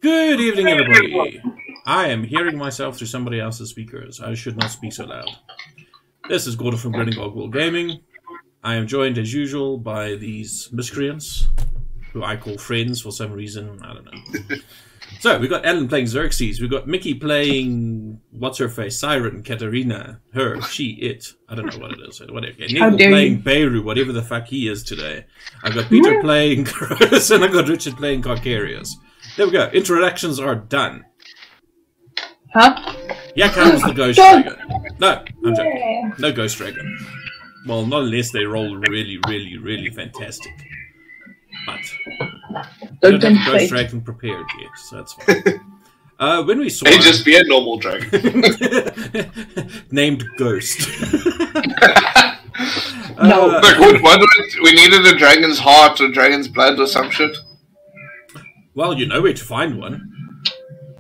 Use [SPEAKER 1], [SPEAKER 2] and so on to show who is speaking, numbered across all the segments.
[SPEAKER 1] Good evening, everybody. I am hearing myself through somebody else's speakers. I should not speak so loud. This is Gordon from Greyhawk World Gaming. I am joined, as usual, by these miscreants, who I call friends for some reason. I don't know. So, we've got Ellen playing Xerxes. We've got Mickey playing, what's-her-face, Siren, Katarina, her, she, it. I don't know what it is. Whatever. Neville playing Beirut, whatever the fuck he is today. I've got Peter playing Gross, and I've got Richard playing Carcarius. There we go. Introductions are done.
[SPEAKER 2] Huh?
[SPEAKER 1] Yeah, comes the Ghost Dragon. No, I'm joking. No Ghost Dragon. Well, not unless they roll really, really, really fantastic. But I don't have Ghost Dragon prepared yet, so that's fine. When we saw
[SPEAKER 3] it just be a normal dragon.
[SPEAKER 1] named Ghost.
[SPEAKER 2] No.
[SPEAKER 3] We needed a dragon's heart or dragon's blood or some shit.
[SPEAKER 1] Well, you know where to find one.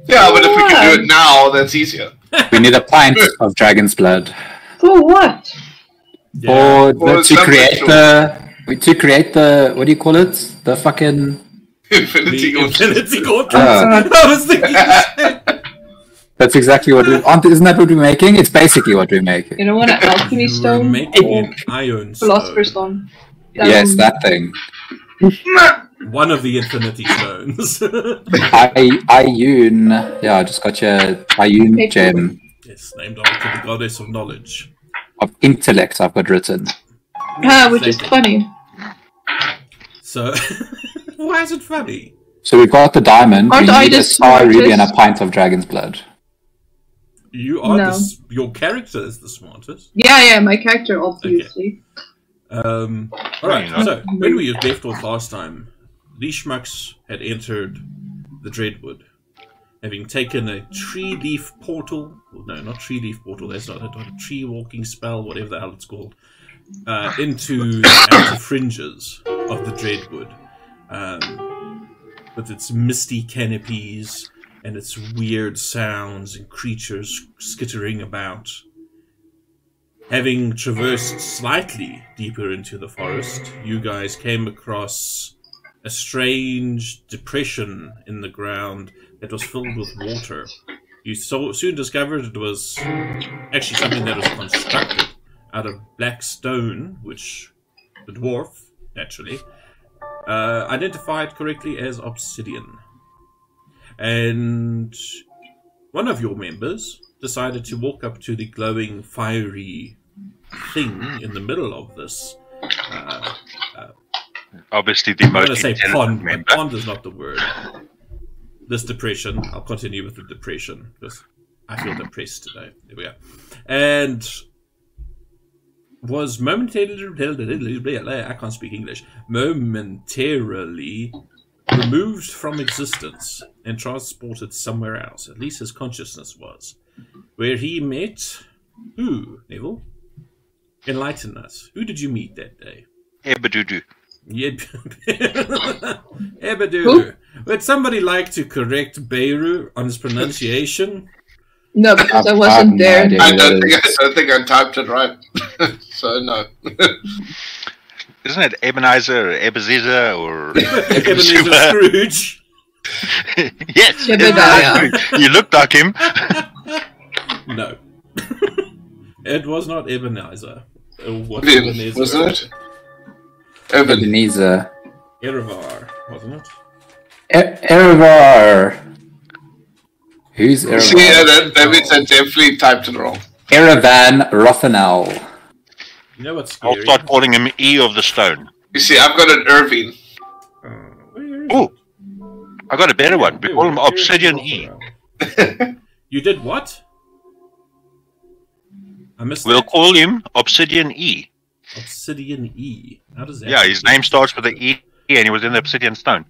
[SPEAKER 3] Yeah, but if we can do it now, that's easier.
[SPEAKER 4] We need a pint of dragon's blood.
[SPEAKER 2] For what?
[SPEAKER 1] Yeah.
[SPEAKER 4] To create the what do you call it? The fucking
[SPEAKER 3] Infinity
[SPEAKER 1] Gauntlet. I was thinking
[SPEAKER 4] that's exactly what we isn't that what we're making? It's basically what we're making.
[SPEAKER 2] You know what? An alchemy stone?
[SPEAKER 1] We're making an iron stone.
[SPEAKER 2] Philosopher's stone.
[SPEAKER 4] Yes, that thing.
[SPEAKER 1] One of the Infinity Stones.
[SPEAKER 4] Ioun. Yeah, I just got your Ioun gem.
[SPEAKER 1] Yes, named after the goddess of knowledge.
[SPEAKER 4] Of intellect, I've got written.
[SPEAKER 2] Which is funny.
[SPEAKER 1] So, why is it funny?
[SPEAKER 4] So we've got the diamond,
[SPEAKER 2] Aren't
[SPEAKER 4] we
[SPEAKER 2] I
[SPEAKER 4] need a
[SPEAKER 2] the
[SPEAKER 4] star ruby and a
[SPEAKER 2] smartest?
[SPEAKER 4] pint of dragon's blood.
[SPEAKER 1] You are
[SPEAKER 2] No.
[SPEAKER 1] your character is the smartest.
[SPEAKER 2] Yeah, my character, obviously.
[SPEAKER 1] Alright, so when we left off last time, these schmucks had entered the Dreadwood, having taken a tree leaf portal. Well, no, not tree leaf portal, that's not it, a tree walking spell, whatever the hell it's called, into the outer fringes of the Dreadwood. With its misty canopies and its weird sounds and creatures skittering about. Having traversed slightly deeper into the forest, you guys came across a strange depression in the ground that was filled with water. You soon discovered it was actually something that was constructed out of black stone, which the dwarf, naturally, identified correctly as obsidian. And one of your members decided to walk up to the glowing, fiery thing in the middle of this.
[SPEAKER 5] Obviously, the
[SPEAKER 1] I'm
[SPEAKER 5] most
[SPEAKER 1] going to say
[SPEAKER 5] intelligent
[SPEAKER 1] pond,
[SPEAKER 5] member.
[SPEAKER 1] but pond is not the word. This depression. I'll continue with the depression because I feel depressed today. There we go. And was momentarily, I can't speak English, momentarily removed from existence and transported somewhere else. At least his consciousness was. Where he met who, Neville? Enlighten us. Who did you meet that day?
[SPEAKER 5] Ebadudu.
[SPEAKER 1] Ebadu. Would somebody like to correct Beirut on his pronunciation?
[SPEAKER 2] No, because I wasn't there.
[SPEAKER 3] I don't think I typed it right. So no.
[SPEAKER 5] Isn't it Ebenezer or Ebenezer or
[SPEAKER 1] Ebenezer Scrooge.
[SPEAKER 5] Yes,
[SPEAKER 2] Jebediah.
[SPEAKER 5] you look like him.
[SPEAKER 1] No. It was not Ebenezer. What
[SPEAKER 3] Wasn't it?
[SPEAKER 4] Ebenezer.
[SPEAKER 1] Erevar, wasn't it?
[SPEAKER 4] Erevar. Who's Erevar?
[SPEAKER 3] See, that means I definitely typed it wrong.
[SPEAKER 4] Erevan Rothanel.
[SPEAKER 1] You know what's
[SPEAKER 5] I'll
[SPEAKER 1] scary?
[SPEAKER 5] start calling him E of the Stone.
[SPEAKER 3] You see, I've got an Irving.
[SPEAKER 1] Where is
[SPEAKER 5] Oh, I got a better one. We call him Obsidian E.
[SPEAKER 1] You did what? I missed
[SPEAKER 5] We'll
[SPEAKER 1] that.
[SPEAKER 5] call him Obsidian E.
[SPEAKER 1] Obsidian E. How does that?
[SPEAKER 5] Yeah, his name starts with the E, and he was in the Obsidian Stone.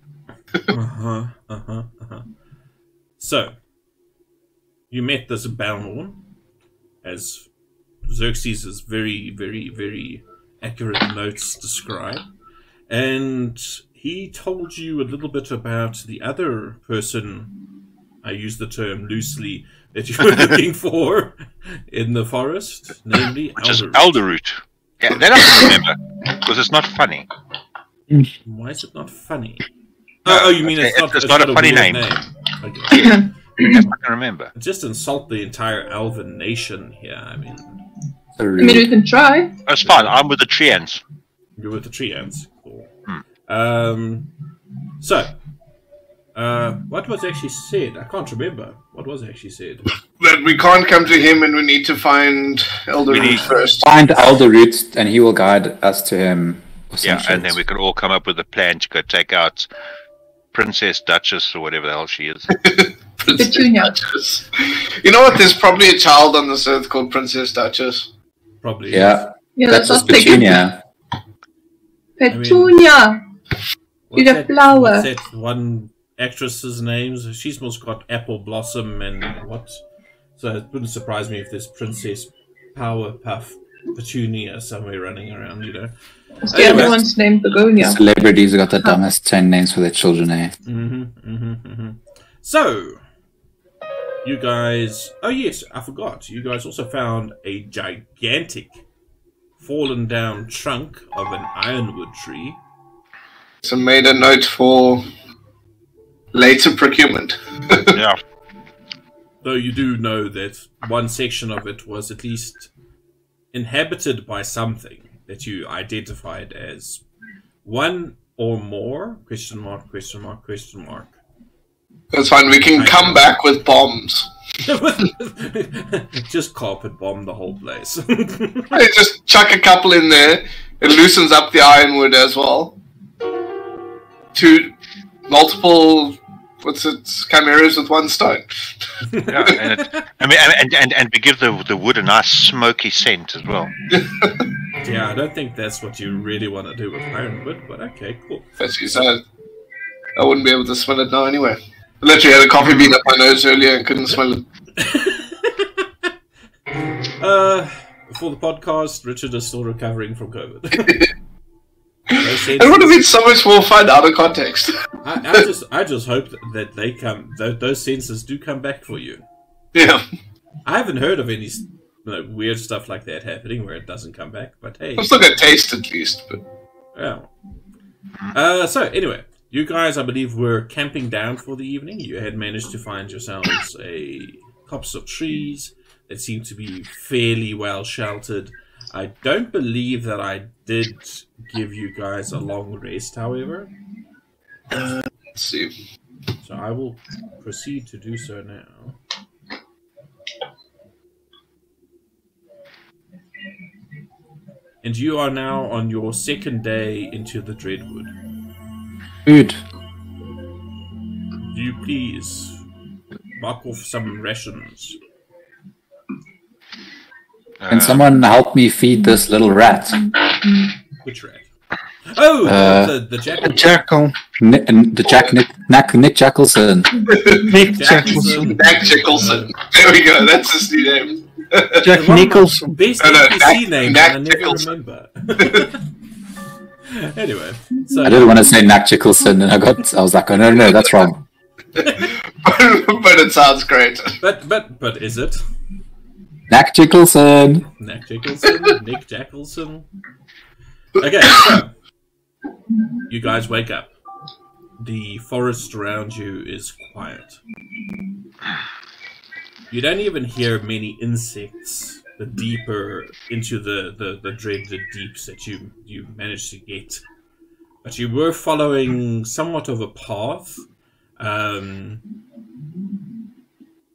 [SPEAKER 1] So, you met this Balmorn, as Xerxes' very, very, very accurate notes describe, and he told you a little bit about the other person, I use the term loosely, that you were looking for in the forest, namely
[SPEAKER 5] Which is
[SPEAKER 1] Alderroot.
[SPEAKER 5] Alderroot. Yeah, that I can remember, because it's not funny.
[SPEAKER 1] Why is it not funny? Oh, you mean it's not
[SPEAKER 5] not a funny
[SPEAKER 1] weird
[SPEAKER 5] name.
[SPEAKER 1] Okay.
[SPEAKER 5] I can remember.
[SPEAKER 1] Just insult the entire elven nation here. I mean,
[SPEAKER 2] I mean, we can try.
[SPEAKER 5] That's fine. I'm with the treants.
[SPEAKER 1] you're with the tree ants. Cool.
[SPEAKER 5] Hmm.
[SPEAKER 1] So, what was actually said? I can't remember. What was actually said?
[SPEAKER 3] That we can't come to him and we need to find Elder Root first.
[SPEAKER 4] Find Elder Root and he will guide us to him. or some
[SPEAKER 5] Yeah,
[SPEAKER 4] shit.
[SPEAKER 5] and then we could all come up with a plan to go take out Princess Duchess or whatever the hell she is.
[SPEAKER 2] Petunia.
[SPEAKER 3] Duchess. You know what? There's probably a child on this earth called Princess Duchess.
[SPEAKER 1] Probably.
[SPEAKER 4] Yeah,
[SPEAKER 2] Yeah,
[SPEAKER 4] that's
[SPEAKER 2] that's
[SPEAKER 4] just
[SPEAKER 2] what I'm thinking.
[SPEAKER 4] Petunia.
[SPEAKER 2] Petunia.
[SPEAKER 1] What's
[SPEAKER 2] She's a
[SPEAKER 1] that-
[SPEAKER 2] flower.
[SPEAKER 1] What's that one actress's names? She's most got Apple Blossom and what? So it wouldn't surprise me if there's Princess Powerpuff Petunia somewhere running around, you know.
[SPEAKER 2] It's the other one's named Begonia.
[SPEAKER 4] Celebrities got the dumbest 10 names for their children, eh?
[SPEAKER 1] So, you guys... Oh yes, I forgot. You guys also found a gigantic fallen down trunk of an ironwood tree.
[SPEAKER 3] So made a note for later procurement.
[SPEAKER 5] Yeah.
[SPEAKER 1] Though you do know that one section of it was at least inhabited by something that you identified as one or more, question mark, question mark, question mark.
[SPEAKER 3] That's fine. We can come back with bombs.
[SPEAKER 1] Just carpet bomb the whole place.
[SPEAKER 3] Hey, just chuck a couple in there. It loosens up the ironwood as well. Two multiple, chimeras with one stone.
[SPEAKER 5] Yeah, and we give the wood a nice smoky scent as well.
[SPEAKER 1] Yeah, I don't think that's what you really want to do with ironwood, but okay, cool.
[SPEAKER 3] As you said, I wouldn't be able to smell it now anyway. I literally had a coffee bean up my nose earlier and couldn't smell it.
[SPEAKER 1] For the podcast, Richard is still recovering from COVID.
[SPEAKER 3] It would have been so much more fun out of context.
[SPEAKER 1] I just hope that they come. Those senses do come back for you.
[SPEAKER 3] Yeah.
[SPEAKER 1] I haven't heard of any weird stuff like that happening where it doesn't come back. But hey,
[SPEAKER 3] I'm still gonna taste at least. But
[SPEAKER 1] yeah. So anyway, you guys, I believe, were camping down for the evening. You had managed to find yourselves a copse of trees that seemed to be fairly well sheltered. I don't believe that I did give you guys a long rest, however.
[SPEAKER 3] let's see.
[SPEAKER 1] So I will proceed to do so now. And you are now on your second day into the Dreadwood.
[SPEAKER 4] Good.
[SPEAKER 1] Do you please mark off some rations?
[SPEAKER 4] Can someone help me feed this little rat?
[SPEAKER 1] Which rat? Oh, the jackal.
[SPEAKER 6] The jackal.
[SPEAKER 4] Nick Jackelson.
[SPEAKER 6] Nick
[SPEAKER 1] Jackelson.
[SPEAKER 6] Jackelson.
[SPEAKER 3] Jack Nicholson. There we go. That's his new name.
[SPEAKER 6] Jack Nicholson.
[SPEAKER 1] Best
[SPEAKER 3] No,
[SPEAKER 1] NPC name,
[SPEAKER 3] Knack
[SPEAKER 1] and I never
[SPEAKER 3] Nicholson.
[SPEAKER 1] remember. Anyway, so
[SPEAKER 4] I didn't want to say Knack Jackelson, and I was like, oh, no, that's wrong.
[SPEAKER 3] But it sounds great.
[SPEAKER 1] but is it
[SPEAKER 4] Knack Jackelson.
[SPEAKER 1] Nick Jackelson? Nick Jackelson? Okay, so you guys wake up. The forest around you is quiet. You don't even hear many insects the deeper into the dreaded deeps that you managed to get. But you were following somewhat of a path.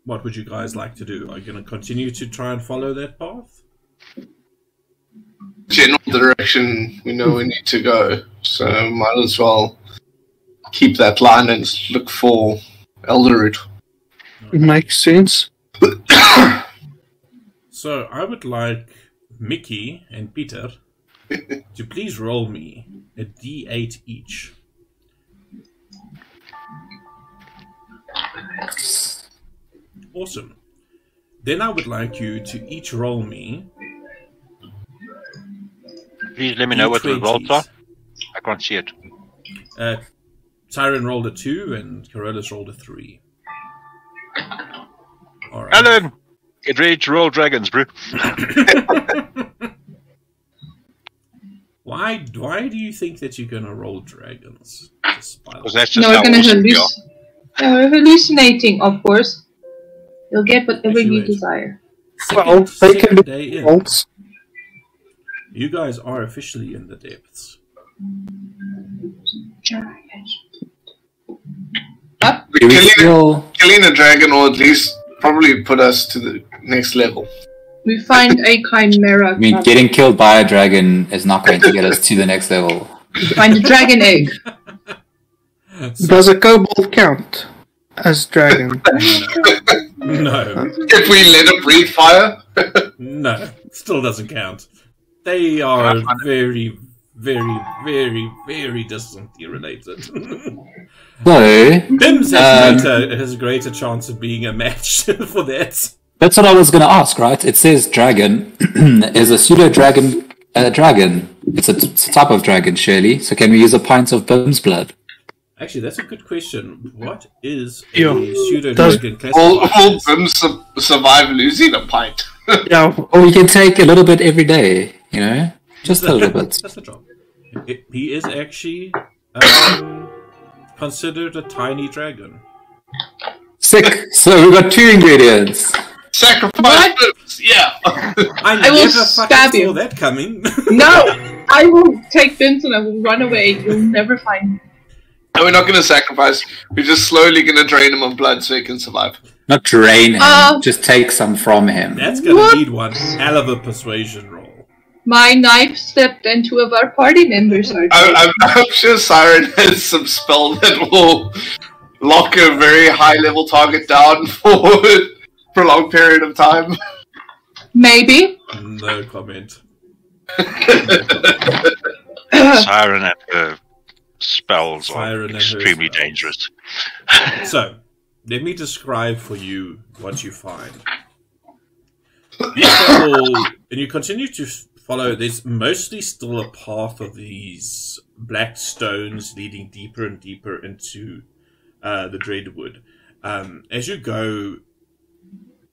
[SPEAKER 1] What would you guys like to do? Are you going to continue to try and follow that path?
[SPEAKER 3] General direction we know we need to go. So might as well keep that line and look for Elder Root.
[SPEAKER 6] Makes sense.
[SPEAKER 1] So I would like Mickey and Peter to please roll me a D8 each. Awesome. Then I would like you to each roll me.
[SPEAKER 5] Please let me know what the results are. I can't see it.
[SPEAKER 1] Siren rolled a 2 and Carolus rolled a 3. Alright.
[SPEAKER 5] Alan! Get ready to roll dragons, bro.
[SPEAKER 1] Why do you think that you're gonna roll dragons?
[SPEAKER 5] Because that's just
[SPEAKER 2] No, we're
[SPEAKER 5] how
[SPEAKER 2] gonna
[SPEAKER 5] awesome we are.
[SPEAKER 2] We're hallucinating, of course. You'll get whatever you
[SPEAKER 1] Wait.
[SPEAKER 2] desire.
[SPEAKER 6] Well, they can
[SPEAKER 1] Second
[SPEAKER 6] be
[SPEAKER 1] day in.
[SPEAKER 6] false.
[SPEAKER 1] You guys are officially in the depths.
[SPEAKER 4] Do we still...
[SPEAKER 3] Killing a dragon will at least probably put us to the next level.
[SPEAKER 2] We find a chimera.
[SPEAKER 4] I mean, getting killed by a dragon is not going to get us to the next level.
[SPEAKER 2] Find a dragon egg.
[SPEAKER 6] Does a kobold count as dragon?
[SPEAKER 1] No.
[SPEAKER 3] If we let it breathe fire?
[SPEAKER 1] No. Still doesn't count. They are very, very, very, very distantly related.
[SPEAKER 4] So,
[SPEAKER 1] Bims has a greater chance of being a match for that.
[SPEAKER 4] that's what I was going to ask, right? It says dragon. Is a pseudo-dragon a dragon? It's a type of dragon, surely. So can we use a pint of Bim's blood?
[SPEAKER 1] Actually, that's a good question. What is a
[SPEAKER 6] Yeah.
[SPEAKER 1] pseudo-dragon
[SPEAKER 3] Will
[SPEAKER 1] classified?
[SPEAKER 3] Bim survive losing a pint?
[SPEAKER 6] Yeah.
[SPEAKER 4] Or we can take a little bit every day, you know? Just a little bit.
[SPEAKER 1] That's the job. He is actually considered a tiny dragon.
[SPEAKER 4] Sick. So we've got 2 ingredients.
[SPEAKER 3] Sacrifice
[SPEAKER 2] What?
[SPEAKER 3] Bims, yeah.
[SPEAKER 1] I
[SPEAKER 2] I will
[SPEAKER 1] never
[SPEAKER 2] stab
[SPEAKER 1] fucking
[SPEAKER 2] you.
[SPEAKER 1] saw that coming.
[SPEAKER 2] No! I will take Vincent, I will run away. You'll never find me.
[SPEAKER 3] And we're not going to sacrifice. We're just slowly going to drain him of blood so he can survive.
[SPEAKER 4] Not drain him, just take some from him.
[SPEAKER 1] That's gonna need one hell of a persuasion roll.
[SPEAKER 2] My knife stepped and 2 of our party members are dead.
[SPEAKER 3] I'm sure Siren has some spell that will lock a very high level target down for a prolonged period of time.
[SPEAKER 2] Maybe.
[SPEAKER 1] No comment.
[SPEAKER 5] Siren and her spells
[SPEAKER 1] Siren and
[SPEAKER 5] are
[SPEAKER 1] her
[SPEAKER 5] extremely
[SPEAKER 1] spells.
[SPEAKER 5] dangerous.
[SPEAKER 1] So, let me describe for you what you find. You follow, and you continue to follow. There's mostly still a path of these black stones leading deeper and deeper into the Dreadwood. As you go,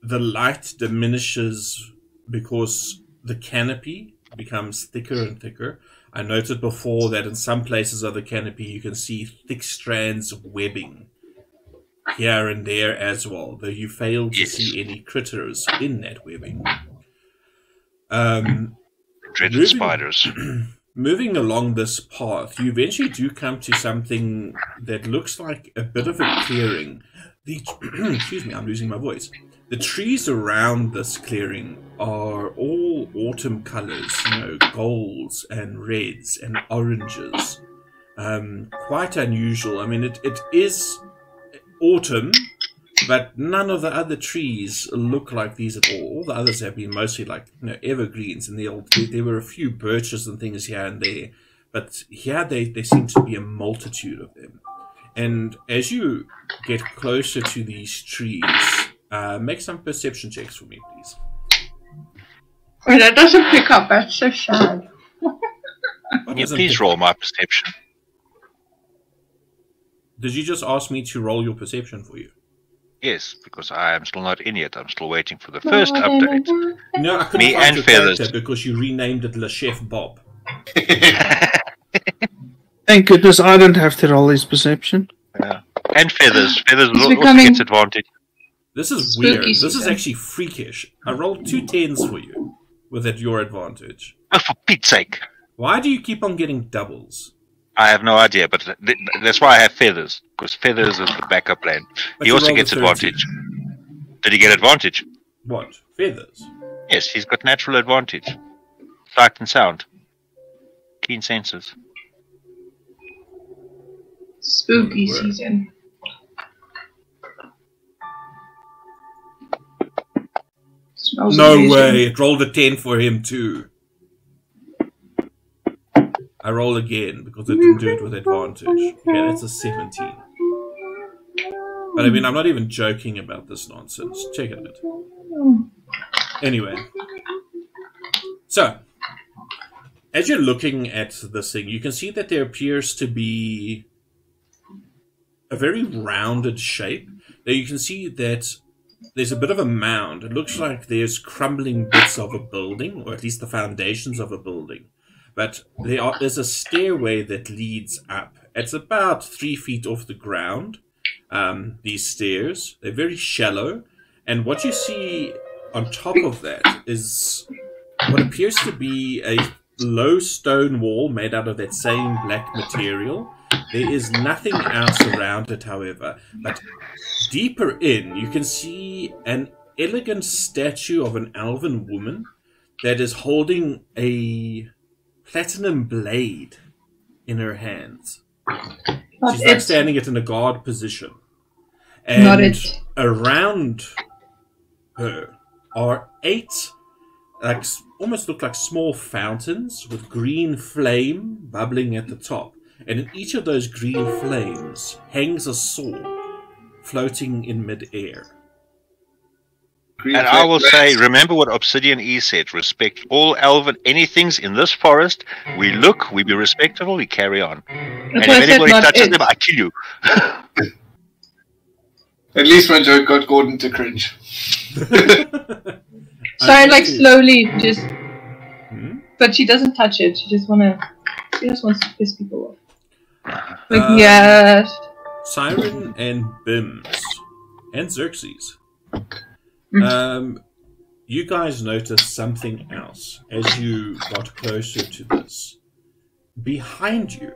[SPEAKER 1] the light diminishes because the canopy becomes thicker and thicker. I noted before that in some places of the canopy you can see thick strands of webbing here and there as well, though you fail to see any critters in that webbing.
[SPEAKER 5] Dreaded spiders.
[SPEAKER 1] Moving along this path, you eventually do come to something that looks like a bit of a clearing. Excuse me, I'm losing my voice. The trees around this clearing are all autumn colors, golds and reds and oranges. Quite unusual. I mean, it is autumn, but none of the other trees look like these at all. All the others have been mostly like evergreens, and there were a few birches and things here and there, but here there seem to be a multitude of them. And as you get closer to these trees, make some perception checks for me, please.
[SPEAKER 2] Oh, that doesn't pick up, that's so sad.
[SPEAKER 1] What
[SPEAKER 5] Yeah,
[SPEAKER 1] doesn't
[SPEAKER 5] please
[SPEAKER 1] pick
[SPEAKER 5] roll
[SPEAKER 1] up?
[SPEAKER 5] my perception.
[SPEAKER 1] Did you just ask me to roll your perception for you?
[SPEAKER 5] Yes, because I am still not in yet. I'm still waiting for the first update.
[SPEAKER 1] No, I couldn't
[SPEAKER 5] Me
[SPEAKER 1] find
[SPEAKER 5] and
[SPEAKER 1] your
[SPEAKER 5] feathers.
[SPEAKER 1] character because you renamed it Le Chef Bob.
[SPEAKER 6] Thank goodness I don't have to roll his perception.
[SPEAKER 5] Yeah. And feathers. Feathers
[SPEAKER 2] It's
[SPEAKER 5] also
[SPEAKER 2] becoming-
[SPEAKER 5] gets advantage.
[SPEAKER 1] This is
[SPEAKER 2] Spooky
[SPEAKER 1] weird. This is
[SPEAKER 2] season.
[SPEAKER 1] actually freakish. I rolled 2 10s for you with at your advantage.
[SPEAKER 5] Oh, for Pete's sake.
[SPEAKER 1] Why do you keep on getting doubles?
[SPEAKER 5] I have no idea, but that's why I have feathers, because feathers is the backup plan.
[SPEAKER 1] But
[SPEAKER 5] He
[SPEAKER 1] you
[SPEAKER 5] also
[SPEAKER 1] rolled a
[SPEAKER 5] gets
[SPEAKER 1] 13.
[SPEAKER 5] advantage. Did he get advantage?
[SPEAKER 1] What? Feathers?
[SPEAKER 5] Yes, he's got natural advantage. Sight and sound. Keen senses.
[SPEAKER 2] Spooky
[SPEAKER 1] Where?
[SPEAKER 2] season. Smells
[SPEAKER 1] No
[SPEAKER 2] amazing.
[SPEAKER 1] way. It rolled a 10 for him too. I roll again because it didn't do it with advantage. Okay, that's a 17. But I mean, I'm not even joking about this nonsense. Check it out. Anyway. So, as you're looking at this thing, you can see that there appears to be a very rounded shape. Now you can see that there's a bit of a mound. It looks like there's crumbling bits of a building, or at least the foundations of a building. But there's a stairway that leads up. It's about 3 feet off the ground. these stairs. They're very shallow, and what you see on top of that is what appears to be a low stone wall made out of that same black material. There is nothing else around it, however, but deeper in, you can see an elegant statue of an elven woman that is holding a platinum blade in her hands. She's like standing it in a guard position. And around her are 8, like, almost look like small fountains with green flame bubbling at the top. And in each of those green flames hangs a sword floating in mid-air.
[SPEAKER 5] And I will say, remember what Obsidian E said, respect all elven anythings in this forest. We look, we be respectful, we carry on. And if anybody touches them, I kill you.
[SPEAKER 3] At least my joke got Gordon to cringe.
[SPEAKER 2] Sorry, like slowly, just. But she doesn't touch it. She just wants to piss people off. Like yes.
[SPEAKER 1] Siren and Bims and Xerxes. You guys noticed something else as you got closer to this. Behind you,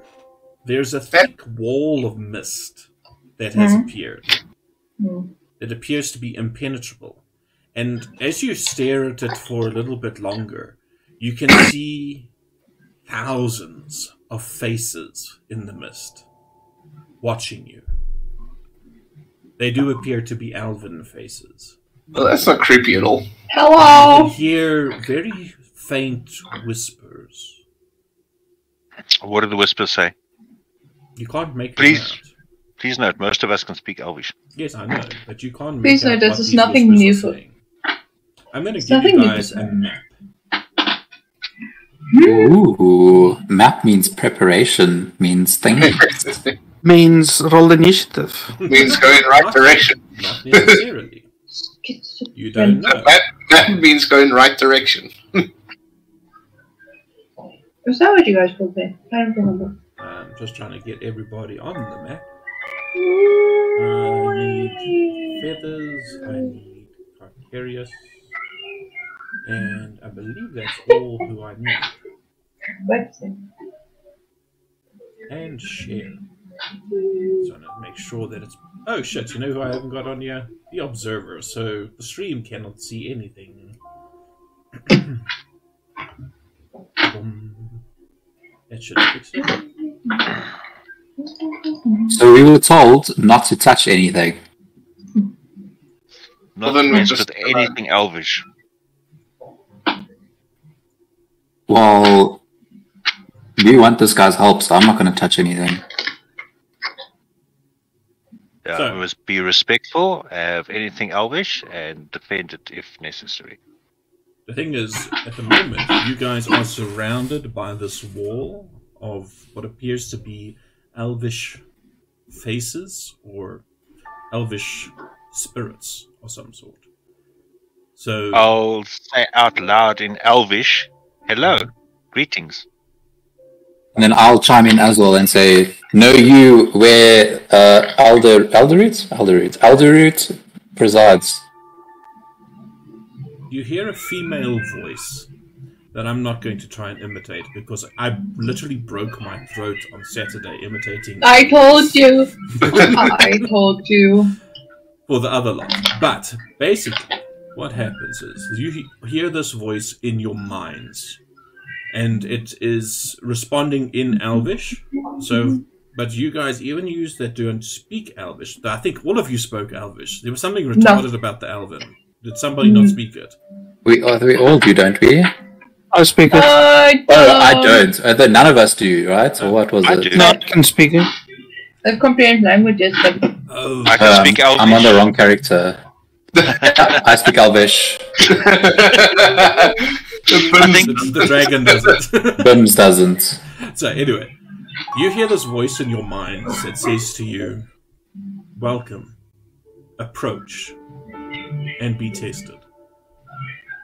[SPEAKER 1] there's a thick wall of mist that has appeared. It appears to be impenetrable. And as you stare at it for a little bit longer, you can see thousands of faces in the mist watching you. They do appear to be elven faces.
[SPEAKER 3] Well, that's not creepy at all.
[SPEAKER 2] Hello!
[SPEAKER 1] You can hear very faint whispers.
[SPEAKER 5] What do the whispers say?
[SPEAKER 1] You can't make
[SPEAKER 5] Please.
[SPEAKER 1] them out.
[SPEAKER 5] Please note, most of us can speak Elvish.
[SPEAKER 1] Yes, I know, but you can't
[SPEAKER 2] Please
[SPEAKER 1] make out
[SPEAKER 2] note,
[SPEAKER 1] what
[SPEAKER 2] this is
[SPEAKER 1] these
[SPEAKER 2] nothing
[SPEAKER 1] whispers
[SPEAKER 2] new
[SPEAKER 1] are
[SPEAKER 2] for-
[SPEAKER 1] saying. I'm going to give you guys a map.
[SPEAKER 4] Ooh, map means preparation, means things.
[SPEAKER 6] Means roll initiative.
[SPEAKER 3] Means go in right direction.
[SPEAKER 1] Not necessarily. You don't know.
[SPEAKER 3] That means go in right direction.
[SPEAKER 2] Is that what you guys called me? I don't remember.
[SPEAKER 1] I'm just trying to get everybody on the map. I need feathers, I need Carcarius, and I believe that's all who I need. And share. So I'm going to make sure that it's... Oh shit, you know who I haven't got on here? The Observer, so the stream cannot see anything. That should fix it.
[SPEAKER 4] So we were told not to touch anything.
[SPEAKER 5] Not
[SPEAKER 3] then we
[SPEAKER 5] meant
[SPEAKER 3] just-
[SPEAKER 5] with anything Elvish.
[SPEAKER 4] Well, we want this guy's help, so I'm not going to touch anything.
[SPEAKER 5] Yeah,
[SPEAKER 1] So-
[SPEAKER 5] we must be respectful of anything Elvish and defend it if necessary.
[SPEAKER 1] The thing is, at the moment, you guys are surrounded by this wall of what appears to be elvish faces or elvish spirits of some sort. So
[SPEAKER 5] I'll say out loud in Elvish, hello, greetings.
[SPEAKER 4] And then I'll chime in as well and say, know you where Elderroot presides.
[SPEAKER 1] you hear a female voice that I'm not going to try and imitate because I literally broke my throat on Saturday imitating.
[SPEAKER 2] I told you. I told you.
[SPEAKER 1] For the other lot. But basically, what happens is you hear this voice in your minds, and it is responding in Elvish. So, but you guys even use that don't speak Elvish. I think all of you spoke Elvish. There was something retarded about the Elven. Did somebody not speak it?
[SPEAKER 4] We all do, don't we?
[SPEAKER 6] I speak it.
[SPEAKER 4] Oh, I don't. None of us do, right? Or what was
[SPEAKER 5] I
[SPEAKER 4] it?
[SPEAKER 5] do.
[SPEAKER 6] No, I can speak it.
[SPEAKER 2] I comprehend languages, but
[SPEAKER 1] Oh,
[SPEAKER 5] I can speak Elvish.
[SPEAKER 4] I'm on the wrong character. I speak Elvish.
[SPEAKER 5] I think
[SPEAKER 1] the dragon does it.
[SPEAKER 4] Bims doesn't.
[SPEAKER 1] So anyway, you hear this voice in your mind that says to you, "Welcome, approach, and be tested."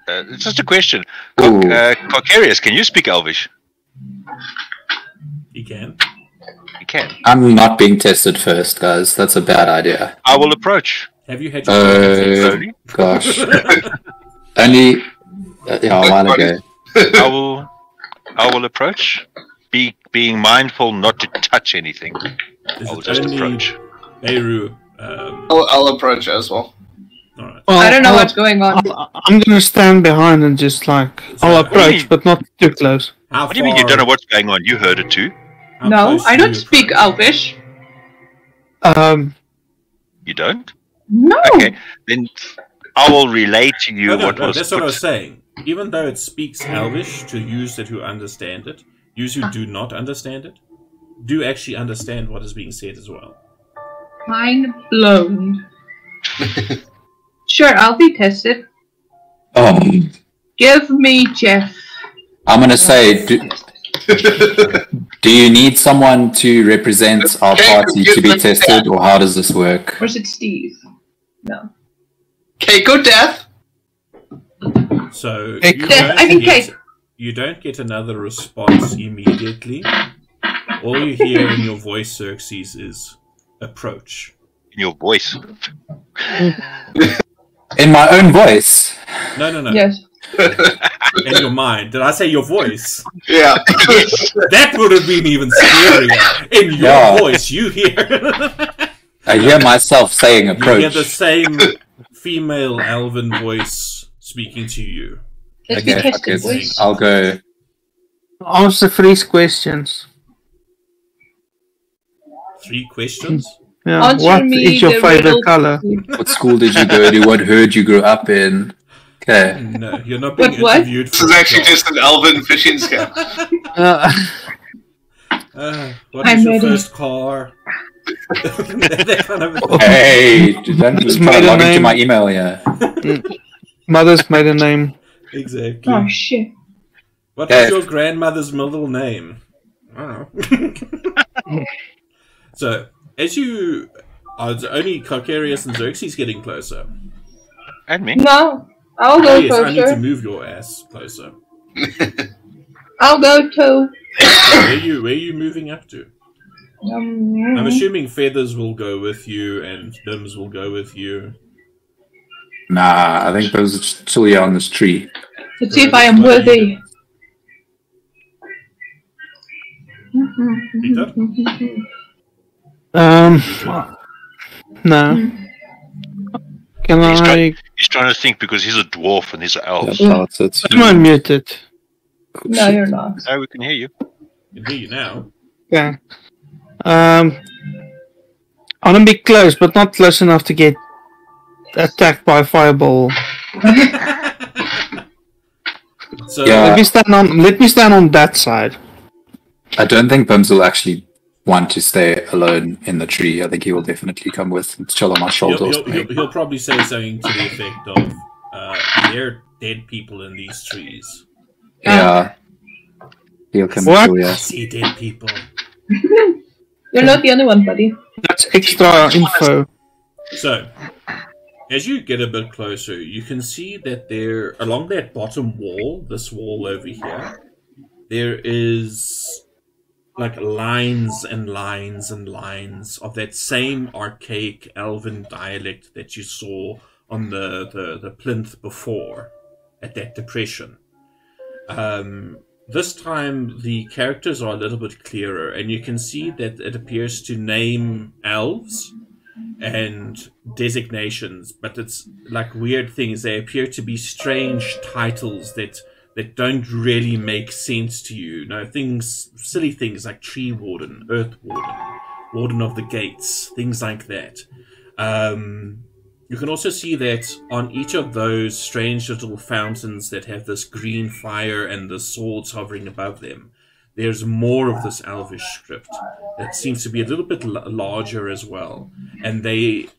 [SPEAKER 5] it's just a question.
[SPEAKER 4] Ooh.
[SPEAKER 5] Carcarius, can you speak Elvish?
[SPEAKER 1] He can.
[SPEAKER 5] You can.
[SPEAKER 4] I'm not being tested first, guys. That's a bad idea.
[SPEAKER 5] I will approach.
[SPEAKER 1] Have you had your
[SPEAKER 4] Gosh. Only a while ago.
[SPEAKER 5] I will approach. Being mindful not to touch anything. I will just approach.
[SPEAKER 1] Beirut,
[SPEAKER 3] I'll approach as well.
[SPEAKER 1] all right.
[SPEAKER 6] Well,
[SPEAKER 2] I don't know what's going on.
[SPEAKER 6] I'm gonna stand behind and just I'll approach, but not too close.
[SPEAKER 5] What do you mean you don't know what's going on? You heard it too.
[SPEAKER 2] No, I don't speak Elvish.
[SPEAKER 5] You don't?
[SPEAKER 2] No.
[SPEAKER 5] Okay, then I will relay to you what was.
[SPEAKER 1] That's what I was saying. Even though it speaks Elvish to use that who understand it, use who do not understand it, do actually understand what is being said as well.
[SPEAKER 2] Mind blown. Sure, I'll be tested. Give me Jeff.
[SPEAKER 4] I'm gonna say, do you need someone to represent our party to be tested, or how does this work?
[SPEAKER 2] Or is it Steve? No.
[SPEAKER 3] Keiko Death?
[SPEAKER 1] So
[SPEAKER 2] Kate.
[SPEAKER 1] you don't get another response immediately. All you hear in your voice, Xerxes, is approach.
[SPEAKER 5] In your voice.
[SPEAKER 4] In my own voice?
[SPEAKER 1] No.
[SPEAKER 2] Yes.
[SPEAKER 1] In your mind. Did I say your voice?
[SPEAKER 3] Yeah.
[SPEAKER 1] That would have been even scarier. In your voice, you hear.
[SPEAKER 4] I hear myself saying approach.
[SPEAKER 1] You hear the same female elven voice speaking to you.
[SPEAKER 2] Let's be tested, boys.
[SPEAKER 4] I'll go.
[SPEAKER 6] Answer 3 questions.
[SPEAKER 1] 3 questions?
[SPEAKER 6] Yeah.
[SPEAKER 2] Answer
[SPEAKER 6] What
[SPEAKER 2] me
[SPEAKER 6] is your
[SPEAKER 2] the
[SPEAKER 6] favorite
[SPEAKER 2] riddle.
[SPEAKER 6] color?
[SPEAKER 4] What school did you go to? What herd you grew up in? Okay.
[SPEAKER 1] No, you're not being
[SPEAKER 2] What?
[SPEAKER 1] interviewed.
[SPEAKER 3] This is actually just an elven fishing scam.
[SPEAKER 1] What is your first car? That kind of
[SPEAKER 4] Hey, don't try to log into my email here.
[SPEAKER 6] Mother's maiden name.
[SPEAKER 1] Exactly.
[SPEAKER 2] Oh shit.
[SPEAKER 1] What was your grandmother's middle name? I don't know. So, as you are only Carcarius and Xerxes getting closer.
[SPEAKER 5] And me.
[SPEAKER 2] No, I'll go
[SPEAKER 1] Yes, I need to
[SPEAKER 2] closer.
[SPEAKER 1] move your ass closer.
[SPEAKER 2] I'll go too.
[SPEAKER 1] Where are you moving up to? I'm
[SPEAKER 2] Um,
[SPEAKER 1] assuming Feathers will go with you and Dims will go with you.
[SPEAKER 4] Nah, I think those are still here on this tree.
[SPEAKER 2] Let's see if I am worthy.
[SPEAKER 1] Peter?
[SPEAKER 6] No. Can
[SPEAKER 5] He's trying to think because he's a dwarf and he's an elf.
[SPEAKER 4] Yeah, that's
[SPEAKER 6] I'm unmuted.
[SPEAKER 2] No, you're not.
[SPEAKER 5] No, we can hear you.
[SPEAKER 1] I can hear you now.
[SPEAKER 6] Yeah. I want to be close, but not close enough to get attacked by a fireball.
[SPEAKER 1] So,
[SPEAKER 4] Yeah.
[SPEAKER 6] Let me stand on that side.
[SPEAKER 4] I don't think Bims will actually want to stay alone in the tree. I think he will definitely come with and chill on my shoulders.
[SPEAKER 1] he'll probably say something to the effect of, there are dead people in these trees.
[SPEAKER 4] Yeah. He'll come
[SPEAKER 6] What?
[SPEAKER 4] through, yeah.
[SPEAKER 1] I see dead people.
[SPEAKER 2] You're not the only one, buddy.
[SPEAKER 6] That's extra info.
[SPEAKER 1] So, as you get a bit closer, you can see that there, along that bottom wall, this wall over here, there is like lines and lines and lines of that same archaic elven dialect that you saw on the plinth before at that depression. This time the characters are a little bit clearer, and you can see that it appears to name elves and designations, but it's like weird things. They appear to be strange titles that don't really make sense to you. No, silly things like Tree Warden, Earth Warden, Warden of the Gates, things like that. You can also see that on each of those strange little fountains that have this green fire and the swords hovering above them, there's more of this Elvish script that seems to be a little bit larger as well. And they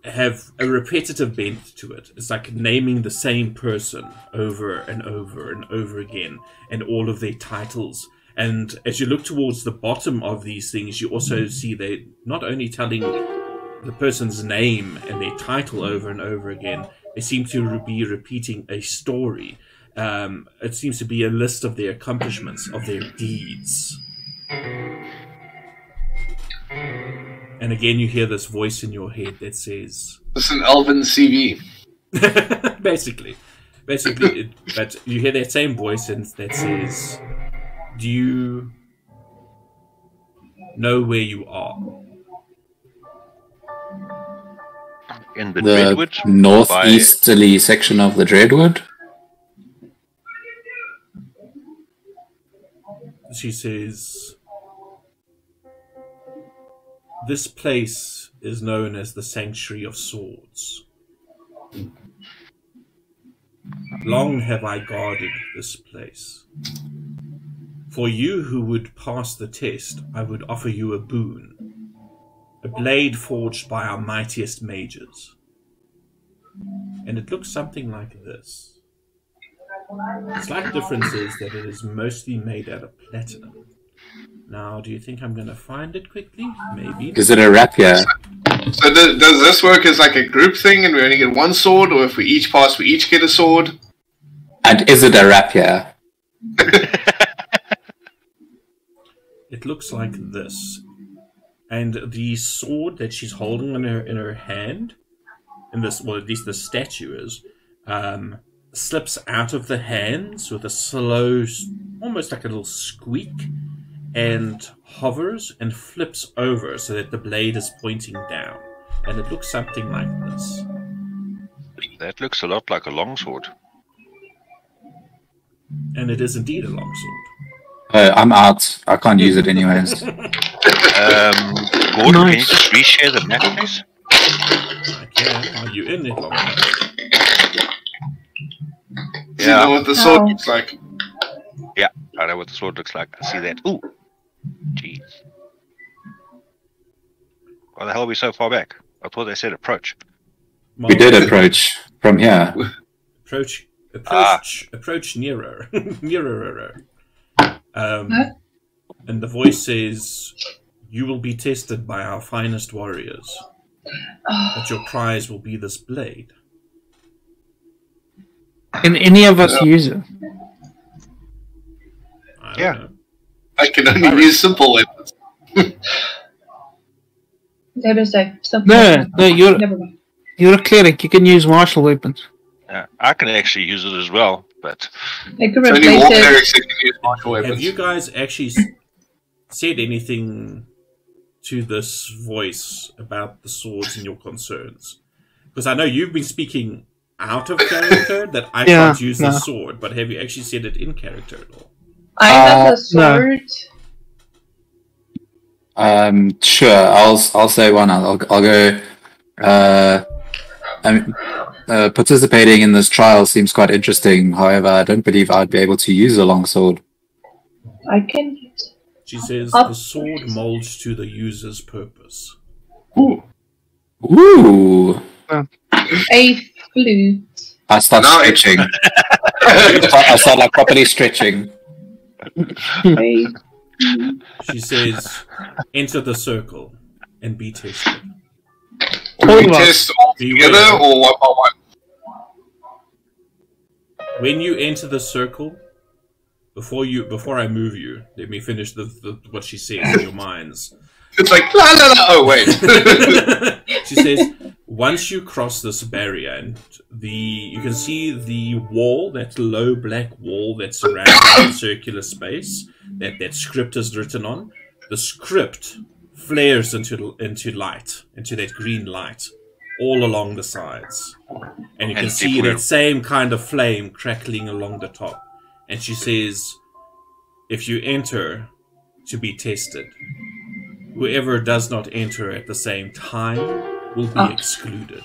[SPEAKER 1] have a repetitive bent to it. It's like naming the same person over and over and over again, and all of their titles. And as you look towards the bottom of these things, you also see they're not only telling the person's name and their title over and over again, they seem to be repeating a story. It seems to be a list of their accomplishments, of their deeds. And again, you hear this voice in your head that says...
[SPEAKER 3] It's an Elven CV.
[SPEAKER 1] Basically, but you hear that same voice that says, "Do you know where you are?"
[SPEAKER 5] In the Dredwood?
[SPEAKER 4] Northeasterly section of the Dreadwood?
[SPEAKER 1] She says, "This place is known as the Sanctuary of Swords. Long have I guarded this place. For you who would pass the test, I would offer you a boon. A blade forged by our mightiest mages. And it looks something like this. The slight difference is that it is mostly made out of platinum. Now, do you think I'm going to find it quickly? Maybe.
[SPEAKER 4] Is it a rapier?
[SPEAKER 3] So does this work as like a group thing and we only get one sword, or if we each pass, we each get a sword?
[SPEAKER 4] And is it a rapier?
[SPEAKER 1] It looks like this. And the sword that she's holding in her hand, in this, well, at least the statue is, slips out of the hands with a slow, almost like a little squeak, and hovers and flips over so that the blade is pointing down. And it looks something like this.
[SPEAKER 5] That looks a lot like a longsword.
[SPEAKER 1] And it is indeed a longsword.
[SPEAKER 4] I'm out. I can't use it anyways.
[SPEAKER 5] Gordon, can you just reshare the map, please?
[SPEAKER 1] I can. Are you in it long enough?
[SPEAKER 3] Do you know what the sword looks like?
[SPEAKER 5] Yeah, I know what the sword looks like. I see that. Ooh. Jeez. Why the hell are we so far back? I thought they said approach.
[SPEAKER 4] We did approach from here.
[SPEAKER 1] Approach nearer. Nearer. And the voice says, "You will be tested by our finest warriors, but your prize will be this blade."
[SPEAKER 6] Can any of us use it?
[SPEAKER 1] I don't know.
[SPEAKER 3] I can only use simple weapons.
[SPEAKER 6] No, you're a cleric. You can use martial weapons.
[SPEAKER 5] I can actually use it as well, but
[SPEAKER 3] Only war clerics that can use martial weapons.
[SPEAKER 1] Have you guys actually said anything to this voice about the swords and your concerns? Because I know you've been speaking out of character that I can't use the sword, but have you actually said it in character at all?
[SPEAKER 2] I have a sword.
[SPEAKER 4] Sure. I'll say one. I'll go. Participating in this trial seems quite interesting. However, I don't believe I'd be able to use a longsword.
[SPEAKER 2] I can use.
[SPEAKER 1] She says the sword molds to the user's purpose.
[SPEAKER 4] Ooh.
[SPEAKER 2] A flute.
[SPEAKER 4] I start stretching. I start like properly stretching.
[SPEAKER 1] She says, "Enter the circle and be tested."
[SPEAKER 3] Do we test all together or one by one?
[SPEAKER 1] When you enter the circle, before I move you, let me finish what she says in your minds.
[SPEAKER 3] It's like, la la la, oh wait.
[SPEAKER 1] She says, once you cross this barrier, and you can see the wall, that low black wall that surrounds the circular space that script is written on. The script flares into light, into that green light, all along the sides. And you can see that same kind of flame crackling along the top. And she says, if you enter to be tested, whoever does not enter at the same time will be excluded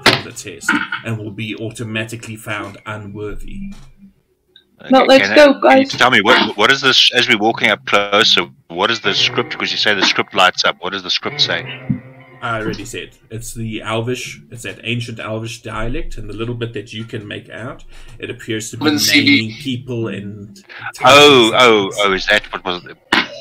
[SPEAKER 1] from the test and will be automatically found unworthy.
[SPEAKER 2] Okay, no, let's go, guys.
[SPEAKER 5] Can you tell me, what is this, as we're walking up closer, what is the script? Because you say the script lights up. What does the script say?
[SPEAKER 1] I already said. It's the Elvish, it's that ancient Elvish dialect, and the little bit that you can make out, it appears to be naming people and...
[SPEAKER 5] is that what was...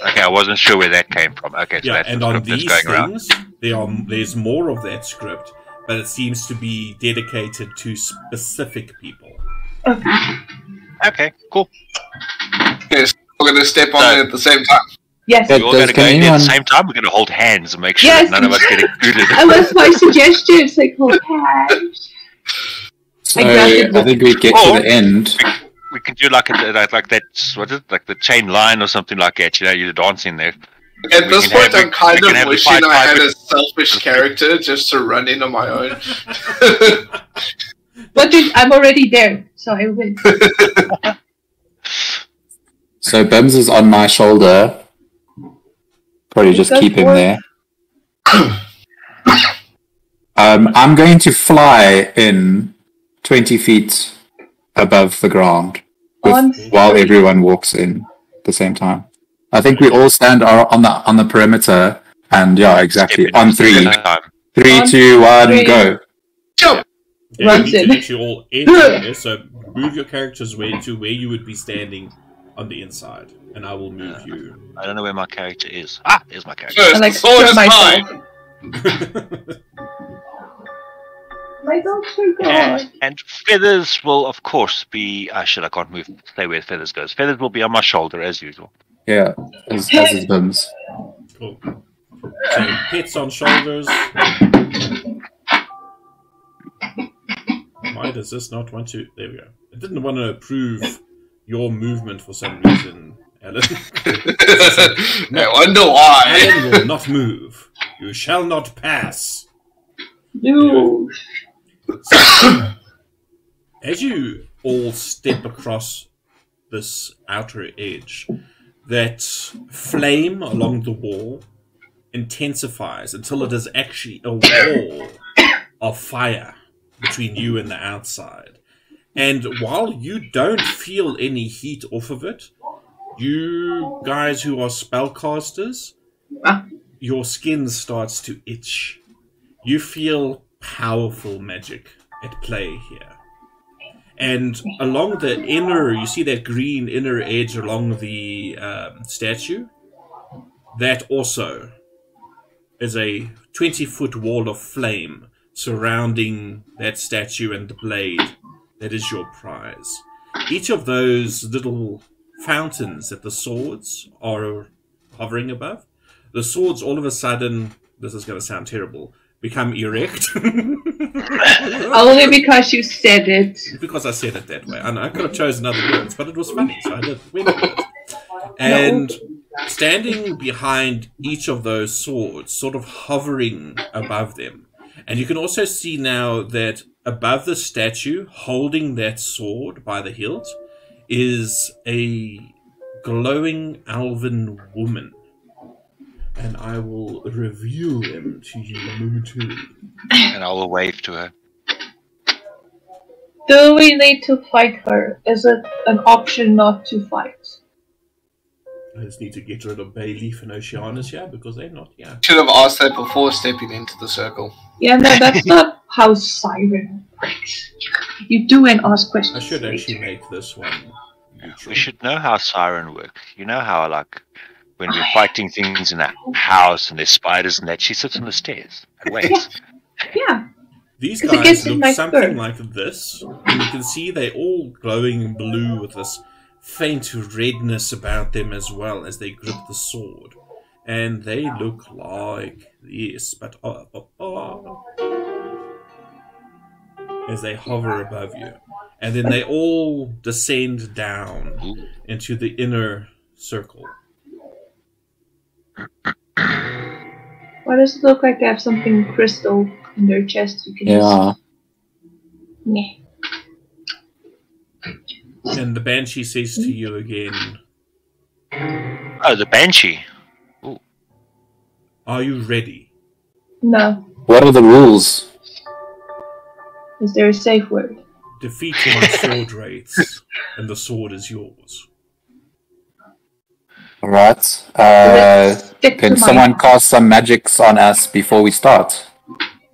[SPEAKER 5] Okay, I wasn't sure where that came from. Okay, so that's
[SPEAKER 1] and
[SPEAKER 5] the
[SPEAKER 1] on
[SPEAKER 5] script
[SPEAKER 1] these
[SPEAKER 5] that's going
[SPEAKER 1] things,
[SPEAKER 5] around.
[SPEAKER 1] There's more of that script, but it seems to be dedicated to specific people.
[SPEAKER 5] Okay, cool.
[SPEAKER 3] Yes, we're going to step on it at the same time.
[SPEAKER 2] Yes.
[SPEAKER 5] We're all going to go in there at the same time. We're going to hold hands and make sure that none of us get included.
[SPEAKER 2] That was my suggestion. It's like hold hands.
[SPEAKER 4] So I think we get to the end.
[SPEAKER 5] We can do like that, what is it? Like the chain line or something like that. You know, you're dancing there.
[SPEAKER 3] At this point, I'm kind of wishing I had a selfish character just to run in on my own.
[SPEAKER 2] But I'm already there, so I win.
[SPEAKER 4] So Bims is on my shoulder. Probably just keep him there. I'm going to fly in 20 feet above the ground while everyone walks in at the same time. I think we all stand on the perimeter, and yeah, exactly. On 3. 3, 2, 1, go.
[SPEAKER 3] Jump!
[SPEAKER 1] Yeah, you need to get you all in there, so move your characters to where you would be standing on the inside, and I will move you.
[SPEAKER 5] I don't know where my character is. Ah, there's my character.
[SPEAKER 3] First,
[SPEAKER 2] like
[SPEAKER 3] sword is mine.
[SPEAKER 2] My dogs are gone.
[SPEAKER 5] And feathers will, of course, be... I can't move. Stay where feathers goes. Feathers will be on my shoulder, as usual.
[SPEAKER 4] Yeah, as is Bims.
[SPEAKER 1] Cool. So, pets on shoulders. Why does this not want to... There we go. It didn't want to approve your movement for some reason, Alan.
[SPEAKER 3] I wonder why.
[SPEAKER 1] Alan will not move. You shall not pass.
[SPEAKER 2] No.
[SPEAKER 1] So, as you all step across this outer edge, that flame along the wall intensifies until it is actually a wall of fire between you and the outside. And while you don't feel any heat off of it, you guys who are spellcasters, your skin starts to itch. You feel powerful magic at play here. And along the inner, you see that green inner edge along the statue? That also is a 20-foot wall of flame surrounding that statue and the blade that is your prize. Each of those little fountains that the swords are hovering above, the swords all of a sudden, this is going to sound terrible, become erect.
[SPEAKER 2] Only because you said it.
[SPEAKER 1] Because I said it that way. And I could have chosen other words, but it was funny, so I did went with it. And standing behind each of those swords, sort of hovering above them. And you can also see now that above the statue, holding that sword by the hilt, is a glowing elven woman. And I will reveal them to you momentarily.
[SPEAKER 5] And I will wave to her.
[SPEAKER 2] Do we need to fight her? Is it an option not to fight?
[SPEAKER 1] I just need to get rid of Bayleaf and Oceanus here because they're not here.
[SPEAKER 3] Should have asked that before stepping into the circle.
[SPEAKER 2] Yeah, no, that's not how Siren works. You do and ask questions.
[SPEAKER 1] I should actually make this one neutral.
[SPEAKER 5] We should know how Siren works. You know how, like, when we're fighting things in a house and there's spiders and that, she sits on the stairs and waits.
[SPEAKER 2] Yeah.
[SPEAKER 1] These guys look something like this. And you can see they're all glowing blue with this faint redness about them as well as they grip the sword. And they look like this, but as they hover above you. And then they all descend down into the inner circle.
[SPEAKER 2] Why does it look like they have something crystal in their chest? You can
[SPEAKER 4] Yeah.
[SPEAKER 1] And the Banshee says to you again,
[SPEAKER 5] Oh, the Banshee. Ooh.
[SPEAKER 1] are you ready?
[SPEAKER 2] No.
[SPEAKER 4] What are the rules?
[SPEAKER 2] Is there a safe word?
[SPEAKER 1] Defeat my sword wraiths, and the sword is yours.
[SPEAKER 4] Alright. Can someone cast some magics on us before we start?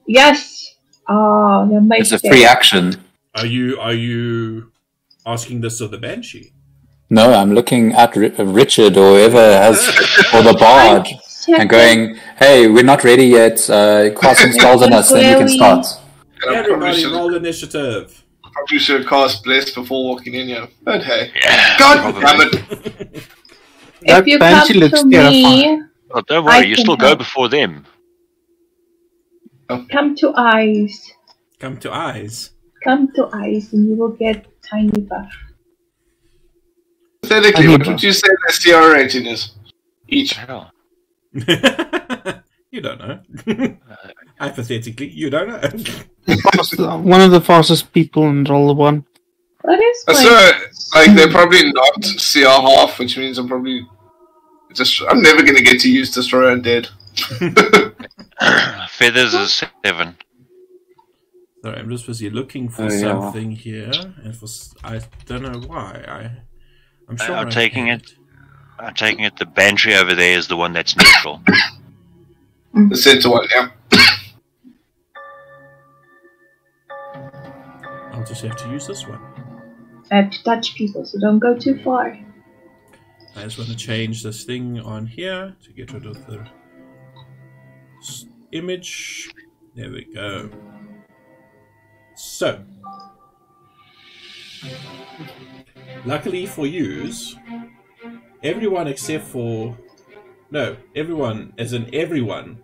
[SPEAKER 2] Yes. Oh, that makes
[SPEAKER 4] It's a free action.
[SPEAKER 1] Are you asking this of the Banshee?
[SPEAKER 4] No, I'm looking at Richard or whoever has, or the Bard, and going, hey, we're not ready yet, cast some spells on us, then we can start.
[SPEAKER 1] Everybody roll initiative.
[SPEAKER 3] Probably should have cast Bless before walking in here. But hey.
[SPEAKER 5] Yeah,
[SPEAKER 3] God damn it!
[SPEAKER 2] if you come to me...
[SPEAKER 5] Oh, don't worry, you still go before them.
[SPEAKER 2] Come to eyes.
[SPEAKER 1] Come to eyes.
[SPEAKER 2] Come to eyes and you will get tiny buff.
[SPEAKER 3] Pathetically, what would you say their CR rating is? Each.
[SPEAKER 5] Hell.
[SPEAKER 1] You don't know. Hypothetically, you don't know.
[SPEAKER 6] One of the fastest people in Roll One.
[SPEAKER 2] That is
[SPEAKER 3] So, like, they're probably not CR half, which means I'm probably I'm never going to get to use Destroy Undead.
[SPEAKER 5] Feathers is 7.
[SPEAKER 1] Sorry, I'm just busy looking for something here, and I don't know why. I'm sure
[SPEAKER 5] I'm taking it. I'm taking it. The Banshee over there is the one that's neutral.
[SPEAKER 3] The center one, yeah.
[SPEAKER 1] I'll just have to use this one.
[SPEAKER 2] I have to touch people, so don't go too far.
[SPEAKER 1] I just want to change this thing on here to get rid of the image. There we go. So, luckily for yous, everyone except for... No, everyone, as in everyone,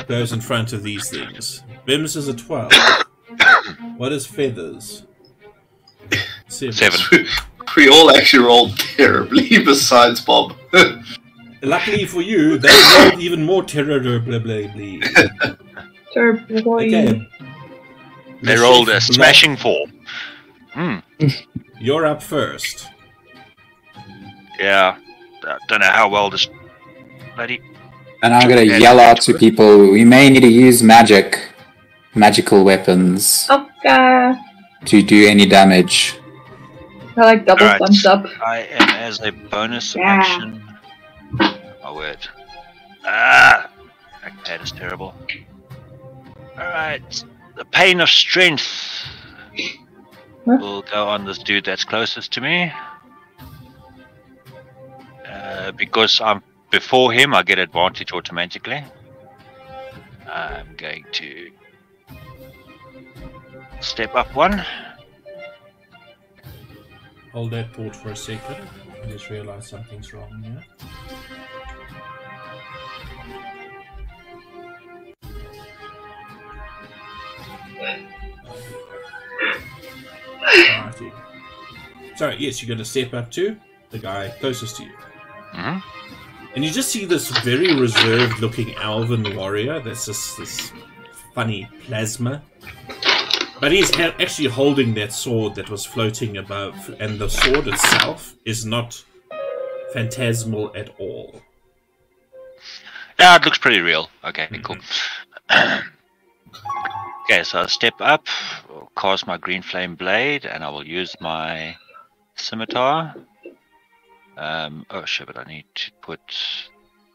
[SPEAKER 1] goes in front of these things. Bims is a 12. What is Feathers? 7.
[SPEAKER 3] We all actually rolled terribly, besides Bob.
[SPEAKER 1] Luckily for you, they rolled even more terribly. Okay.
[SPEAKER 5] They rolled a smashing 4.
[SPEAKER 1] You're up first.
[SPEAKER 5] Yeah. I don't know how well this bloody...
[SPEAKER 4] And I'm going to yell out to people, we may need to use magical weapons to do any damage.
[SPEAKER 2] I like double thumbs up.
[SPEAKER 5] I am as a bonus action. Oh, word. That is terrible. Alright. The Pain of Strength will go on this dude that's closest to me. Because I'm before him, I get advantage automatically. I'm going to step up 1.
[SPEAKER 1] Hold that thought for a second. I just realized something's wrong here. Alrighty. Sorry, yes, you're going to step up to the guy closest to you. And you just see this very reserved looking elven warrior that's just this funny plasma. But he's actually holding that sword that was floating above, and the sword itself is not phantasmal at all.
[SPEAKER 5] Yeah, it looks pretty real. Okay, cool. Okay, so I'll step up, cast my green flame blade, and I will use my scimitar. Oh shit, but I need to put...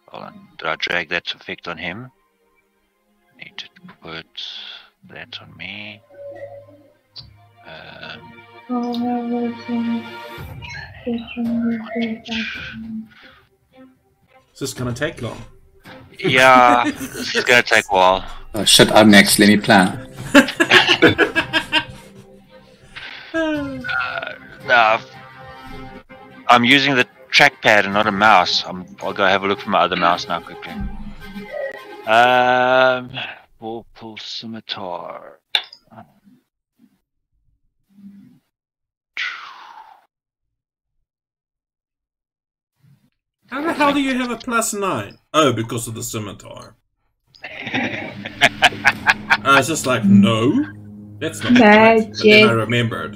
[SPEAKER 5] Hold on, did I drag that effect on him? I need to put that on me.
[SPEAKER 1] Is this gonna take long?
[SPEAKER 5] Yeah, this is gonna take a while.
[SPEAKER 4] Oh shit, I'm next, let me plan.
[SPEAKER 5] No, I'm using the trackpad and not a mouse. I'll go have a look for my other mouse now quickly. Pull scimitar.
[SPEAKER 1] How the hell do you have a +9? Oh, because of the scimitar. I was just like, no, that's not right. But then I remembered.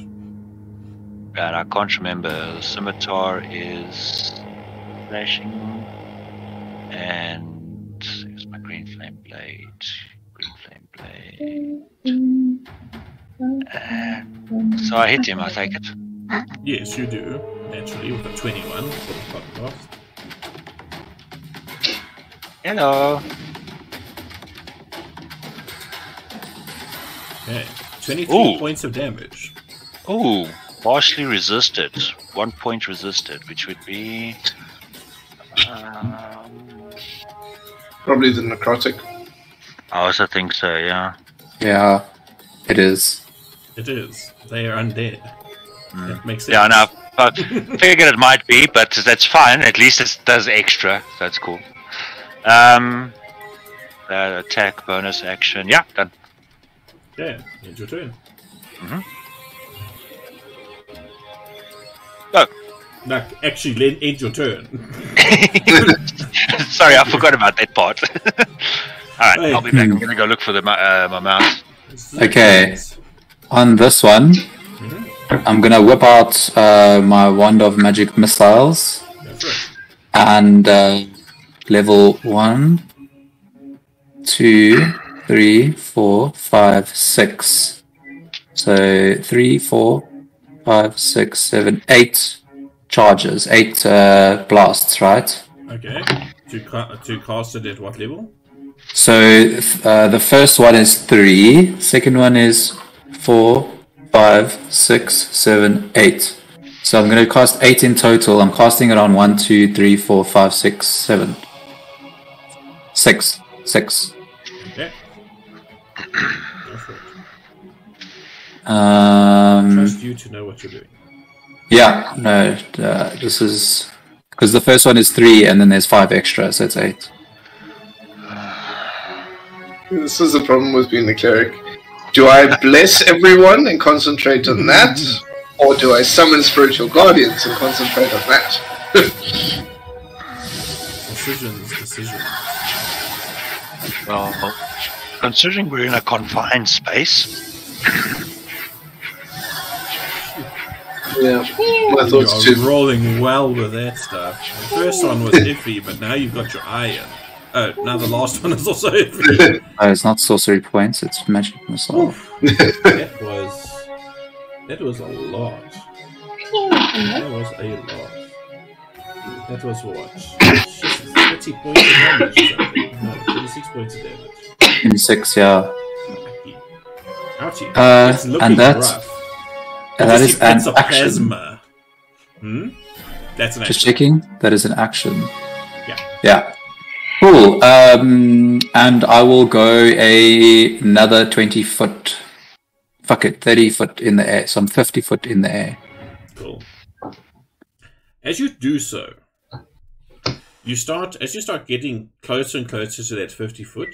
[SPEAKER 5] God, I can't remember. The scimitar is flashing, and here's my green flame blade. And so I hit him, I take it.
[SPEAKER 1] Yes, you do. Naturally, with a 21 for the podcast.
[SPEAKER 5] Hello.
[SPEAKER 1] Okay, 23 points of damage.
[SPEAKER 5] Ooh, partially resisted. 1 point resisted, which would be...
[SPEAKER 3] Probably the necrotic.
[SPEAKER 5] I also think so, yeah.
[SPEAKER 4] Yeah, it is.
[SPEAKER 1] It is. They are undead. That makes sense.
[SPEAKER 5] Yeah, no, I figured it might be, but that's fine. At least it does extra. That's cool. Attack, bonus action. Yeah, done.
[SPEAKER 1] Yeah, it's your turn.
[SPEAKER 5] Go.
[SPEAKER 1] No, actually, end your turn.
[SPEAKER 5] Sorry, I forgot about that part. Alright,
[SPEAKER 1] Hey.
[SPEAKER 5] I'll be back. I'm gonna go look for my mouse.
[SPEAKER 4] Okay. On this one, I'm gonna whip out my wand of magic missiles
[SPEAKER 1] That's right.
[SPEAKER 4] and level 1, 2, 3, 4, 5, 6. So 3, 4, 5, 6, 7, 8 charges, 8 blasts, right?
[SPEAKER 1] Okay. To cast it at what level?
[SPEAKER 4] So the first one is 3, second one is 4, 5, 6, 7, 8. So I'm going to cast 8 in total. I'm casting it on 1, 2, 3, 4, 5, 6, 7. 6.
[SPEAKER 1] Okay. Go for it. Trust you to know what you're doing.
[SPEAKER 4] Yeah, no, this is... Because the first one is 3 and then there's 5 extra, so it's 8.
[SPEAKER 3] This is the problem with being a cleric. Do I bless everyone and concentrate on that? Or do I summon spiritual guardians and concentrate on that?
[SPEAKER 1] Decisions.
[SPEAKER 5] Well, considering we're in a confined space.
[SPEAKER 3] Yeah, my thoughts
[SPEAKER 1] You're
[SPEAKER 3] too.
[SPEAKER 1] rolling well with that stuff. The first one was iffy, but now you've got your iron. Oh, now the last one is also iffy.
[SPEAKER 4] It's not sorcery points, it's magic missile.
[SPEAKER 1] That was a lot. That was what? Just 30 points of damage or something. No, 26 points of damage.
[SPEAKER 4] 26, yeah.
[SPEAKER 1] Ouchie.
[SPEAKER 4] Uh,
[SPEAKER 1] It's looking
[SPEAKER 4] and that's-
[SPEAKER 1] rough.
[SPEAKER 4] That is an
[SPEAKER 1] It's a
[SPEAKER 4] action.
[SPEAKER 1] plasma. That's an
[SPEAKER 4] Just
[SPEAKER 1] action.
[SPEAKER 4] checking, that is an action.
[SPEAKER 1] Yeah.
[SPEAKER 4] Yeah. Cool. And I will go another 20 foot. Fuck it, 30 foot in the air. So I'm 50 foot in the air.
[SPEAKER 1] Cool. As you do so, as you start getting closer and closer to that 50 foot,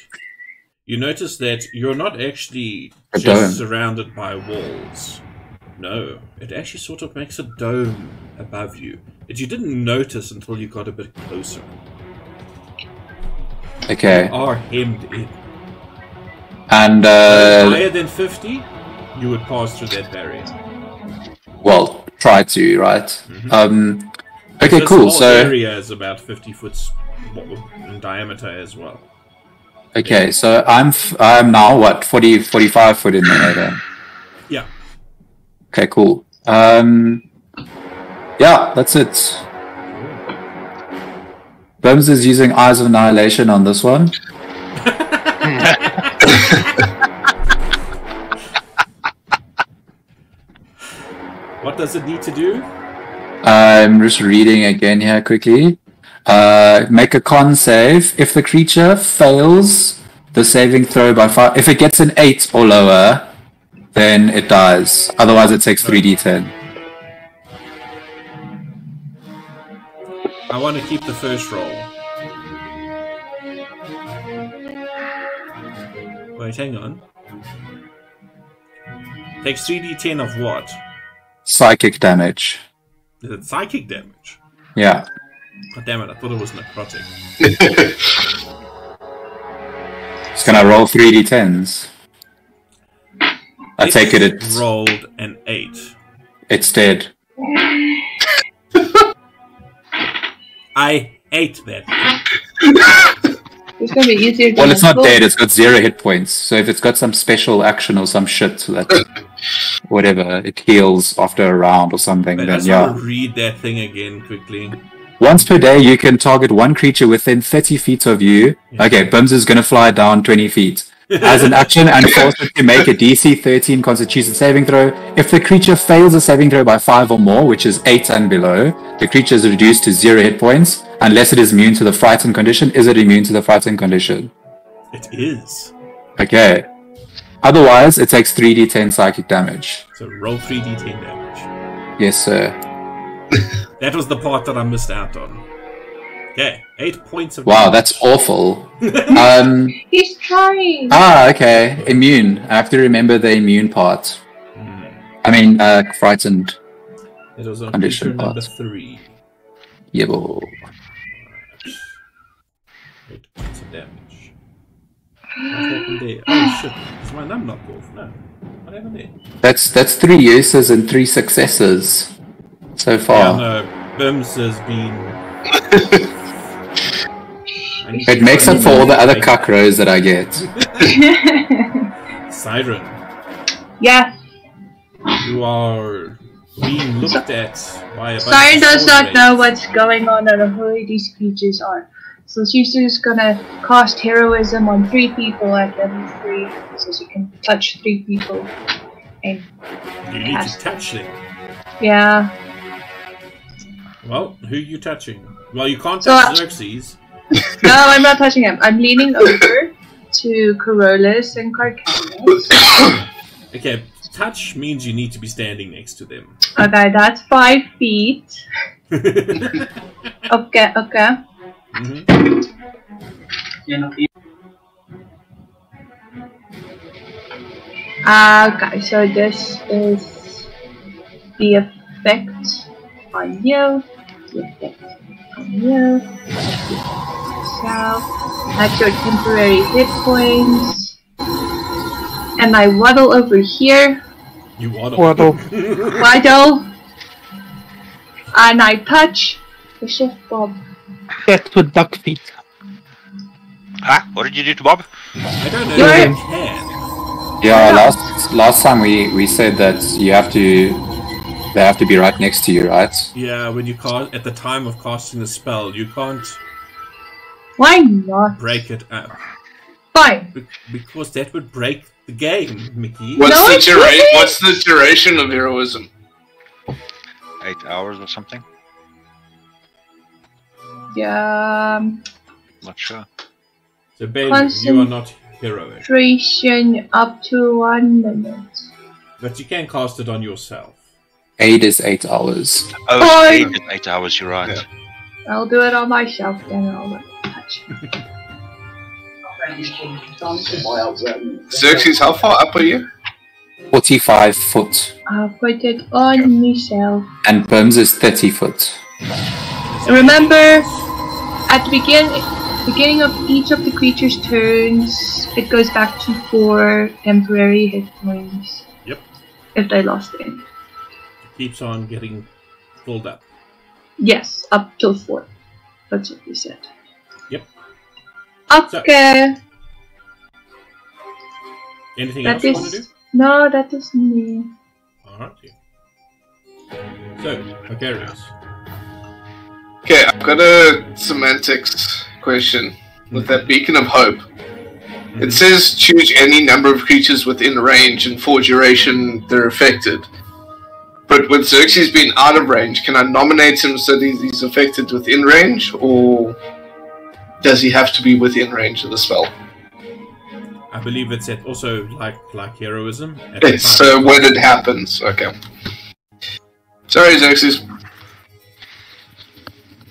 [SPEAKER 1] you notice that you're not actually
[SPEAKER 4] A
[SPEAKER 1] just
[SPEAKER 4] dome.
[SPEAKER 1] surrounded by walls. No, it actually sort of makes a dome above you that you didn't notice until you got a bit closer.
[SPEAKER 4] Okay.
[SPEAKER 1] You are hemmed in.
[SPEAKER 4] And,
[SPEAKER 1] Higher than 50, you would pass through that barrier.
[SPEAKER 4] well, try to, right? Okay,
[SPEAKER 1] This
[SPEAKER 4] cool.
[SPEAKER 1] whole
[SPEAKER 4] So,
[SPEAKER 1] area is about 50 foot in diameter as well.
[SPEAKER 4] okay, so I'm now, what, 40, 45 foot in the air then?
[SPEAKER 1] Yeah.
[SPEAKER 4] Okay, cool. Yeah, that's it. Bones is using Eyes of Annihilation on this one.
[SPEAKER 1] What does it need to do?
[SPEAKER 4] I'm just reading again here quickly. Make a con save. If the creature fails the saving throw by 5, if it gets an 8 or lower, then it dies. Otherwise, it takes 3d10.
[SPEAKER 1] I want to keep the first roll. Wait, hang on. Takes 3d10 of what?
[SPEAKER 4] Psychic damage.
[SPEAKER 1] Is it psychic damage?
[SPEAKER 4] Yeah.
[SPEAKER 1] God damn it, I thought it was necrotic.
[SPEAKER 4] It's gonna roll 3d10s. I take it it's
[SPEAKER 1] rolled an 8.
[SPEAKER 4] It's dead.
[SPEAKER 1] I hate that.
[SPEAKER 2] It's gonna be easier to
[SPEAKER 4] Well, it's not
[SPEAKER 2] handle.
[SPEAKER 4] dead. It's got 0 hit points. So if it's got some special action or some shit that, whatever, it heals after a round or something,
[SPEAKER 1] I
[SPEAKER 4] then
[SPEAKER 1] just
[SPEAKER 4] yeah.
[SPEAKER 1] want to read that thing again quickly.
[SPEAKER 4] Once per day, you can target one creature within 30 feet of you. Okay, Bims is going to fly down 20 feet. As an action and force it to make a DC 13 Constitution saving throw. If the creature fails a saving throw by 5 or more, which is 8 and below, the creature is reduced to 0 hit points unless it is immune to the frightened condition. Is it immune to the frightened condition?
[SPEAKER 1] It is.
[SPEAKER 4] Okay. Otherwise, it takes 3d10 psychic damage.
[SPEAKER 1] So roll 3d10 damage.
[SPEAKER 4] Yes, sir.
[SPEAKER 1] That was the part that I missed out on. Okay, 8 points of
[SPEAKER 4] Wow,
[SPEAKER 1] damage.
[SPEAKER 4] that's awful.
[SPEAKER 2] He's trying.
[SPEAKER 4] Okay. Immune. I have to remember the immune part. I mean, frightened.
[SPEAKER 1] It was on
[SPEAKER 4] Condition
[SPEAKER 1] feature number
[SPEAKER 4] part.
[SPEAKER 1] 3.
[SPEAKER 4] Yeah, well,
[SPEAKER 1] 8 points of damage. What happened there? Oh shit, is my num knocked off? No. What happened there?
[SPEAKER 4] that's 3 uses and 3 successes so
[SPEAKER 1] Yeah,
[SPEAKER 4] far.
[SPEAKER 1] no, Bims has been...
[SPEAKER 4] It makes up for all the other cuck rows that I get.
[SPEAKER 1] Siren,
[SPEAKER 2] Yeah.
[SPEAKER 1] you are being looked at by a bunch
[SPEAKER 2] Siren
[SPEAKER 1] of
[SPEAKER 2] does
[SPEAKER 1] sword
[SPEAKER 2] not
[SPEAKER 1] raiders.
[SPEAKER 2] know what's going on or who these creatures are. So she's just gonna cast heroism on 3 people at level 3, so she can touch 3 people. And
[SPEAKER 1] You need to touch them.
[SPEAKER 2] yeah.
[SPEAKER 1] Well, who are you touching? Well, you can't
[SPEAKER 2] So,
[SPEAKER 1] touch Xerxes.
[SPEAKER 2] No, I'm not touching him. I'm leaning over to Corollas and Carcass.
[SPEAKER 1] Okay, touch means you need to be standing next to them.
[SPEAKER 2] Okay, that's 5 feet. Okay. Okay, so this is the effect on you, the effect on you, so that's your temporary hit points. And I waddle over here,
[SPEAKER 1] You waddle.
[SPEAKER 2] waddle, and I touch the shift bomb.
[SPEAKER 6] That with duck feet.
[SPEAKER 5] Ah, what did you do to Bob?
[SPEAKER 1] I don't know
[SPEAKER 2] You're-
[SPEAKER 1] if you can.
[SPEAKER 4] Yeah, last time we said that they have to be right next to you, right?
[SPEAKER 1] Yeah, when you cast at the time of casting the spell, you can't
[SPEAKER 2] Why not?
[SPEAKER 1] break it up
[SPEAKER 2] Fine.
[SPEAKER 1] because that would break the game, Mickey.
[SPEAKER 3] What's,
[SPEAKER 2] No,
[SPEAKER 3] the
[SPEAKER 2] it wouldn't.
[SPEAKER 3] what's the duration of heroism?
[SPEAKER 5] 8 hours or something?
[SPEAKER 2] Yeah.
[SPEAKER 5] Not sure.
[SPEAKER 1] So Ben, you are not heroic,
[SPEAKER 2] Concentration up to 1 minute.
[SPEAKER 1] but you can cast it on yourself.
[SPEAKER 4] 8 is 8 hours.
[SPEAKER 5] Oh,
[SPEAKER 2] Fine.
[SPEAKER 5] it's 8 hours, you're right.
[SPEAKER 3] Yeah.
[SPEAKER 2] I'll do it on myself then. I'll let it touch.
[SPEAKER 3] Xerxes, how far up are you?
[SPEAKER 4] 45 foot.
[SPEAKER 2] I'll put it on myself.
[SPEAKER 4] And Bims is 30 foot.
[SPEAKER 2] Remember, at the beginning of each of the creature's turns, it goes back to 4 temporary hit points.
[SPEAKER 1] Yep.
[SPEAKER 2] If they lost any.
[SPEAKER 1] It keeps on getting filled up.
[SPEAKER 2] Yes, up till 4. That's what we said.
[SPEAKER 1] Yep.
[SPEAKER 2] Okay.
[SPEAKER 1] Anything
[SPEAKER 2] That
[SPEAKER 1] else you want to do?
[SPEAKER 2] is... No, that is me.
[SPEAKER 1] Alright. So, Hagarius.
[SPEAKER 3] Okay, I've got a semantics question with that beacon of hope. It says choose any number of creatures within range, and for duration they're affected. But with Xerxes being out of range, can I nominate him so that he's affected within range, or does he have to be within range of the spell?
[SPEAKER 1] I believe it's also like heroism. At the
[SPEAKER 3] It's
[SPEAKER 1] time.
[SPEAKER 3] when it happens. Okay. Sorry, Xerxes.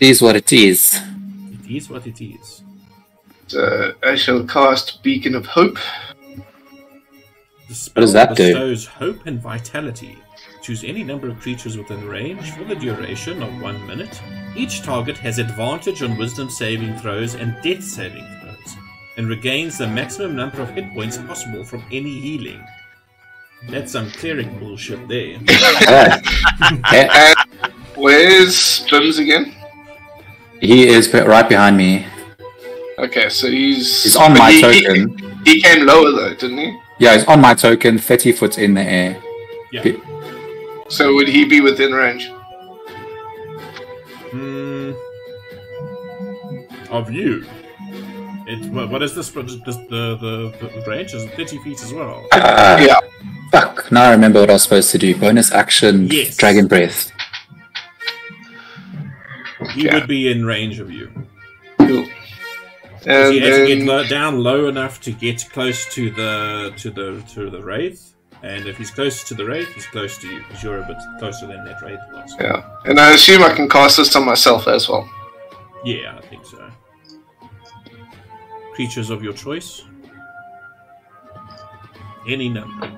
[SPEAKER 4] It is what it is.
[SPEAKER 1] It is what it is.
[SPEAKER 3] I shall cast Beacon of Hope.
[SPEAKER 1] The spell
[SPEAKER 4] does that do?
[SPEAKER 1] bestows hope and vitality. Choose any number of creatures within range for the duration of 1 minute. Each target has advantage on wisdom saving throws and death saving throws, and regains the maximum number of hit points possible from any healing. That's some cleric bullshit there.
[SPEAKER 4] Yeah.
[SPEAKER 3] Where's Bims again?
[SPEAKER 4] He is right behind me.
[SPEAKER 3] Okay, so he's
[SPEAKER 4] on
[SPEAKER 3] but
[SPEAKER 4] my token.
[SPEAKER 3] He came lower though, didn't he?
[SPEAKER 4] Yeah, he's on my token, 30 foot in the air.
[SPEAKER 1] Yeah.
[SPEAKER 3] So would he be within range?
[SPEAKER 1] Of you. What is this? The range is 30 feet as well.
[SPEAKER 3] Yeah.
[SPEAKER 4] Fuck, now I remember what I was supposed to do. Bonus action,
[SPEAKER 1] Yes.
[SPEAKER 4] Dragon Breath.
[SPEAKER 1] He would be in range of you.
[SPEAKER 3] Cool.
[SPEAKER 1] Because
[SPEAKER 3] And
[SPEAKER 1] he has to
[SPEAKER 3] then
[SPEAKER 1] get down low enough to get close to the wraith, And if he's close to the wraith, he's close to you, because you're a bit closer than that wraith was.
[SPEAKER 3] Yeah. And I assume I can cast this on myself as well.
[SPEAKER 1] Yeah, I think so. Creatures of your choice. Any number.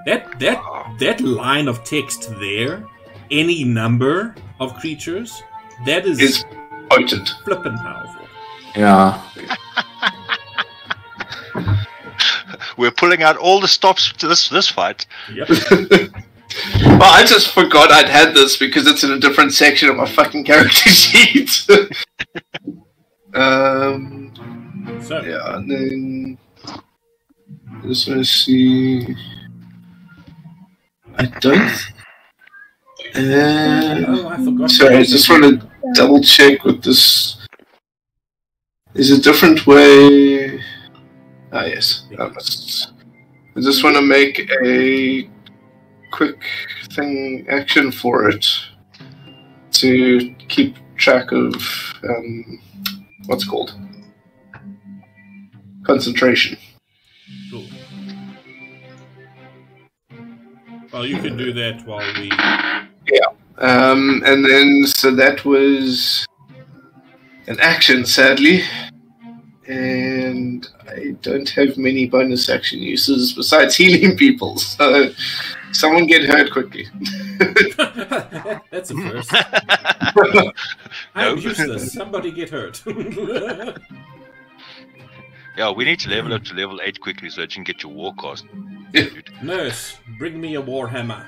[SPEAKER 1] Yep. That line of text there, any number of creatures, that is
[SPEAKER 3] potent.
[SPEAKER 1] Flippin' powerful.
[SPEAKER 4] Yeah.
[SPEAKER 5] We're pulling out all the stops to this fight.
[SPEAKER 1] Yep.
[SPEAKER 3] Well, I just forgot I'd had this because it's in a different section of my fucking character sheet. So, yeah, and then just want to see. I don't.
[SPEAKER 1] I forgot.
[SPEAKER 3] Sorry, I just want to double check with this. Is a different way. Ah, yes. I just want to make a quick action for it to keep track of what's it called? Concentration.
[SPEAKER 1] Cool. Well, you can do that while we.
[SPEAKER 3] Yeah. And then so that was an action, sadly. And I don't have many bonus action uses besides healing people, so someone get hurt quickly.
[SPEAKER 1] That's a first. I'm useless. Somebody get hurt.
[SPEAKER 5] Yeah, we need to level up to level 8 quickly so that you can get your war cost.
[SPEAKER 1] Nurse, bring me a warhammer.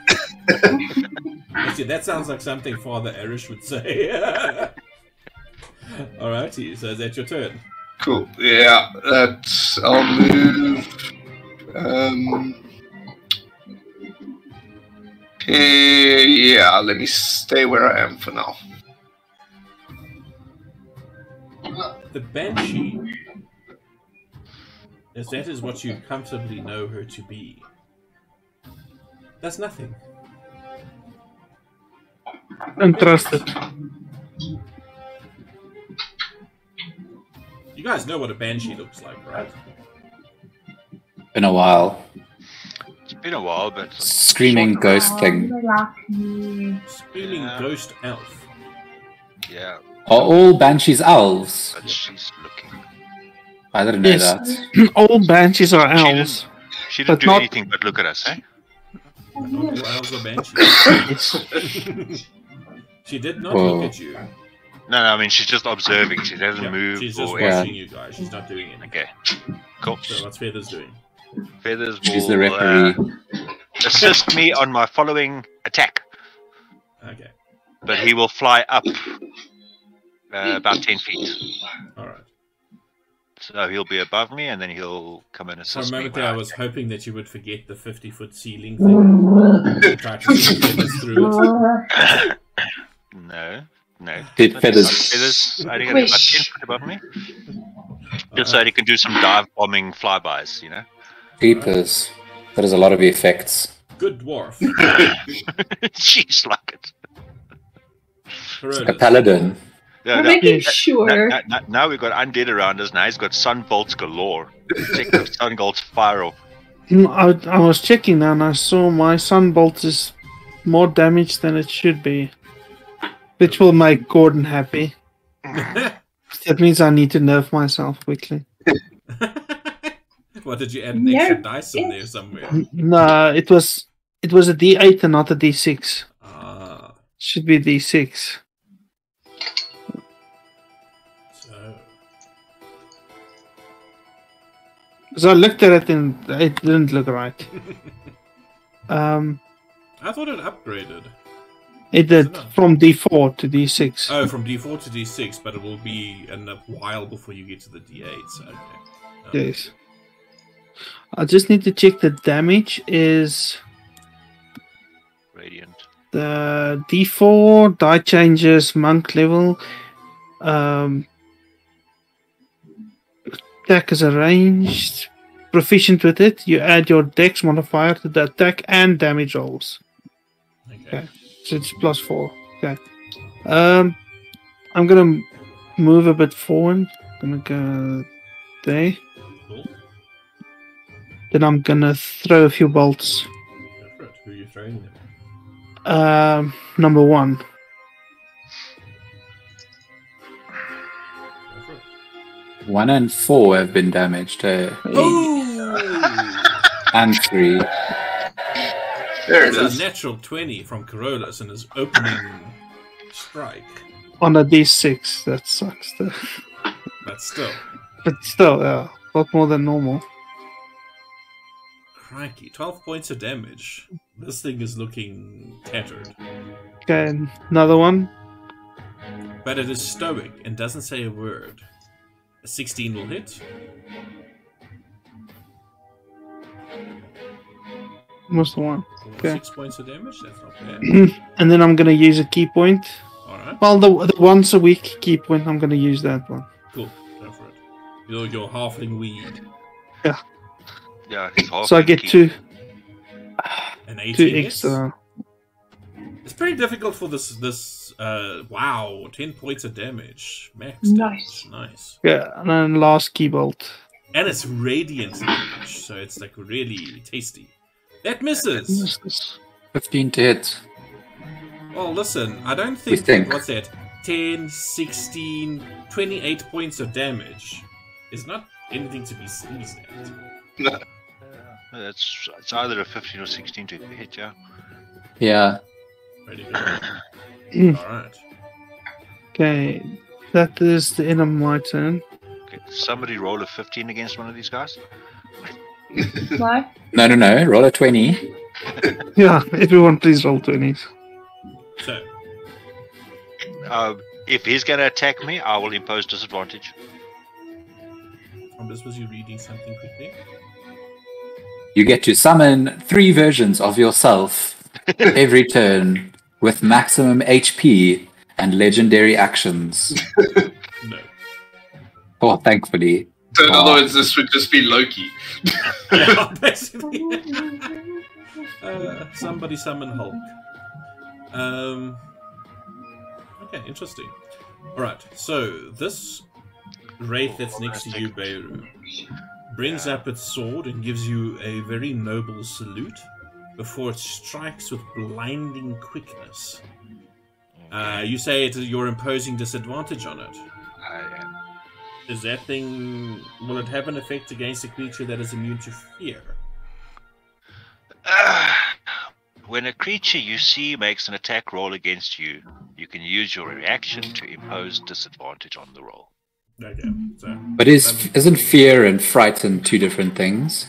[SPEAKER 1] Actually, that sounds like something Father Erish would say. Alrighty, so is that your turn?
[SPEAKER 3] Cool. Yeah, I'll move. Yeah, let me stay where I am for now.
[SPEAKER 1] The Banshee, as that is what you comfortably know her to be, does nothing.
[SPEAKER 6] Don't trust it.
[SPEAKER 1] You guys know what a Banshee looks like, right?
[SPEAKER 4] Been a while.
[SPEAKER 5] It's been a while, but...
[SPEAKER 4] Screaming ghost thing.
[SPEAKER 1] Screaming ghost elf.
[SPEAKER 5] Yeah.
[SPEAKER 4] Are all banshees elves?
[SPEAKER 5] But she's looking.
[SPEAKER 4] I didn't know
[SPEAKER 6] Yes.
[SPEAKER 4] that.
[SPEAKER 6] All banshees are elves.
[SPEAKER 5] She didn't
[SPEAKER 6] But
[SPEAKER 5] do
[SPEAKER 6] not-
[SPEAKER 5] anything but look at us, eh?
[SPEAKER 1] Not all elves are banshees. She did not look at you.
[SPEAKER 5] No, I mean, she's just observing. She hasn't moved.
[SPEAKER 1] She's just
[SPEAKER 5] or
[SPEAKER 1] watching you guys. She's not doing anything.
[SPEAKER 5] Okay. Cool.
[SPEAKER 1] So what's Feathers doing?
[SPEAKER 5] Feathers
[SPEAKER 4] She's
[SPEAKER 5] will
[SPEAKER 4] the referee.
[SPEAKER 5] assist me on my following attack.
[SPEAKER 1] Okay.
[SPEAKER 5] But he will fly up about 10 feet.
[SPEAKER 1] Alright.
[SPEAKER 5] So he'll be above me, and then he'll come and
[SPEAKER 1] For a
[SPEAKER 5] assist me.
[SPEAKER 1] moment there, I was hoping that you would forget the 50-foot ceiling thing. Try to see Feathers through it.
[SPEAKER 5] No.
[SPEAKER 4] Did Feathers...
[SPEAKER 5] Feathers, I think about 10 feet above me. Just so he can do some dive bombing flybys, you know?
[SPEAKER 4] Creepers. That is a lot of effects.
[SPEAKER 1] Good dwarf.
[SPEAKER 5] Jeez, like it.
[SPEAKER 4] A paladin.
[SPEAKER 2] I'm making sure.
[SPEAKER 5] Now we've got undead around us. Now he's got sunbolts galore. Check the sunbolts fire off.
[SPEAKER 6] I was checking now and I saw my sunbolt is more damage than it should be. Which will make Gordon happy. That means I need to nerf myself quickly.
[SPEAKER 1] What, did you add an extra dice in there somewhere?
[SPEAKER 6] No, it was a D8 and not a D6.
[SPEAKER 1] Ah.
[SPEAKER 6] Should be D6. So I looked at it and it didn't look right.
[SPEAKER 1] I thought it upgraded.
[SPEAKER 6] It did from D4 to D6.
[SPEAKER 1] Oh, from D4 to D6, but it will be a while before you get to the D8. So okay.
[SPEAKER 6] Yes. I just need to check the damage is
[SPEAKER 5] Radiant.
[SPEAKER 6] the D4 die changes monk level. Attack is arranged. Proficient with it, you add your dex modifier to the attack and damage rolls. Okay. So it's +4. Okay. I'm gonna move a bit forward. I'm gonna go there.
[SPEAKER 1] Cool.
[SPEAKER 6] Then I'm gonna throw a few bolts.
[SPEAKER 1] Who are you throwing them?
[SPEAKER 6] Number 1.
[SPEAKER 4] 1 and 4 have been damaged. And 3.
[SPEAKER 3] There it
[SPEAKER 1] That's
[SPEAKER 3] is.
[SPEAKER 1] a natural 20 from Carolus in his opening strike.
[SPEAKER 6] On a D6, that sucks. Though.
[SPEAKER 1] But still.
[SPEAKER 6] But still, a lot more than normal.
[SPEAKER 1] Crikey, 12 points of damage. This thing is looking tattered.
[SPEAKER 6] Okay, another one.
[SPEAKER 1] But it is stoic and doesn't say a word. A 16 will hit.
[SPEAKER 6] What's the one? Okay.
[SPEAKER 1] 6 points of damage, that's not bad.
[SPEAKER 6] And then I'm gonna use a key point.
[SPEAKER 1] Alright.
[SPEAKER 6] Well, the once a week key point, I'm gonna use that one.
[SPEAKER 1] Cool, go for it. Your halfling weed.
[SPEAKER 6] Yeah.
[SPEAKER 5] Yeah, it's half
[SPEAKER 6] So I get two
[SPEAKER 1] An 18 hits.
[SPEAKER 6] extra.
[SPEAKER 1] It's pretty difficult for this wow, 10 points of damage. Max
[SPEAKER 2] Nice.
[SPEAKER 1] damage. Nice.
[SPEAKER 6] Yeah, and then last key bolt.
[SPEAKER 1] And it's radiant damage, so it's like really tasty. That misses!
[SPEAKER 4] 15 to hit.
[SPEAKER 1] Well, listen, I don't think, what's that? 10, 16, 28 points of damage is not anything to be sneezed at.
[SPEAKER 3] No.
[SPEAKER 5] It's either a 15 or 16 to hit, yeah.
[SPEAKER 4] Yeah.
[SPEAKER 1] Pretty good. Alright.
[SPEAKER 6] Okay, that is the end of my turn.
[SPEAKER 5] Okay, somebody roll a 15 against one of these guys.
[SPEAKER 2] Why?
[SPEAKER 4] No. Roll a 20.
[SPEAKER 6] Yeah, everyone please roll 20s.
[SPEAKER 1] So,
[SPEAKER 5] If he's going to attack me, I will impose disadvantage.
[SPEAKER 1] this was you reading something quickly?
[SPEAKER 4] You get to summon 3 versions of yourself every turn with maximum HP and legendary actions.
[SPEAKER 1] No.
[SPEAKER 4] Oh, thankfully.
[SPEAKER 3] So in other words, this would just be Loki.
[SPEAKER 1] Yeah, basically. Somebody summon Hulk. Okay, interesting. Alright, so this wraith that's next to you, Beirut, brings up its sword and gives you a very noble salute before it strikes with blinding quickness. You say you're imposing disadvantage on it.
[SPEAKER 5] I am.
[SPEAKER 1] Is that thing... will it have an effect against a creature that is immune to fear?
[SPEAKER 5] When a creature you see makes an attack roll against you, you can use your reaction to impose disadvantage on the roll.
[SPEAKER 1] Okay, so...
[SPEAKER 4] But isn't fear and frighten 2 different things?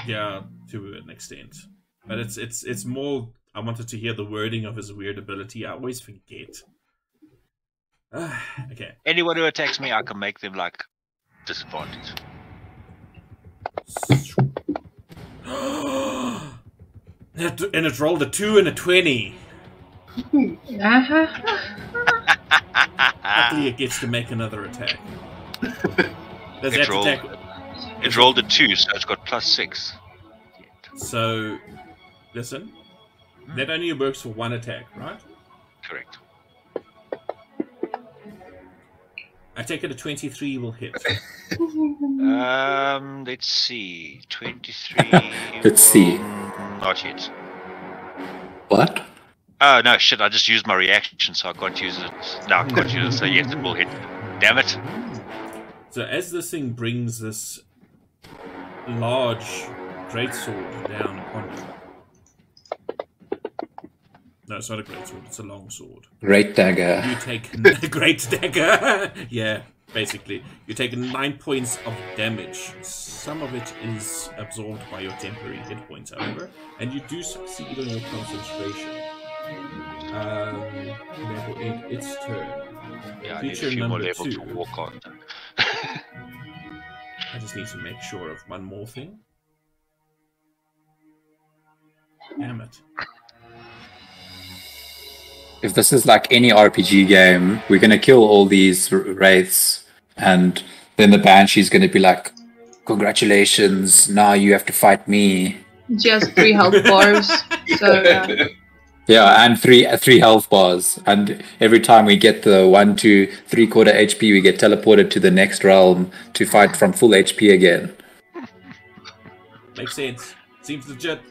[SPEAKER 1] Yeah, to an extent. But it's more... I wanted to hear the wording of his weird ability. I always forget. Okay.
[SPEAKER 5] Anyone who attacks me, I can make them like disadvantage.
[SPEAKER 1] And it rolled a 2 and a 20. Luckily, it gets to make another attack. Does that attack?
[SPEAKER 5] It rolled a 2, so it's got +6.
[SPEAKER 1] So, listen. That only works for 1 attack, right?
[SPEAKER 5] Correct.
[SPEAKER 1] I take it a 23 will hit.
[SPEAKER 5] Let's see. 23.
[SPEAKER 4] Let's see.
[SPEAKER 5] Not yet.
[SPEAKER 4] What?
[SPEAKER 5] Oh, no, shit. I just used my reaction, so I can't use it. No, I can't use it, so yes, it will hit. Damn it.
[SPEAKER 1] So as this thing brings this large greatsword down upon you. No, it's not a greatsword, it's a long sword.
[SPEAKER 4] Great dagger.
[SPEAKER 1] You take a great dagger. Yeah, basically. You take 9 points of damage. Some of it is absorbed by your temporary hit points, however, and you do succeed on your concentration. Level 8, its turn.
[SPEAKER 5] Yeah, I need a
[SPEAKER 1] Feature
[SPEAKER 5] few more
[SPEAKER 1] number
[SPEAKER 5] levels
[SPEAKER 1] 2.
[SPEAKER 5] to walk on.
[SPEAKER 1] I just need to make sure of one more thing. Damn it.
[SPEAKER 4] If this is like any RPG game, we're going to kill all these wraiths, and then the Banshee's going to be like, congratulations, now you have to fight me.
[SPEAKER 2] Just 3 health bars. So,
[SPEAKER 4] Yeah, and three health bars. And every time we get the 1 to 3/4 HP, we get teleported to the next realm to fight from full HP again.
[SPEAKER 1] Makes sense. Seems legit.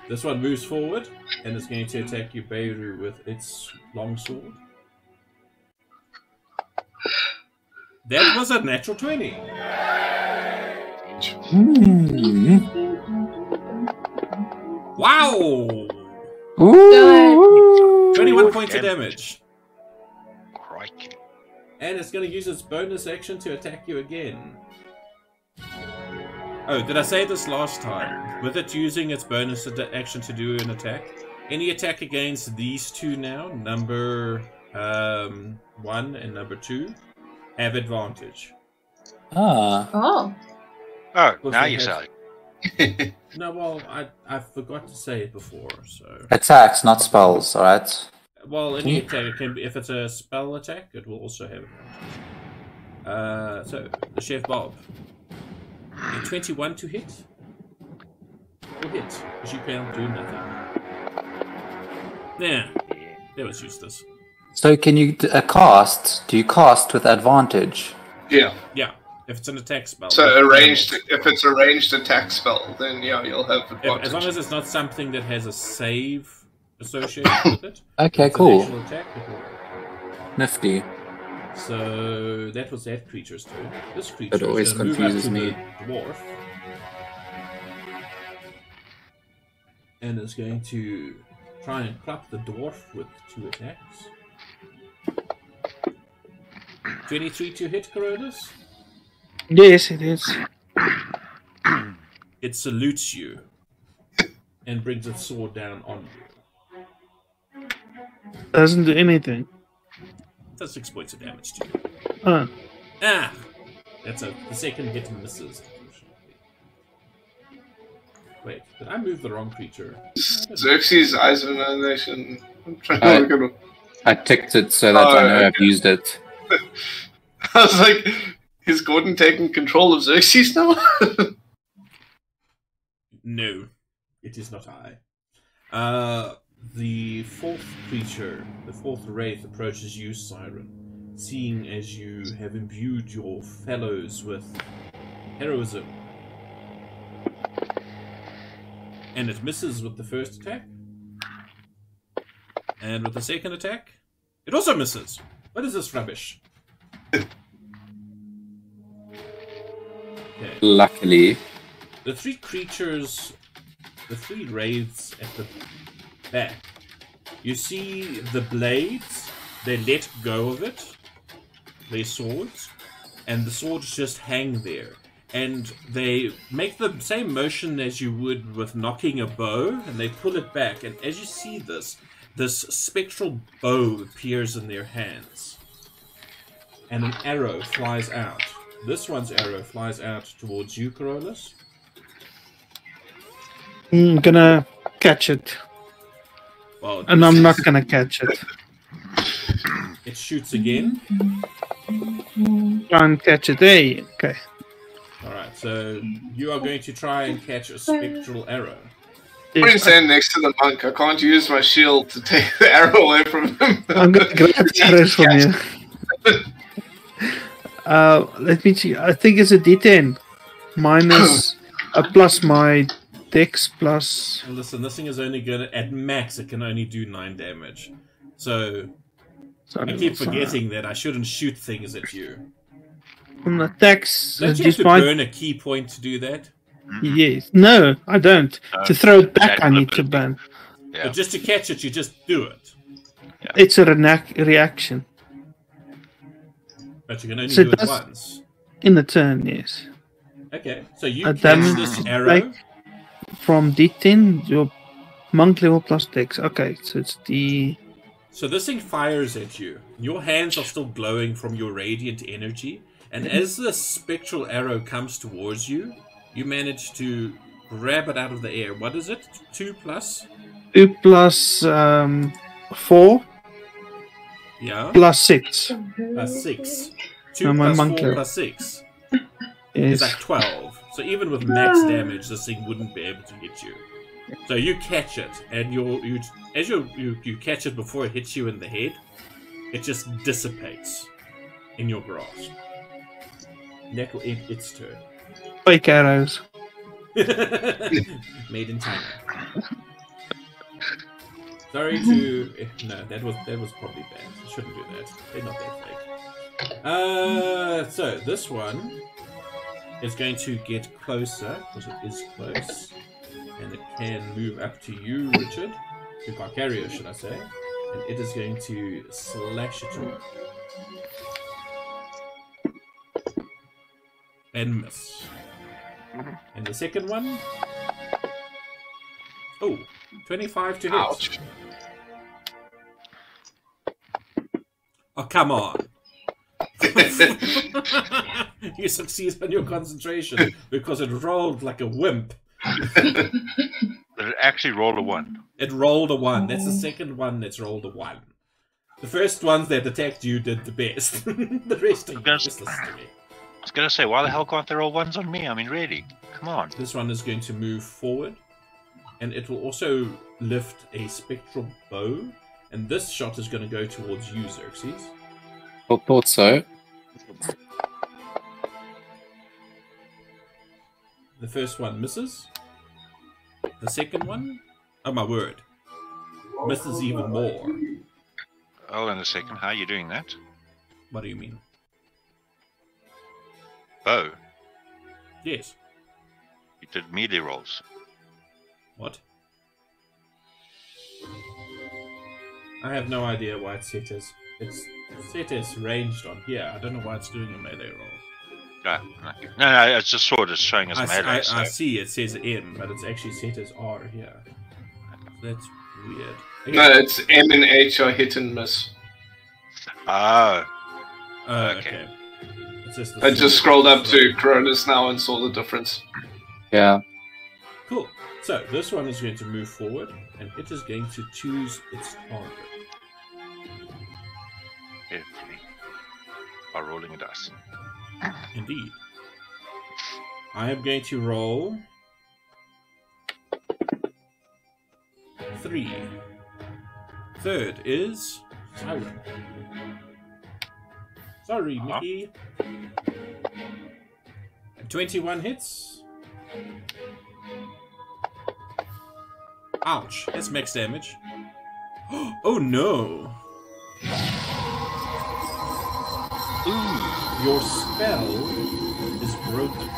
[SPEAKER 1] This one moves forward and is going to attack you, Beirut, with its longsword. That was a natural 20. Wow!
[SPEAKER 4] Ooh.
[SPEAKER 1] 21 points of damage.
[SPEAKER 5] Crikey.
[SPEAKER 1] And it's going to use its bonus action to attack you again. Oh, did I say this last time? With it using its bonus action to do an attack, any attack against these two now, number 1 and number 2, have advantage.
[SPEAKER 4] Ah.
[SPEAKER 2] Oh.
[SPEAKER 5] Oh, now you say.
[SPEAKER 1] No, well, I forgot to say it before, so...
[SPEAKER 4] Attacks, not spells, alright?
[SPEAKER 1] Well, any attack, it can be, if it's a spell attack, it will also have advantage. So, the Chef Bob. A 21 to hit? Or hit, because you can't do nothing. Yeah, that was useless.
[SPEAKER 4] So can you cast? Do you cast with advantage?
[SPEAKER 3] Yeah.
[SPEAKER 1] Yeah, if it's an attack spell.
[SPEAKER 3] So if it's a ranged attack spell, then yeah, you'll have advantage.
[SPEAKER 1] As long as it's not something that has a save associated with it.
[SPEAKER 4] Okay,
[SPEAKER 1] it's
[SPEAKER 4] cool.
[SPEAKER 1] An actual attack, it will...
[SPEAKER 4] Nifty.
[SPEAKER 1] So that was that creature's turn. This creature
[SPEAKER 4] It always
[SPEAKER 1] is going to move up
[SPEAKER 4] confuses
[SPEAKER 1] to
[SPEAKER 4] me.
[SPEAKER 1] the dwarf. And is going to try and clap the dwarf with 2 attacks. 23 to hit, Coronis.
[SPEAKER 6] Yes, it is.
[SPEAKER 1] It salutes you and brings its sword down on you.
[SPEAKER 6] Doesn't do anything.
[SPEAKER 1] Does 6 points of damage to you.
[SPEAKER 6] Ah.
[SPEAKER 1] Ah! That's the second hit misses. Wait, did I move the wrong creature?
[SPEAKER 3] Xerxes' Eyes of Annihilation. I'm trying to look at them.
[SPEAKER 4] I ticked it so that I know I've used it.
[SPEAKER 3] I was like, is Gordon taking control of Xerxes now?
[SPEAKER 1] No, it is not I. The fourth creature, the fourth wraith, approaches you, Siren, seeing as you have imbued your fellows with heroism. And it misses with the first attack. And with the second attack, it also misses. What is this rubbish? Okay.
[SPEAKER 4] Luckily.
[SPEAKER 1] The 3 creatures, the 3 wraiths at the back, you see the blades, they let go of it, their swords, and the swords just hang there. And they make the same motion as you would with knocking a bow, and they pull it back, and as you see this spectral bow appears in their hands. And an arrow flies out. This one's arrow flies out towards you, Carolus.
[SPEAKER 6] I'm gonna catch it.
[SPEAKER 1] Well,
[SPEAKER 6] and I'm not gonna catch it.
[SPEAKER 1] It shoots again.
[SPEAKER 6] Try and catch it. Hey, okay.
[SPEAKER 1] Alright, so you are going to try and catch a spectral arrow.
[SPEAKER 3] I'm going to stand next to the monk. I can't use my shield to take the arrow away from him.
[SPEAKER 6] I'm going to grab the arrows from you. Let me see. I think it's a D10. Minus plus my dex plus...
[SPEAKER 1] Listen, this thing is only going to... At max, it can only do 9 damage. So... I keep forgetting that I shouldn't shoot things at you.
[SPEAKER 6] On attacks...
[SPEAKER 1] Don't you have to burn a key point to do that?
[SPEAKER 6] Yes. No, I don't. To throw it back, I need to burn.
[SPEAKER 1] Yeah. But just to catch it, you just do it.
[SPEAKER 6] Yeah. It's a reaction.
[SPEAKER 1] But you can only do it once.
[SPEAKER 6] In a turn, yes.
[SPEAKER 1] Okay, so you catch this arrow.
[SPEAKER 6] From D10, your monk level plus dex. Okay, so it's the...
[SPEAKER 1] So this thing fires at you. Your hands are still glowing from your radiant energy. And as the spectral arrow comes towards you, you manage to grab it out of the air. What is it? 2 plus?
[SPEAKER 6] 2 plus 4.
[SPEAKER 1] Yeah.
[SPEAKER 6] Plus 6.
[SPEAKER 1] Plus 6. 2 plus 4 plus 6. It's like 12. So even with max damage, this thing wouldn't be able to hit you. So you catch it, and as you catch it before it hits you in the head, it just dissipates in your grasp. That will end its turn.
[SPEAKER 6] Fake arrows.
[SPEAKER 1] Made in China. Sorry to... No, that was probably bad. I shouldn't do that. They're not that fake. So, this one is going to get closer, because it is close. And it can move up to you, Richard. To Carcario, should I say. And it is going to slash at you. And miss. And the second one... Oh, 25 to hit.
[SPEAKER 3] Ouch.
[SPEAKER 1] Oh, come on. You succeed on your concentration because it rolled like a wimp.
[SPEAKER 5] Did it actually roll a 1?
[SPEAKER 1] It rolled a 1. That's the second one that's rolled a 1. The first ones that attacked you did the best. The rest of you just listen to me.
[SPEAKER 5] I was going to say, why the hell can't they roll 1s on me? I mean, really? Come on.
[SPEAKER 1] This one is going to move forward. And it will also lift a spectral bow. And this shot is going to go towards you, Xerxes.
[SPEAKER 4] I thought so.
[SPEAKER 1] The first one misses. The second one, oh my word, misses even more.
[SPEAKER 5] Hold on a second, how are you doing that?
[SPEAKER 1] What do you mean?
[SPEAKER 5] Bow.
[SPEAKER 1] Yes.
[SPEAKER 5] You did melee rolls.
[SPEAKER 1] What? I have no idea why it's set as... It's set as ranged on here. I don't know why it's doing a melee roll.
[SPEAKER 5] Okay. No, I just saw it as showing as melee.
[SPEAKER 1] I see it says M, but it's actually set as R here. That's weird. Okay.
[SPEAKER 3] No, it's M and H are hit and miss.
[SPEAKER 5] Oh.
[SPEAKER 1] Okay. It's just
[SPEAKER 3] I just scrolled up to Cronus now and saw the difference.
[SPEAKER 4] Yeah.
[SPEAKER 1] Cool. So, this one is going to move forward, and it is going to choose its target.
[SPEAKER 5] Carefully. By rolling a dice.
[SPEAKER 1] Indeed. I am going to roll 3. Third is Siren. Sorry, Mickey. 21 hits. Ouch, that's max damage. Oh no! Ooh, your spell is broken.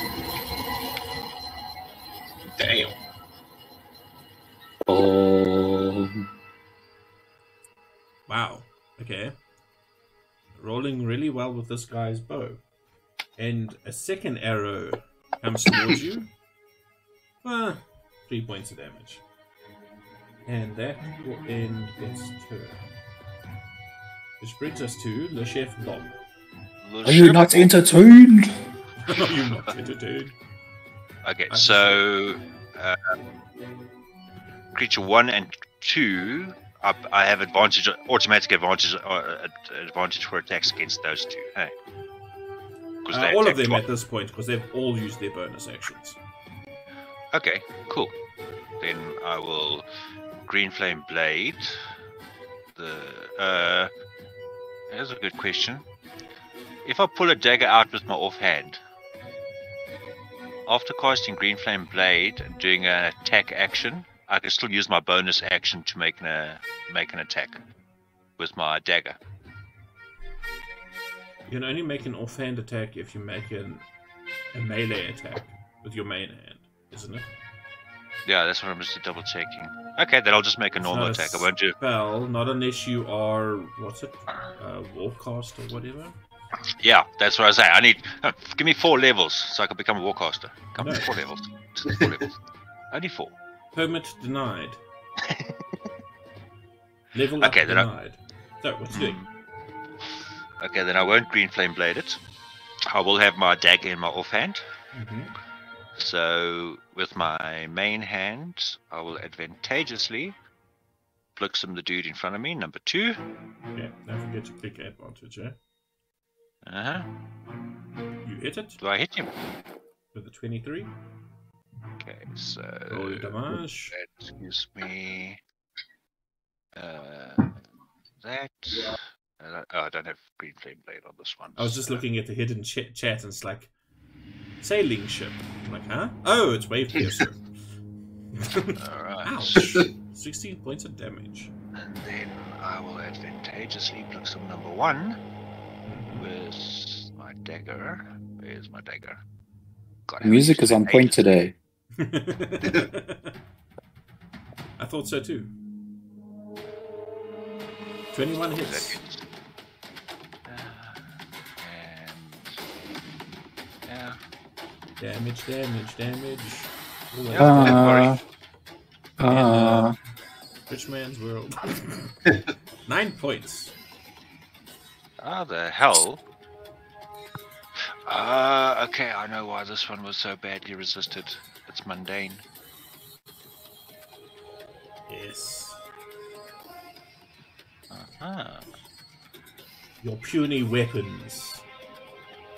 [SPEAKER 3] Damn.
[SPEAKER 4] Oh.
[SPEAKER 1] Wow, okay. Rolling really well with this guy's bow. And a second arrow comes towards you. 3 points of damage. And that will end its turn. Which brings us to Le Chef Blob.
[SPEAKER 4] Are you not entertained?
[SPEAKER 1] Are you not entertained?
[SPEAKER 5] Okay, so creature 1 and 2, I have advantage, automatic advantage for attacks against those two. Hey,
[SPEAKER 1] all of them at this point, because they've all used their bonus actions.
[SPEAKER 5] Okay, cool. Then I will Green Flame Blade. Here's a good question. If I pull a dagger out with my offhand, after casting Green Flame Blade and doing an attack action, I can still use my bonus action to make an attack with my dagger.
[SPEAKER 1] You can only make an offhand attack if you make a melee attack with your main hand, isn't it?
[SPEAKER 5] Yeah, that's what I'm just double checking. Okay, then I'll just make a normal attack. I won't do
[SPEAKER 1] spell, not unless you are Warcast or whatever.
[SPEAKER 5] Yeah, that's what I was saying. I need give me 4 levels so I can become a Warcaster. Come on, 4 levels. 4 levels. Only 4.
[SPEAKER 1] Permit denied. Level up denied. So, what's it doing?
[SPEAKER 5] Okay, then I won't Green Flame Blade it. I will have my dagger in my offhand. So, with my main hand, I will advantageously Blixum the dude in front of me, number 2.
[SPEAKER 1] Yeah, don't forget to click advantage, eh? You hit it?
[SPEAKER 5] Do I hit him?
[SPEAKER 1] With a 23.
[SPEAKER 5] Okay, so
[SPEAKER 1] roll your damage.
[SPEAKER 5] That gives me that. I don't have Green Flame Blade on this one.
[SPEAKER 1] I was just looking at the hidden chat and it's like, Sailing ship. I'm like, huh? Oh, it's wave piercer.
[SPEAKER 5] Alright.
[SPEAKER 1] Ouch. 16 points of damage.
[SPEAKER 5] And then I will advantageously pluck some number 1 with my dagger. Where's my dagger? God,
[SPEAKER 4] Music is on point today.
[SPEAKER 1] I thought so too. 21 hits.
[SPEAKER 5] Yeah.
[SPEAKER 1] Damage. Rich man's world. 9 points.
[SPEAKER 5] Ah, the hell. Okay, I know why this one was so badly resisted. It's mundane.
[SPEAKER 1] Yes.
[SPEAKER 5] Uh-huh.
[SPEAKER 1] Your puny weapons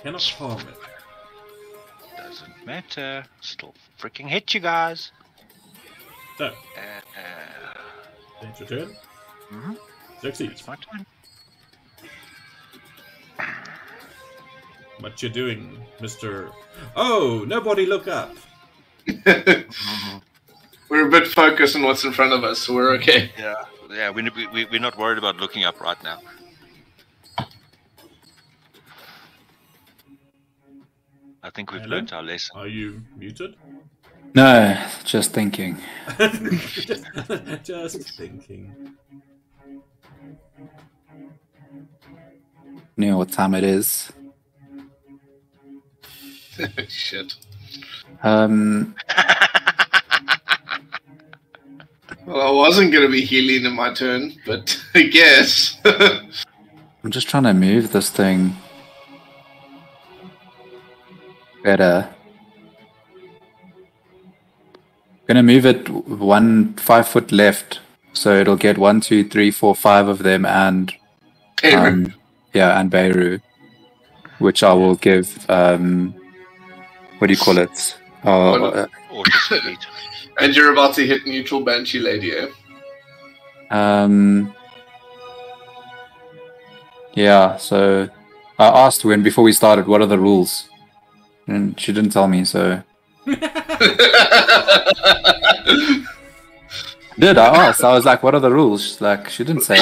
[SPEAKER 1] cannot harm it.
[SPEAKER 5] Doesn't matter. Still freaking hit you guys.
[SPEAKER 1] So, that's your turn.
[SPEAKER 5] Mm-hmm.
[SPEAKER 1] Succeed.
[SPEAKER 5] It's my turn.
[SPEAKER 1] What you doing, Mr. Oh, nobody look up.
[SPEAKER 3] We're a bit focused on what's in front of us, so we're okay.
[SPEAKER 5] Yeah. We're not worried about looking up right now. I think we've learned our lesson.
[SPEAKER 1] Are you muted?
[SPEAKER 4] No, just thinking.
[SPEAKER 1] Just thinking.
[SPEAKER 4] You know what time it is?
[SPEAKER 3] Shit.
[SPEAKER 4] Um,
[SPEAKER 3] Well, I wasn't going to be healing in my turn, but I guess.
[SPEAKER 4] I'm just trying to move this thing better. Gonna move it 5 foot left, so it'll get 1, 2, 3, 4, 5 of them, and and Beirut, which I will give. What do you call it?
[SPEAKER 3] And you're about to hit neutral Banshee Lady, eh?
[SPEAKER 4] Yeah, so I asked Gwen before we started, what are the rules? And she didn't tell me, so... Did I asked? I was like, what are the rules? She's like, she didn't say.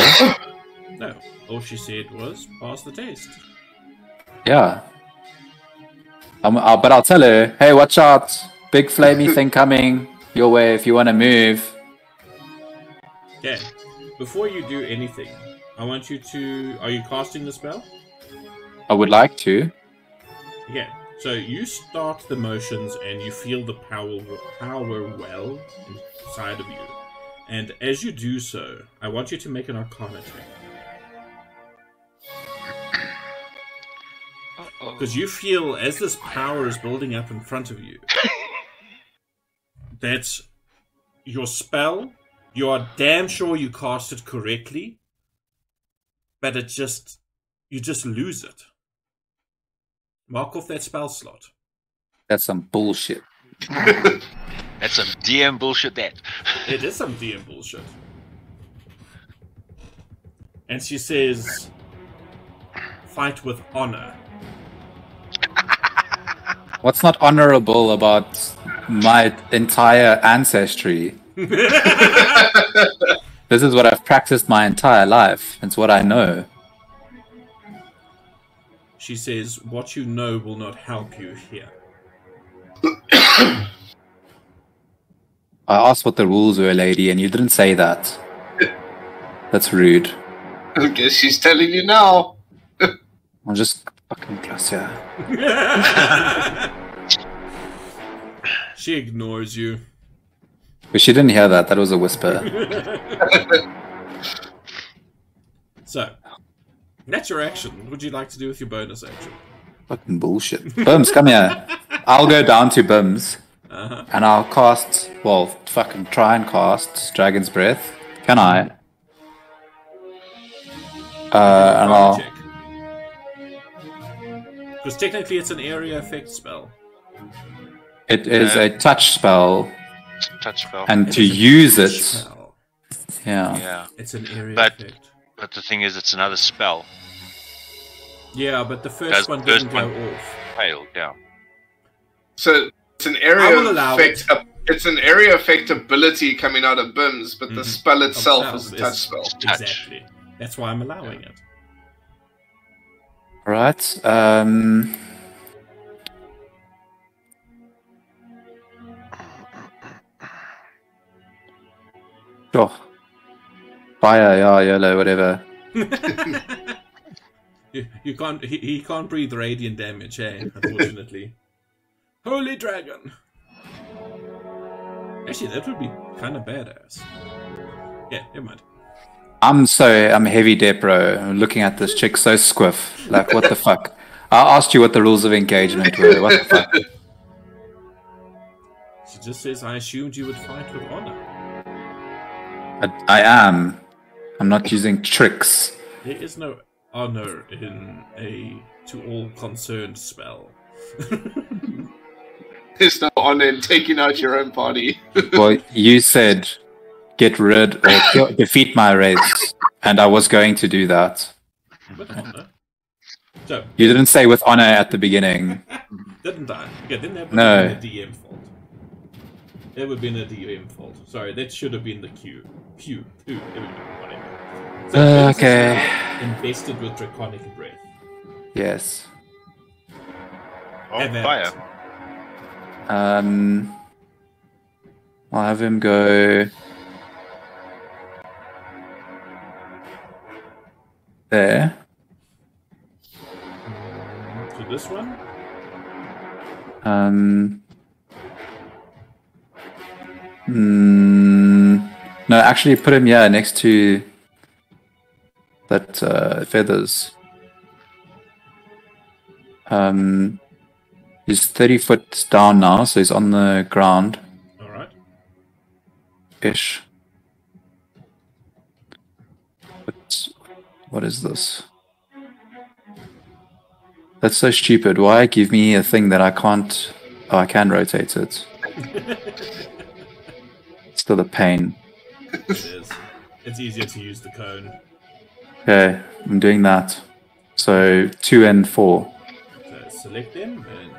[SPEAKER 1] No, all she said was, pass the test.
[SPEAKER 4] Yeah. But I'll tell her, hey, watch out. Big flamey thing coming your way if you want to move.
[SPEAKER 1] Okay, before you do anything, I want you to... Are you casting the spell?
[SPEAKER 4] I would like to.
[SPEAKER 1] Yeah, so you start the motions and you feel the power well inside of you. And as you do so, I want you to make an Arcana check. Because you feel, as this power is building up in front of you, that your spell, you are damn sure you cast it correctly, but you just lose it. Mark off that spell slot.
[SPEAKER 4] That's some bullshit.
[SPEAKER 5] That's some DM bullshit, that.
[SPEAKER 1] It is some DM bullshit. And she says, fight with honor.
[SPEAKER 4] What's not honorable about my entire ancestry? This is what I've practiced my entire life. It's what I know.
[SPEAKER 1] She says, what you know will not help you here.
[SPEAKER 4] I asked what the rules were, lady, and you didn't say that. That's rude.
[SPEAKER 3] I guess she's telling you now.
[SPEAKER 4] I'll just fucking cuss her.
[SPEAKER 1] She ignores you.
[SPEAKER 4] But she didn't hear that. That was a whisper.
[SPEAKER 1] So, that's your action. What would you like to do with your bonus action?
[SPEAKER 4] Fucking bullshit. Bims, come here. I'll go down to Bims. And I'll cast, well, fucking try and cast Dragon's Breath. Can I? And I'll...
[SPEAKER 1] Because technically it's an area effect spell.
[SPEAKER 4] It is a touch spell.
[SPEAKER 5] Touch spell.
[SPEAKER 4] And to use it...
[SPEAKER 5] Yeah.
[SPEAKER 1] It's an area effect.
[SPEAKER 5] But the thing is, it's another spell.
[SPEAKER 1] Yeah, but the first one didn't go off.
[SPEAKER 5] Failed, yeah.
[SPEAKER 3] So it's an area effect. It's an area effect ability coming out of BIMs, but the spell itself is a touch spell.
[SPEAKER 1] Exactly. That's why I'm allowing it.
[SPEAKER 4] Right. Sure. Fire, yeah, yellow, whatever.
[SPEAKER 1] you can't. He can't breathe radiant damage, unfortunately. Holy dragon. Actually, that would be kind of badass. Yeah, never mind.
[SPEAKER 4] I'm heavy depro. I'm looking at this chick so squiff. Like, what the fuck? I asked you what the rules of engagement were. What the fuck?
[SPEAKER 1] She just says, I assumed you would fight with honor.
[SPEAKER 4] I am. I'm not using tricks.
[SPEAKER 1] There is no honor in a to all concerned spell.
[SPEAKER 3] There's no honor in taking out your own party.
[SPEAKER 4] Well, you said get rid or defeat my race, and I was going to do that.
[SPEAKER 1] With honor? So,
[SPEAKER 4] you didn't say with honor at the beginning.
[SPEAKER 1] Didn't I? Yeah, didn't that
[SPEAKER 4] no.
[SPEAKER 1] Be a DM fault? It would have been a DM fault. Sorry, that should have been the Q. It would have been whatever. So,
[SPEAKER 4] okay.
[SPEAKER 1] Invested with Draconic Breath.
[SPEAKER 4] Yes.
[SPEAKER 5] Oh, fire.
[SPEAKER 4] I'll have him go there.
[SPEAKER 1] To this one?
[SPEAKER 4] No, actually put him, next to that feathers. He's 30 foot down now, so he's on the ground.
[SPEAKER 1] Alright.
[SPEAKER 4] Ish. What is this? That's so stupid. Why give me a thing that I can't... Oh, I can rotate it. Still a pain.
[SPEAKER 1] It is. It's easier to use the cone.
[SPEAKER 4] Okay, I'm doing that. So 2 and 4.
[SPEAKER 1] So select them and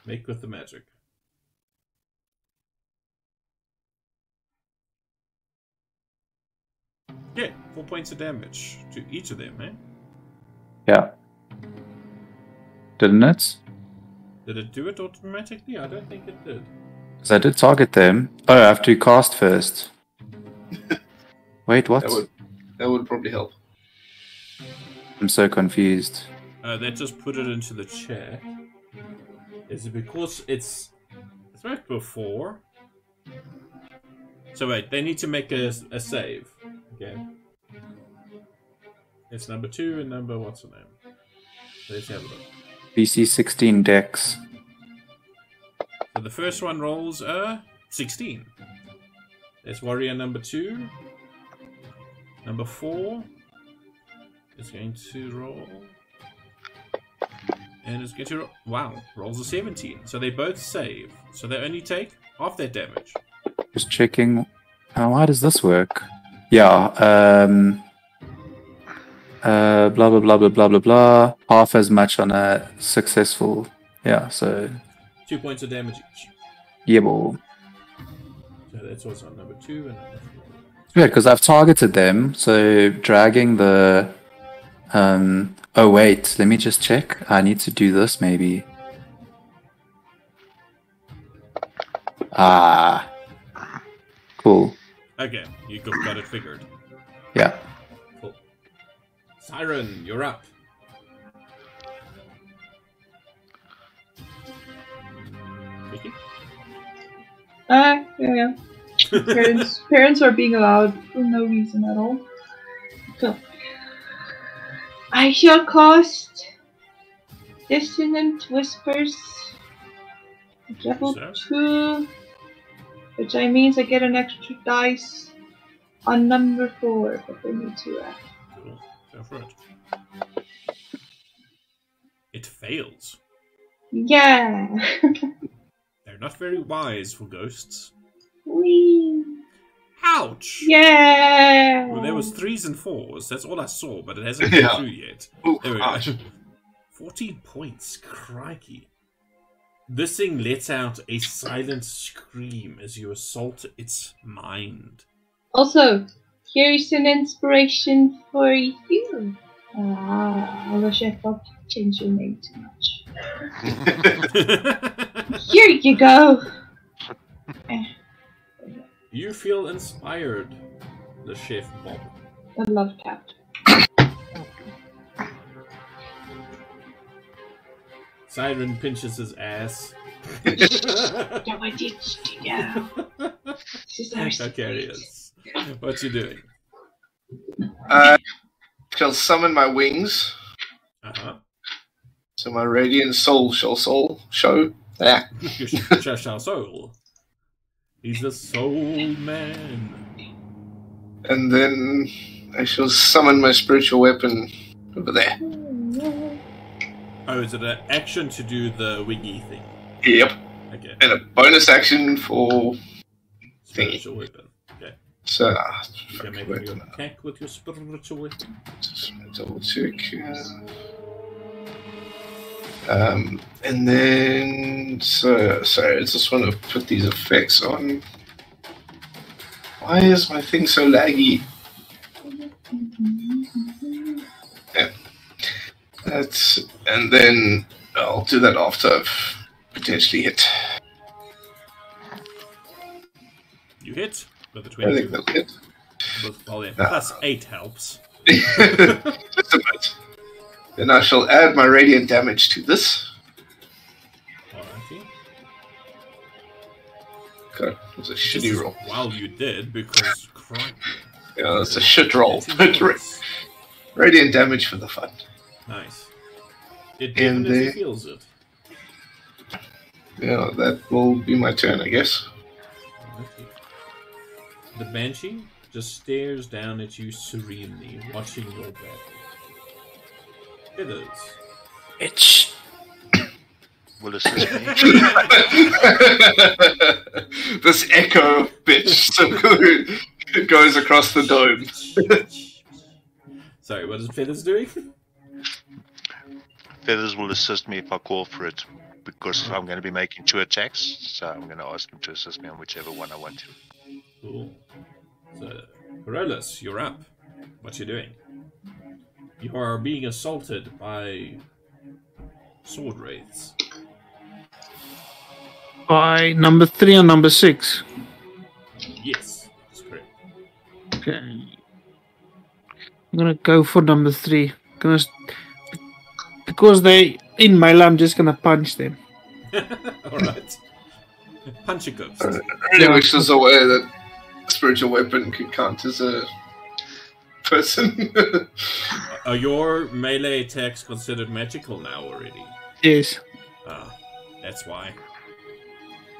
[SPEAKER 1] make with the magic. Yeah, 4 points of damage to each of them, eh?
[SPEAKER 4] Yeah. Didn't it?
[SPEAKER 1] Did it do it automatically? I don't think it did.
[SPEAKER 4] Because I did target them. Oh, I have to cast first. Wait, what?
[SPEAKER 3] That would probably help.
[SPEAKER 4] I'm so confused.
[SPEAKER 1] They just put it into the chat. Is it because it's worked before? So wait, they need to make a save. Okay. It's number 2 and number what's her name? Let's have a look.
[SPEAKER 4] BC 16 Dex.
[SPEAKER 1] So the first one rolls 16. There's warrior number 2. Number 4 is going to roll. And it's going to roll. Wow, rolls a 17. So they both save. So they only take half their damage.
[SPEAKER 4] Just checking. Why does this work? Yeah. Blah blah blah blah blah blah blah. Half as much on a successful. Yeah. So
[SPEAKER 1] 2 points of damage each.
[SPEAKER 4] Yeah, boy.
[SPEAKER 1] So that's what's on number 2 and number 4.
[SPEAKER 4] Yeah, because I've targeted them. So dragging the. Oh wait, let me just check. I need to do this maybe. Ah. Cool.
[SPEAKER 1] Okay, you got it figured.
[SPEAKER 4] Yeah.
[SPEAKER 1] Cool. Siren, you're up. Vicky?
[SPEAKER 2] Yeah. Parents are being allowed for no reason at all. So, I shall cast Dissonant Whispers level 2, which means I get an extra dice on number 4, but they need to act.
[SPEAKER 1] Cool. Go for it. It fails.
[SPEAKER 2] Yeah.
[SPEAKER 1] They're not very wise for ghosts.
[SPEAKER 2] Whee.
[SPEAKER 1] Ouch!
[SPEAKER 2] Yeah!
[SPEAKER 1] Well, there was 3s and 4s. That's all I saw, but it hasn't gone through yet.
[SPEAKER 3] Ooh,
[SPEAKER 1] there we
[SPEAKER 3] ouch.
[SPEAKER 1] go. 14 points. Crikey. This thing lets out a silent scream as you assault its mind.
[SPEAKER 2] Also, here's an inspiration for you. I wish I thought to change your name too much. Here you go.
[SPEAKER 1] You feel inspired, the chef Bob.
[SPEAKER 2] I love cat.
[SPEAKER 1] Siren pinches his ass.
[SPEAKER 2] No, I did. Yeah.
[SPEAKER 1] Okay, yes. What you doing?
[SPEAKER 3] I shall summon my wings. So my radiant soul shall show. Yeah.
[SPEAKER 1] Soul. He's the soul man.
[SPEAKER 3] And then I shall summon my spiritual weapon over there.
[SPEAKER 1] Oh, is it an action to do the wiggy thing?
[SPEAKER 3] Yep.
[SPEAKER 1] Okay.
[SPEAKER 3] And a bonus action for
[SPEAKER 1] spiritual weapon. Okay.
[SPEAKER 3] So
[SPEAKER 1] you can make your attack with your spiritual weapon.
[SPEAKER 3] Just double check. And then sorry, I just want to put these effects on. Why is my thing so laggy? Yeah. And then I'll do that after I've potentially hit.
[SPEAKER 1] You hit with the
[SPEAKER 3] 20. I think that'll hit.
[SPEAKER 1] Well, yeah, plus 8 helps.
[SPEAKER 3] Just a bit. Then I shall add my radiant damage to this.
[SPEAKER 1] Alrighty.
[SPEAKER 3] God, it was a shitty roll.
[SPEAKER 1] Well, you did, because crap.
[SPEAKER 3] Yeah, that's a shit roll. Radiant damage for the fun.
[SPEAKER 1] Nice. It definitely feels it.
[SPEAKER 3] Yeah, that will be my turn, I guess.
[SPEAKER 1] Okay. The Banshee just stares down at you serenely, watching your battle. Feathers.
[SPEAKER 5] Bitch. Will assist me.
[SPEAKER 3] This echo bitch goes across the dome.
[SPEAKER 1] Sorry, what is Feathers doing?
[SPEAKER 5] Feathers will assist me if I call for it, because I'm going to be making 2 attacks, so I'm going to ask him to assist me on whichever one I want.
[SPEAKER 1] Cool. So, Corollas, you're up. What you doing? You are being assaulted by sword wraiths.
[SPEAKER 6] By number 3 or number 6?
[SPEAKER 1] Yes, that's correct.
[SPEAKER 6] Okay. I'm gonna go for number 3. Because they in melee, I'm just gonna punch them.
[SPEAKER 1] Alright. Punch a ghost.
[SPEAKER 3] Really wish there's a way that spiritual weapon could count as a person.
[SPEAKER 1] Are your melee attacks considered magical now already?
[SPEAKER 6] Yes.
[SPEAKER 1] Ah, that's why.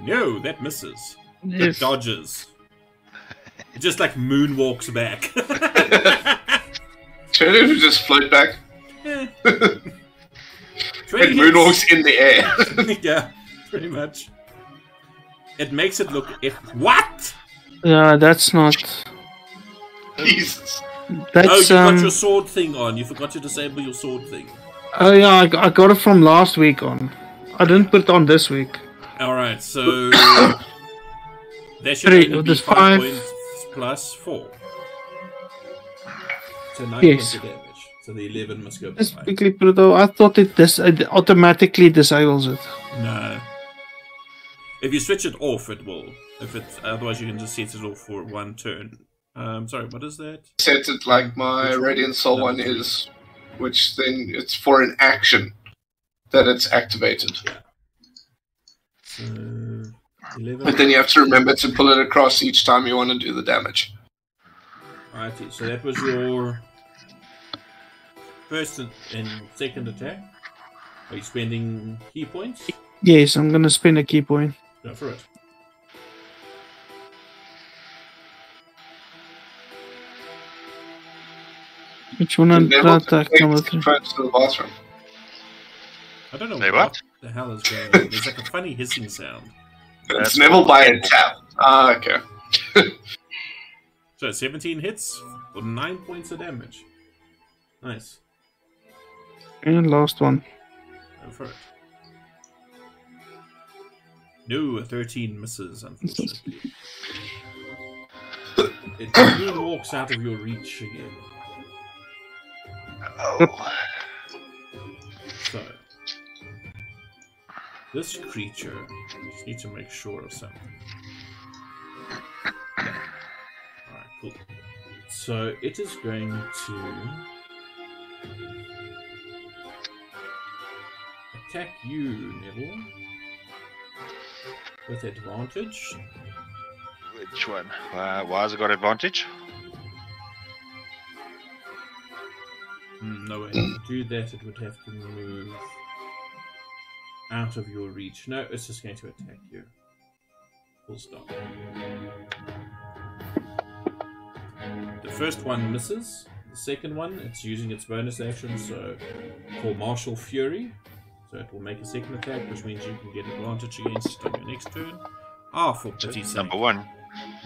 [SPEAKER 1] No, that misses.
[SPEAKER 6] Yes.
[SPEAKER 1] It dodges. It just like moonwalks back.
[SPEAKER 3] Should it just float back?
[SPEAKER 1] It
[SPEAKER 3] moonwalks in the air.
[SPEAKER 1] Yeah, pretty much. It makes it look what?
[SPEAKER 6] Yeah, that's not.
[SPEAKER 3] Jesus.
[SPEAKER 6] That's,
[SPEAKER 1] oh, you got your sword thing on. You forgot to disable your sword thing.
[SPEAKER 6] Oh yeah, I got it from last week on. I didn't put it on this week.
[SPEAKER 1] Alright, so there should only be 5 points plus 4. So 9 points of damage. So the 11 must go by 5.
[SPEAKER 6] Quickly put it though. I thought it automatically disables it.
[SPEAKER 1] No. If you switch it off, it will. Otherwise, you can just set it off for 1 turn. Sorry, what is that?
[SPEAKER 3] Set it like my Radiant Soul one is, which then it's for an action that it's activated.
[SPEAKER 1] Yeah. So 11.
[SPEAKER 3] But then you have to remember to pull it across each time you want to do the damage.
[SPEAKER 1] Alrighty, so that was your first and second attack. Are you spending key points?
[SPEAKER 6] Yes, I'm gonna spend a key point.
[SPEAKER 1] Go for it.
[SPEAKER 6] Which one on attack number 3?
[SPEAKER 3] To the bathroom.
[SPEAKER 1] I don't know
[SPEAKER 5] what
[SPEAKER 1] the hell is going on. There's like a funny hissing sound.
[SPEAKER 3] It's Neville by a tap. Ah, okay.
[SPEAKER 1] So 17 hits for 9 points of damage. Nice.
[SPEAKER 6] And last one.
[SPEAKER 1] Go for it. No, a 13 misses, unfortunately. It walks out of your reach again.
[SPEAKER 5] Oh.
[SPEAKER 1] So, this creature, just need to make sure of something. Alright, cool. So, it is going to attack you, Neville, with advantage.
[SPEAKER 5] Which one? Why has it got advantage?
[SPEAKER 1] No way. To do that, it would have to move out of your reach. No, it's just going to attack you. Full stop. The first one misses. The second one, it's using its bonus action, so called Martial Fury. So it will make a second attack, which means you can get advantage against it on your next turn. Ah, for pity's sake.
[SPEAKER 5] Number one.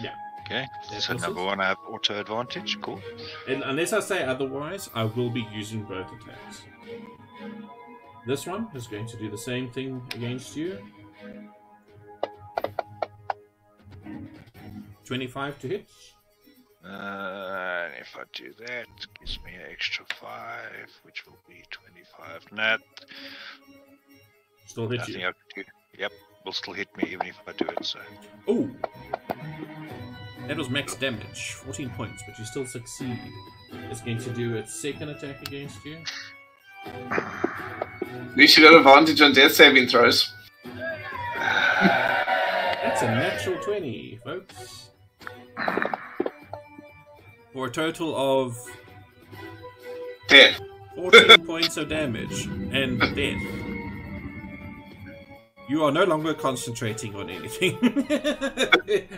[SPEAKER 1] Yeah.
[SPEAKER 5] Okay, so number one I have auto advantage, cool.
[SPEAKER 1] And unless I say otherwise, I will be using both attacks. This one is going to do the same thing against you. 25 to hit.
[SPEAKER 5] And if I do that, it gives me an extra 5, which will be 25. Nah,
[SPEAKER 1] Still hit you.
[SPEAKER 5] I can do. Yep, will still hit me even if I do it, so.
[SPEAKER 1] Oh! That was max damage, 14 points, but you still succeed. It's going to do its second attack against you.
[SPEAKER 3] At least you got advantage on death saving throws.
[SPEAKER 1] That's a natural 20, folks. For a total of
[SPEAKER 3] 10.
[SPEAKER 1] 14 points of damage and death. You are no longer concentrating on anything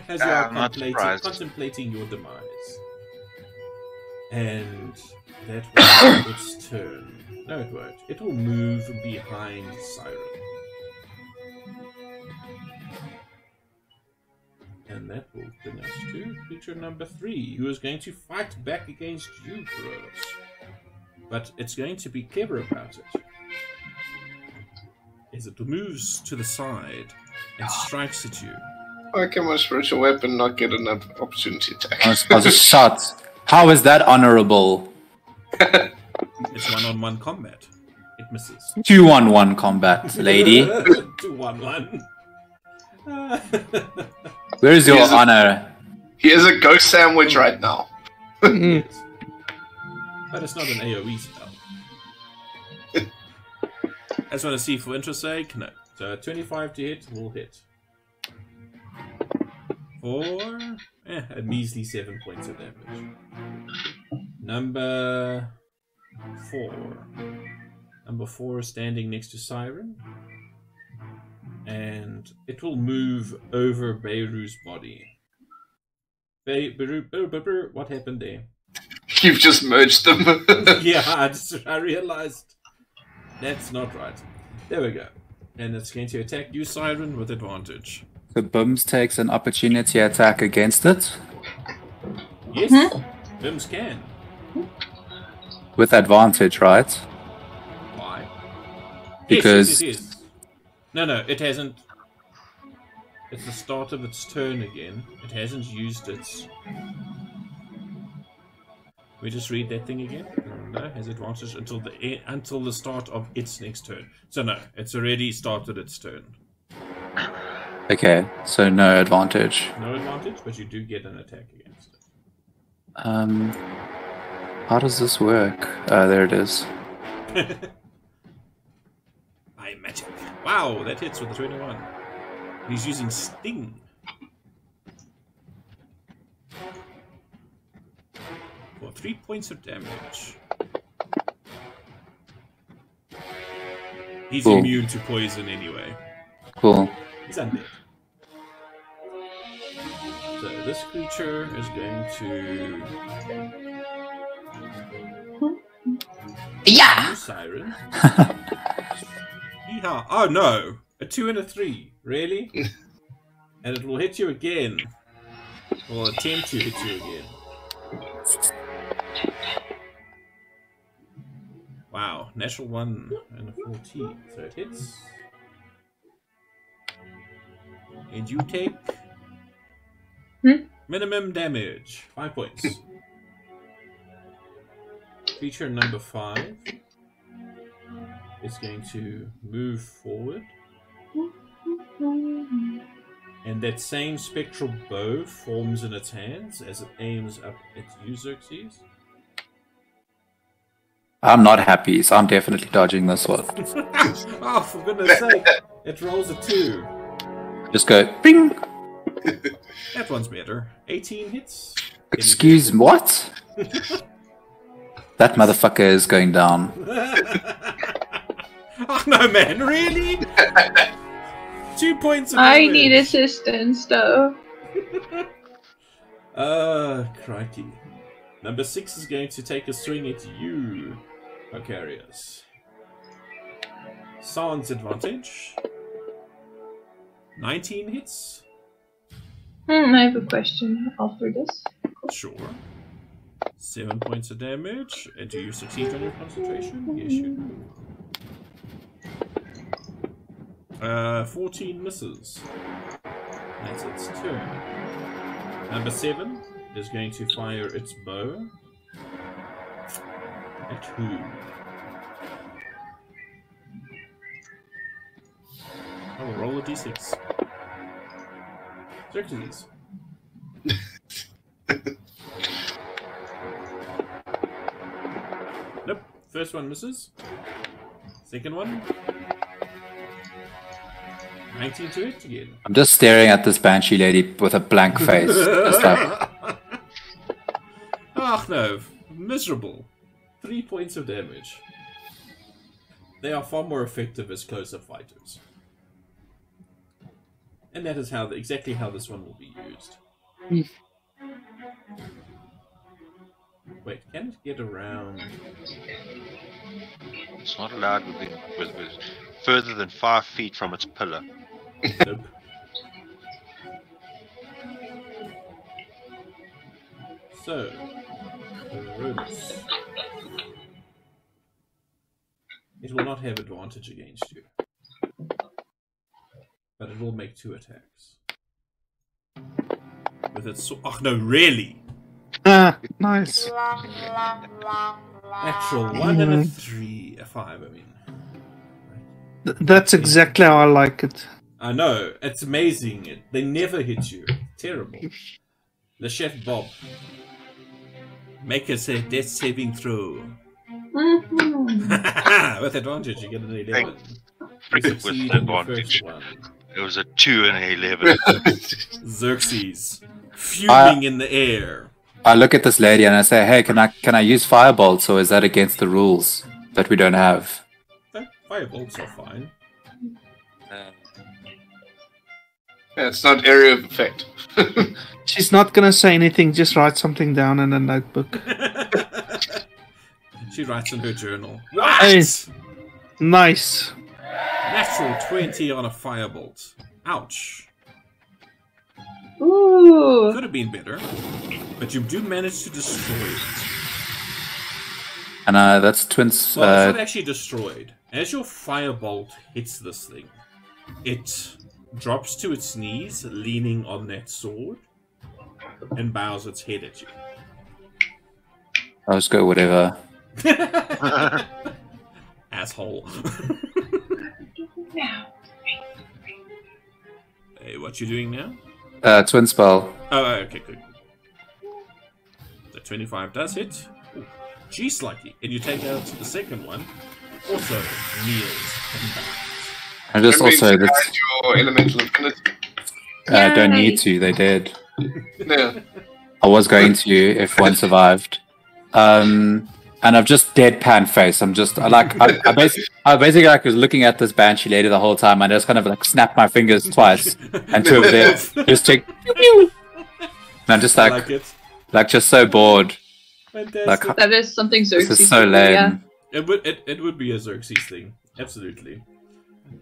[SPEAKER 1] as you are contemplating your demise. And that will be its turn. No, it won't. It will move behind Siren. And that will bring us to creature number 3, who is going to fight back against you, Gross. But it's going to be clever about it. As it moves to the side and strikes at you.
[SPEAKER 3] Why can my spiritual weapon not get an opportunity attack?
[SPEAKER 4] I was a shot. How is that honorable?
[SPEAKER 1] It's 1-on-1 combat. It misses.
[SPEAKER 4] 2-on-1 combat, lady.
[SPEAKER 1] 2-1-1.
[SPEAKER 4] Where's your honor?
[SPEAKER 3] He is a ghost sandwich right now.
[SPEAKER 1] Yes. But it's not an AoE spell. I just want to see for interest's sake. No. So 25 to hit will hit. For a measly 7 points of damage. Number 4. Number 4 is standing next to Siren. And it will move over Beiru's body. Beiru, what happened there?
[SPEAKER 3] You've just merged them.
[SPEAKER 1] Yeah, I realized. That's not right. There we go. And it's going to attack you, Siren, with advantage.
[SPEAKER 4] So Bims takes an opportunity attack against it?
[SPEAKER 1] Yes, Bims can.
[SPEAKER 4] With advantage, right?
[SPEAKER 1] Why?
[SPEAKER 4] Because...
[SPEAKER 1] Yes. No, it hasn't. It's the start of its turn again. It hasn't used its... We just read that thing again. No, has advantage until the start of its next turn. So no, it's already started its turn.
[SPEAKER 4] Okay, so no advantage.
[SPEAKER 1] No advantage, but you do get an attack against it.
[SPEAKER 4] How does this work? There it is.
[SPEAKER 1] By magic. Wow, that hits with a 21. He's using Sting. For 3 points of damage. He's immune to poison anyway.
[SPEAKER 4] Cool.
[SPEAKER 1] He's undead. So this creature is going to...
[SPEAKER 4] Yeah!
[SPEAKER 1] Siren. Yeehaw. Oh no! A 2 and a 3. Really? And it will hit you again. Or attempt to hit you again. Wow, natural 1 and a 14, so it hits. And you take minimum damage, 5 points. Creature number 5 is going to move forward. And that same spectral bow forms in its hands as it aims up at you, Xerxes.
[SPEAKER 4] I'm not happy, so I'm definitely dodging this one.
[SPEAKER 1] Oh, for goodness sake. It rolls a 2.
[SPEAKER 4] Just go, bing!
[SPEAKER 1] That one's better. 18 hits.
[SPEAKER 4] Excuse me, what? That motherfucker is going down.
[SPEAKER 1] Oh no, man, really? 2 points of
[SPEAKER 2] I
[SPEAKER 1] damage.
[SPEAKER 2] need assistance, though.
[SPEAKER 1] Crikey. Number 6 is going to take a swing at you, Macarius. Sans advantage. 19 hits.
[SPEAKER 2] I have a question after this.
[SPEAKER 1] Sure. 7 points of damage. And do you succeed on your concentration? Yes, you do. 14 misses. That's its turn. Number 7 is going to fire its bow at who? I will roll a d6. Xerxes. Nope. First one misses. Second one. 19 to hit again.
[SPEAKER 4] I'm just staring at this Banshee lady with a blank face. Just like,
[SPEAKER 1] Oh no, miserable. 3 points of damage. They are far more effective as close-up fighters. And that is exactly how this one will be used. Wait, can it get around?
[SPEAKER 5] It's not allowed with further than 5 feet from its pillar.
[SPEAKER 1] Nope. So, Rodus. It will not have advantage against you. But it will make 2 attacks. With its sword. Oh no, really?
[SPEAKER 6] Nice.
[SPEAKER 1] Natural 1 and a 3. A 5, I mean.
[SPEAKER 6] That's exactly how I like it.
[SPEAKER 1] I know, it's amazing. They never hit you. Terrible. The Chef Bob. Make a death saving throw. With advantage, you get an 11. You succeed on the first one.
[SPEAKER 5] It was a 2 and an 11.
[SPEAKER 1] Xerxes, fuming in the air.
[SPEAKER 4] I look at this lady and I say, "Hey, can I use firebolts, or is that against the rules that we don't have?"
[SPEAKER 1] Firebolts are fine.
[SPEAKER 3] Yeah, it's not area of effect.
[SPEAKER 6] She's not gonna say anything, just write something down in a notebook.
[SPEAKER 1] She writes in her journal.
[SPEAKER 6] Hey, nice.
[SPEAKER 1] Natural 20 on a firebolt. Ouch.
[SPEAKER 2] Ooh.
[SPEAKER 1] Could have been better, but you do manage to destroy it.
[SPEAKER 4] And that's twins.
[SPEAKER 1] Well, it's not actually destroyed. As your firebolt hits this thing, it drops to its knees, leaning on that sword, and bows its head at you.
[SPEAKER 4] I'll just go whatever.
[SPEAKER 1] Asshole. Hey, what you doing now?
[SPEAKER 4] Twin spell.
[SPEAKER 1] Oh, okay, good. The 25 does hit. Ooh, G's lucky. And you take out the second one. Also, kneels and bows.
[SPEAKER 4] And just also
[SPEAKER 3] your elemental affinity.
[SPEAKER 4] don't need to. They did.
[SPEAKER 3] Yeah.
[SPEAKER 4] I was going to if one survived. And I've just deadpan face. I'm just I basically like was looking at this Banshee lady the whole time. And I just kind of like snapped my fingers twice, and 2 of them just take. And I'm just like just so bored.
[SPEAKER 1] Fantastic.
[SPEAKER 4] Like,
[SPEAKER 2] That is something Xerxes.
[SPEAKER 4] this is so lame.
[SPEAKER 2] Yeah.
[SPEAKER 1] It would be a Xerxes thing. Absolutely.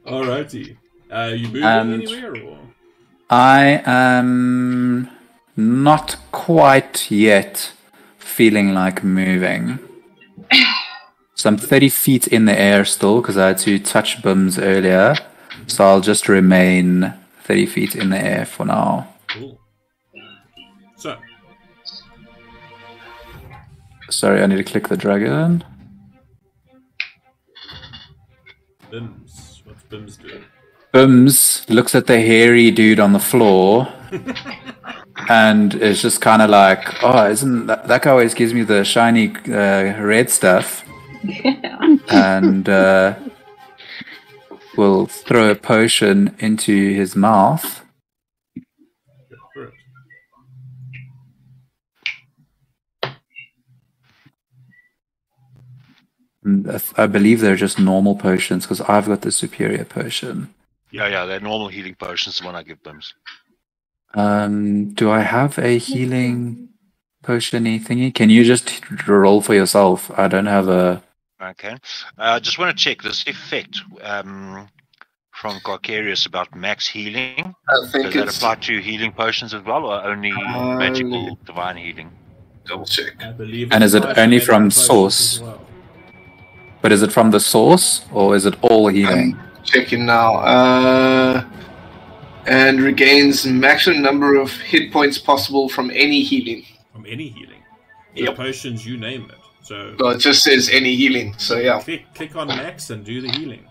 [SPEAKER 1] Alrighty. You moving anywhere or?
[SPEAKER 4] I am not quite yet feeling like moving. So I'm 30 feet in the air still because I had to touch Bims earlier. So I'll just remain 30 feet in the air for now.
[SPEAKER 1] Cool. So.
[SPEAKER 4] Sorry, I need to click the dragon.
[SPEAKER 1] Bims. What's Bims doing?
[SPEAKER 4] Bims looks at the hairy dude on the floor and is just kind of like, oh, isn't that guy always gives me the shiny red stuff? And will throw a potion into his mouth. And I believe they're just normal potions because I've got the superior potion.
[SPEAKER 5] Yeah, they're normal healing potions, the one I give Bims.
[SPEAKER 4] Do I have a healing potion-y thingy? Can you just roll for yourself? I don't have a...
[SPEAKER 5] Okay. I just want to check this effect from Carcarius about max healing.
[SPEAKER 3] I think
[SPEAKER 5] Does that apply to healing potions as well, or only magical divine healing?
[SPEAKER 3] Double check.
[SPEAKER 1] I believe.
[SPEAKER 4] And is it only from source?
[SPEAKER 1] Well.
[SPEAKER 4] But is it from the source, or is it all healing?
[SPEAKER 3] Checking now. And regains maximum number of hit points possible from any healing.
[SPEAKER 1] From any healing?
[SPEAKER 3] Yep.
[SPEAKER 1] The potions, you name it. So
[SPEAKER 3] Well, it just says any healing, so yeah.
[SPEAKER 1] click on max and do the healing.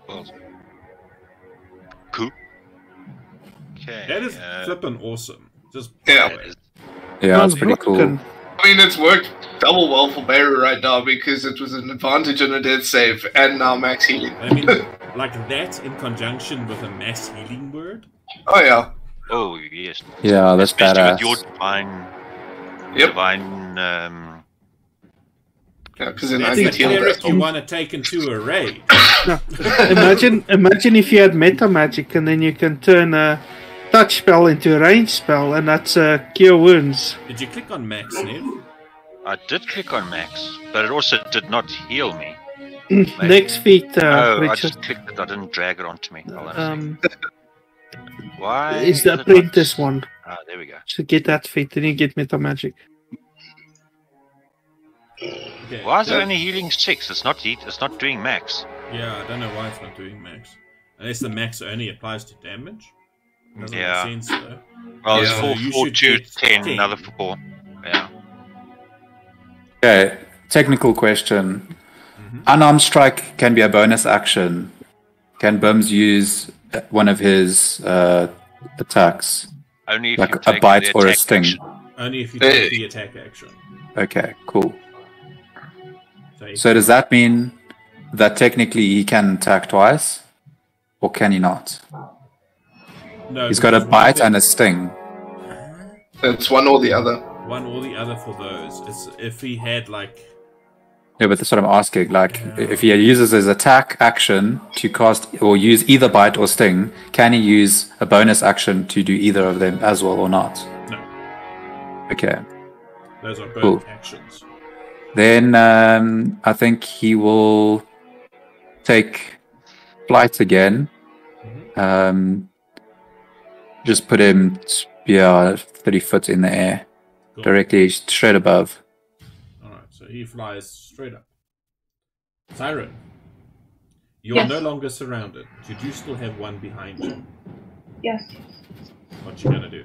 [SPEAKER 5] Well, cool. Okay.
[SPEAKER 1] That is flippin' awesome. Just
[SPEAKER 3] Yeah.
[SPEAKER 4] Yeah, that's pretty cool.
[SPEAKER 3] I mean, it's worked double well for Bearer right now because it was an advantage on a death save and now max healing.
[SPEAKER 1] I mean, like that in conjunction with a mass healing word.
[SPEAKER 3] Oh, yeah.
[SPEAKER 5] Oh, yes.
[SPEAKER 4] Yeah, that's
[SPEAKER 5] Especially
[SPEAKER 4] badass.
[SPEAKER 5] with your divine...
[SPEAKER 3] Yep.
[SPEAKER 5] Divine...
[SPEAKER 3] Yeah, because then I
[SPEAKER 1] That's
[SPEAKER 3] can
[SPEAKER 1] the
[SPEAKER 3] heal
[SPEAKER 1] cleric
[SPEAKER 3] that.
[SPEAKER 1] you want to take into a raid.
[SPEAKER 6] No. Imagine if you had meta magic and then you can turn a touch spell into a range spell, and that's cure wounds.
[SPEAKER 1] Did you click on max, Ned?
[SPEAKER 5] I did click on max, but it also did not heal me.
[SPEAKER 6] Next feat,
[SPEAKER 5] I
[SPEAKER 6] Richard.
[SPEAKER 5] just clicked it. I didn't drag it onto me. Why?
[SPEAKER 6] Is the
[SPEAKER 5] it not-
[SPEAKER 6] apprentice one.
[SPEAKER 5] Ah, there we go.
[SPEAKER 6] So get that feat, then you get meta magic.
[SPEAKER 1] Okay.
[SPEAKER 5] Why is it only healing 6? It's not heat. It's not doing max.
[SPEAKER 1] Yeah, I don't know why it's not doing max. Unless the max only applies to damage. Doesn't
[SPEAKER 5] Yeah.
[SPEAKER 1] make sense though.
[SPEAKER 5] Well,
[SPEAKER 3] Yeah.
[SPEAKER 5] it's 4,
[SPEAKER 1] You
[SPEAKER 5] 4,
[SPEAKER 1] should
[SPEAKER 5] 2,
[SPEAKER 1] get
[SPEAKER 5] 10,
[SPEAKER 1] 10.
[SPEAKER 5] another 4. Yeah.
[SPEAKER 4] Okay, technical question. Unarmed strike can be a bonus action. Can Bums use one of his attacks?
[SPEAKER 5] Only if
[SPEAKER 4] Like
[SPEAKER 5] you
[SPEAKER 4] a
[SPEAKER 5] take
[SPEAKER 4] bite
[SPEAKER 5] the
[SPEAKER 4] or a
[SPEAKER 5] attack
[SPEAKER 4] sting?
[SPEAKER 5] action.
[SPEAKER 1] Only if you take the attack action.
[SPEAKER 4] Okay, cool.
[SPEAKER 1] So,
[SPEAKER 4] So does that mean that technically he can attack twice? Or can he not?
[SPEAKER 1] no,
[SPEAKER 4] He's got a
[SPEAKER 1] because
[SPEAKER 4] bite
[SPEAKER 1] one
[SPEAKER 4] and a sting.
[SPEAKER 3] It's one or the other.
[SPEAKER 1] one or the other for those. It's if he had like
[SPEAKER 4] Yeah, but that's what I'm asking. Like, if he uses his attack action to cast or use either bite or sting, can he use a bonus action to do either of them as well or not?
[SPEAKER 1] no,
[SPEAKER 4] Okay.
[SPEAKER 1] those are both
[SPEAKER 4] Cool.
[SPEAKER 1] actions.
[SPEAKER 4] Then I think he will take flight again. Just put him, 30 foot in the air,
[SPEAKER 1] Cool.
[SPEAKER 4] directly straight above.
[SPEAKER 1] Alright, so he flies straight up. Siren, you are
[SPEAKER 2] Yes.
[SPEAKER 1] no longer surrounded. You do still have one behind you.
[SPEAKER 2] Yes.
[SPEAKER 1] What you gonna do?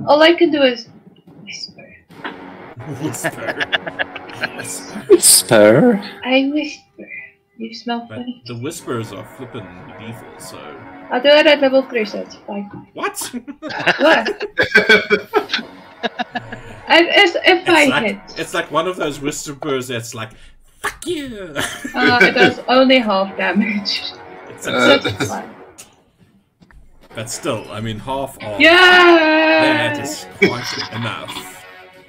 [SPEAKER 2] All I can do is whisper.
[SPEAKER 1] Whisper.
[SPEAKER 4] Spur.
[SPEAKER 2] I whisper. You smell
[SPEAKER 1] But
[SPEAKER 2] funny.
[SPEAKER 1] the whispers are flippin' lethal, so...
[SPEAKER 2] I'll do it at level 3, so it's fine.
[SPEAKER 1] What?
[SPEAKER 2] What? And if I hit.
[SPEAKER 1] It's like one of those whispers that's like, fuck you!
[SPEAKER 2] It does only half damage.
[SPEAKER 1] It's
[SPEAKER 2] So
[SPEAKER 1] a,
[SPEAKER 2] it's fine.
[SPEAKER 1] but still, I mean, half of
[SPEAKER 2] Yeah!
[SPEAKER 1] that is quite enough.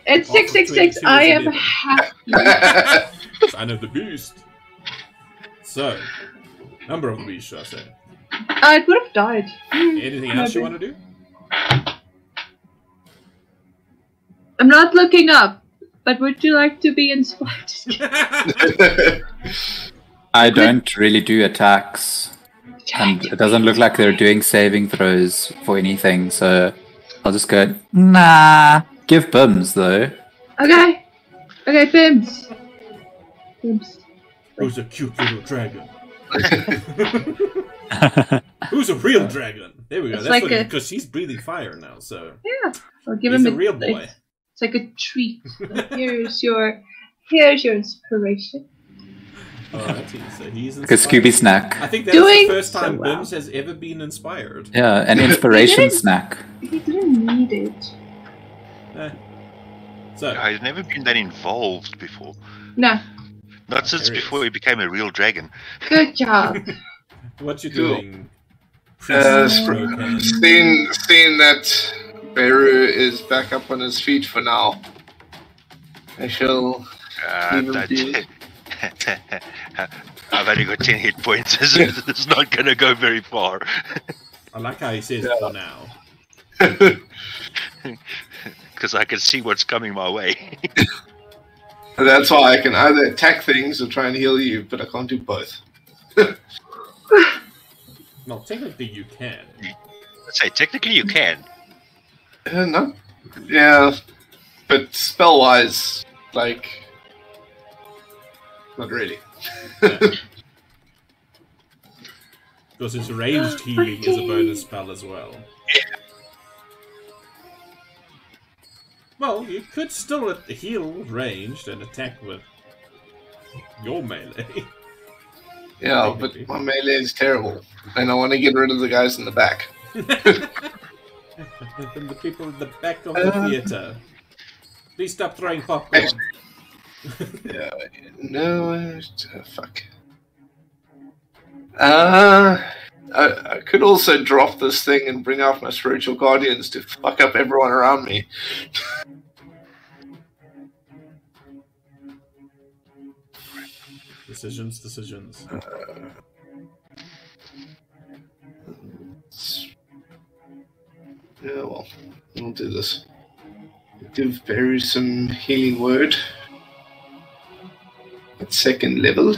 [SPEAKER 2] It's 666. I am happy.
[SPEAKER 1] Sign of the beast. So, number of the beast, should I say?
[SPEAKER 2] It would have died.
[SPEAKER 1] Anything else you want to do?
[SPEAKER 2] I'm not looking up, but would you like to be inspired?
[SPEAKER 4] I don't really do attacks. And it doesn't look like they're doing saving throws for anything, so I'll just go, nah. Give Bims, though.
[SPEAKER 2] Okay. Okay, Bims. Bims.
[SPEAKER 1] Who's a cute little dragon? Who's a real dragon? There we go.
[SPEAKER 2] It's
[SPEAKER 1] That's
[SPEAKER 2] like
[SPEAKER 1] because he's breathing fire now. So
[SPEAKER 2] yeah, I'll give
[SPEAKER 1] he's
[SPEAKER 2] him
[SPEAKER 1] a real boy.
[SPEAKER 2] It's like a treat. Like, here's your inspiration.
[SPEAKER 1] Alrighty, so he's
[SPEAKER 4] Like a
[SPEAKER 1] inspired.
[SPEAKER 4] Scooby snack.
[SPEAKER 1] I think that's the first time Bims has ever been inspired.
[SPEAKER 4] Yeah, an inspiration snack.
[SPEAKER 2] He didn't need it.
[SPEAKER 1] So
[SPEAKER 5] I've never been that involved before.
[SPEAKER 2] No.
[SPEAKER 5] Not since before he became a real dragon.
[SPEAKER 2] Good job.
[SPEAKER 1] What you doing?
[SPEAKER 3] Seeing that Beru is back up on his feet for now, I shall leave him be.
[SPEAKER 5] I've only got 10 hit points. It's not going to go very far.
[SPEAKER 1] I like how he says for now.
[SPEAKER 5] Because I can see what's coming my way.
[SPEAKER 3] That's why I can either attack things or try and heal you, but I can't do both.
[SPEAKER 1] Well, technically you can.
[SPEAKER 5] Let's say, technically you can.
[SPEAKER 3] No. Yeah, but spell-wise, like, not really.
[SPEAKER 1] Because his ranged healing is a bonus spell as well.
[SPEAKER 3] Yeah.
[SPEAKER 1] Well, you could still heal ranged and attack with your melee.
[SPEAKER 3] Yeah, but my melee is terrible, and I want to get rid of the guys in the back.
[SPEAKER 1] And the people in the back of the theater. Please stop throwing popcorn.
[SPEAKER 3] Yeah, no, fuck. I could also drop this thing and bring out my spiritual guardians to fuck up everyone around me.
[SPEAKER 1] Decisions.
[SPEAKER 3] Yeah, well, we'll do this. Give Barry some healing word at second level.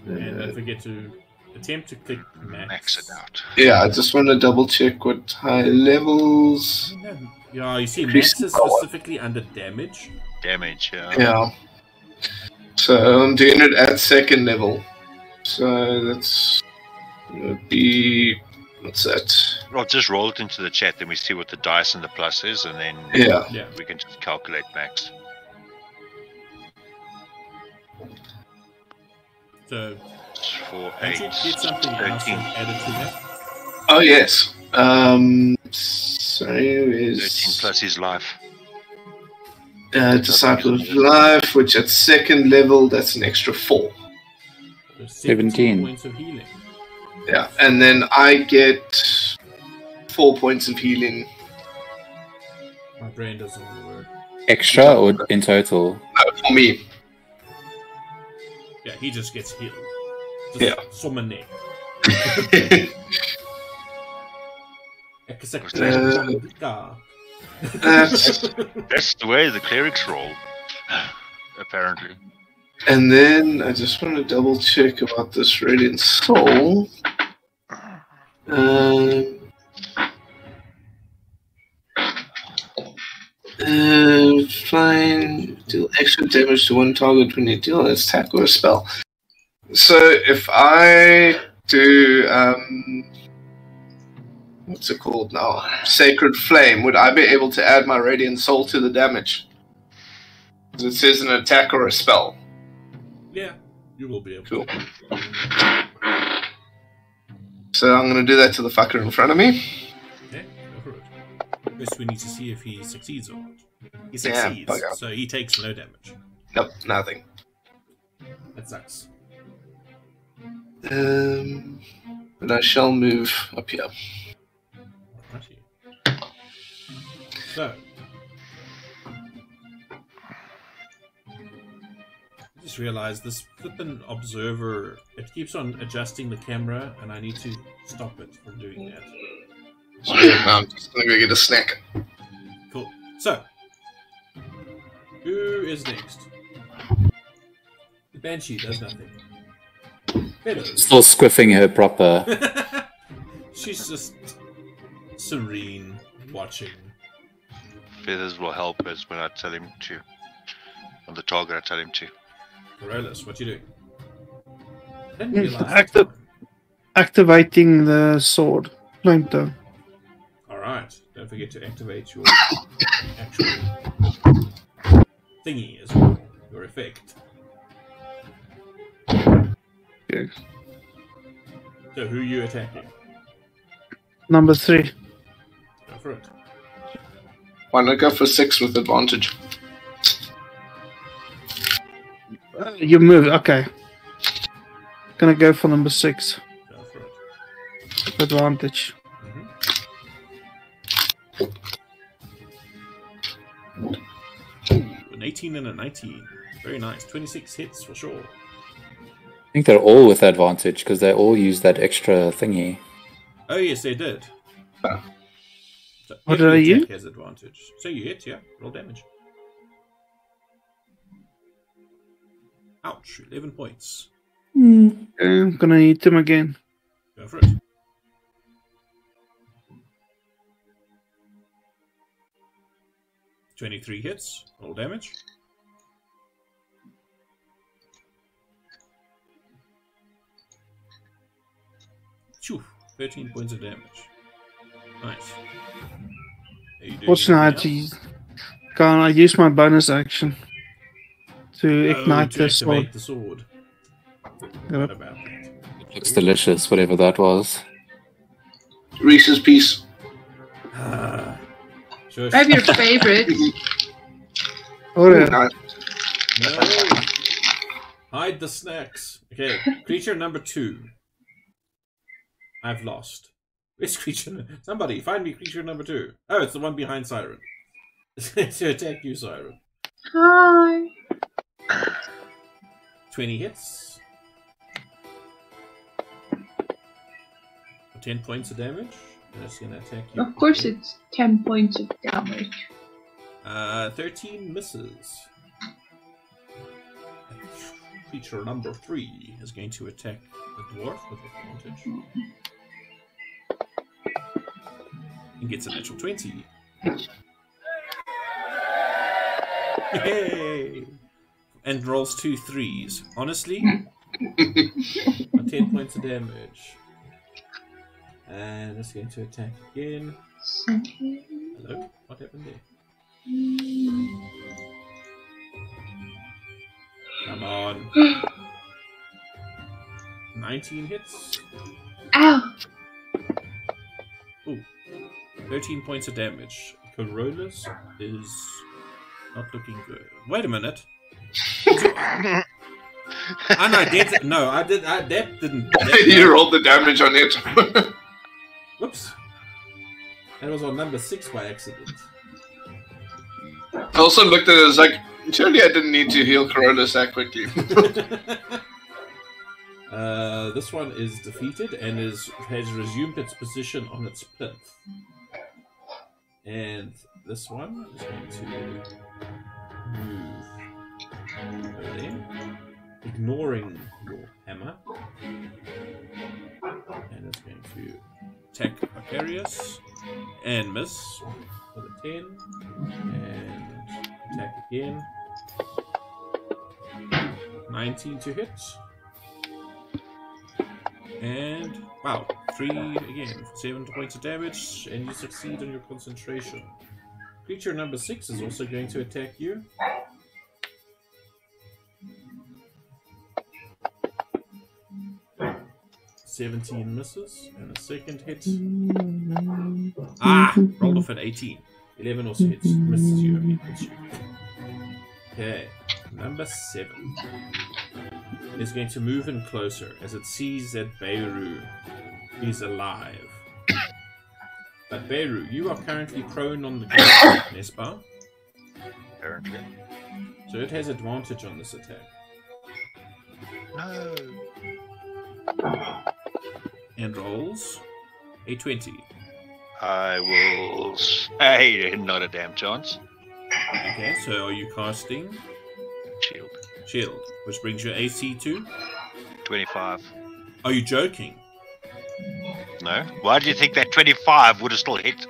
[SPEAKER 1] And don't forget to attempt to click max
[SPEAKER 5] it out.
[SPEAKER 3] Yeah, I just want to double check what high levels.
[SPEAKER 1] Yeah, you see, max is specifically under damage.
[SPEAKER 5] Damage, yeah.
[SPEAKER 3] Yeah. So I'm doing it at second level. So that's gonna be, what's that?
[SPEAKER 5] Well, just roll it into the chat, then we see what the dice and the plus is, and then we can just calculate max.
[SPEAKER 1] So,
[SPEAKER 5] 4,
[SPEAKER 1] did
[SPEAKER 5] 8,
[SPEAKER 1] you get something
[SPEAKER 5] 13.
[SPEAKER 1] else added to that?
[SPEAKER 3] Oh yes. Sorry, is
[SPEAKER 5] 13 plus his life.
[SPEAKER 3] Disciple of Life, which at second level, that's an extra 4.
[SPEAKER 1] So
[SPEAKER 4] 17
[SPEAKER 1] points of healing.
[SPEAKER 3] Yeah, and then I get 4 points of healing.
[SPEAKER 1] My brain doesn't want to work.
[SPEAKER 4] Extra or in total?
[SPEAKER 3] For me.
[SPEAKER 1] Yeah, he just gets healed.
[SPEAKER 3] Yeah.
[SPEAKER 1] Summoning.
[SPEAKER 5] That's the way the clerics roll, apparently.
[SPEAKER 3] And then I just want to double check about this Radiant Soul. Fine. Deal extra damage to one target when you deal an attack or a spell. So if I do what's it called now? Sacred Flame, would I be able to add my Radiant Soul to the damage? Because it says an attack or a spell.
[SPEAKER 1] Yeah, you will be able
[SPEAKER 3] to. So I'm going to do that to the fucker in front of me.
[SPEAKER 1] Okay, go for it. First we need to see if he succeeds or not. He succeeds, so he takes no damage.
[SPEAKER 3] Nope, nothing.
[SPEAKER 1] That sucks.
[SPEAKER 3] But I shall move up here.
[SPEAKER 1] So, I just realized this flippin' observer, it keeps on adjusting the camera, and I need to stop it from doing that.
[SPEAKER 3] I'm just gonna go get a snack.
[SPEAKER 1] Cool. So, who is next? The Banshee does nothing.
[SPEAKER 4] Still squiffing her proper.
[SPEAKER 1] She's just serene, watching.
[SPEAKER 5] Feathers will help us when I tell him to. On the target, I tell him to.
[SPEAKER 1] Corollas, what you doing?
[SPEAKER 6] Activating the sword. Flamethrower.
[SPEAKER 1] don't forget to activate your actual thingy as well, your effect.
[SPEAKER 6] Yes.
[SPEAKER 1] So who are you attacking?
[SPEAKER 6] Number 3.
[SPEAKER 1] Go for it.
[SPEAKER 3] Why not go for 6 with advantage?
[SPEAKER 6] You move, okay. Gonna go for number 6.
[SPEAKER 1] Go for it.
[SPEAKER 6] Advantage.
[SPEAKER 1] An 18 and a 19. Very nice. 26 hits for sure.
[SPEAKER 4] I think they're all with advantage because they all use that extra thingy.
[SPEAKER 1] Oh yes, they did. So
[SPEAKER 6] What
[SPEAKER 1] every
[SPEAKER 6] are you?
[SPEAKER 1] attack has advantage. So you hit, yeah. Roll damage. Ouch. 11 points.
[SPEAKER 6] Okay, I'm gonna eat him again.
[SPEAKER 1] Go for it. $23 hits. Roll damage. Phew, 13 points of damage. Nice. Are you doing
[SPEAKER 6] Fortunately, can't I use my bonus action to ignite
[SPEAKER 1] to
[SPEAKER 6] the
[SPEAKER 1] activate
[SPEAKER 6] sword?
[SPEAKER 1] the sword.
[SPEAKER 6] Yep.
[SPEAKER 1] What about that?
[SPEAKER 4] Looks delicious, whatever that was.
[SPEAKER 3] Reese's Piece.
[SPEAKER 1] Sure.
[SPEAKER 2] Grab your favorite.
[SPEAKER 6] Oh, yeah.
[SPEAKER 3] Nice.
[SPEAKER 1] No. Hide the snacks. Okay, creature number 2. I've lost. Where's creature? Somebody find me creature number 2. Oh, it's the one behind Siren. To attack you, Siren.
[SPEAKER 2] Hi.
[SPEAKER 1] 20 hits. For 10 points of damage. And it's gonna attack you.
[SPEAKER 2] Of course, it's 10 points of damage.
[SPEAKER 1] 13 misses. Creature number 3 is going to attack the dwarf with advantage. And gets a natural 20. Yay! And rolls 2 3s. Honestly, 10 points of damage. And it's going to attack again. Hello? What happened there? Come on. 19 hits.
[SPEAKER 2] Ow!
[SPEAKER 1] Ooh. 13 points of damage. Corollas is not looking good. Wait a minute. And I did. No, I did. That didn't.
[SPEAKER 3] You rolled the damage on it.
[SPEAKER 1] Whoops. That was on number 6 by accident.
[SPEAKER 3] I also looked at it as like, surely I didn't need to heal Corollas that quickly.
[SPEAKER 1] This one is defeated and has resumed its position on its plinth. And this one is going to move over there, ignoring your hammer. And it's going to attack Vicarious and miss with a 10. And attack again. 19 to hit. And wow, 3 again, 7 points of damage, and you succeed on your concentration. Creature number 6 is also going to attack you. $17 misses, and a second hit. Rolled off at 18. 11 also hits, misses you, hits you. Okay, number 7 is going to move in closer as it sees that Beirut is alive. But Beirut, you are currently prone on the ground, Nespa.
[SPEAKER 5] Apparently.
[SPEAKER 1] So it has advantage on this attack.
[SPEAKER 5] No.
[SPEAKER 1] And rolls a 20.
[SPEAKER 5] I will say not a damn chance.
[SPEAKER 1] Okay, so are you casting
[SPEAKER 5] Shield.
[SPEAKER 1] Shield, which brings your AC to
[SPEAKER 5] 25.
[SPEAKER 1] Are you joking?
[SPEAKER 5] No? Why do you think that 25 would have still hit?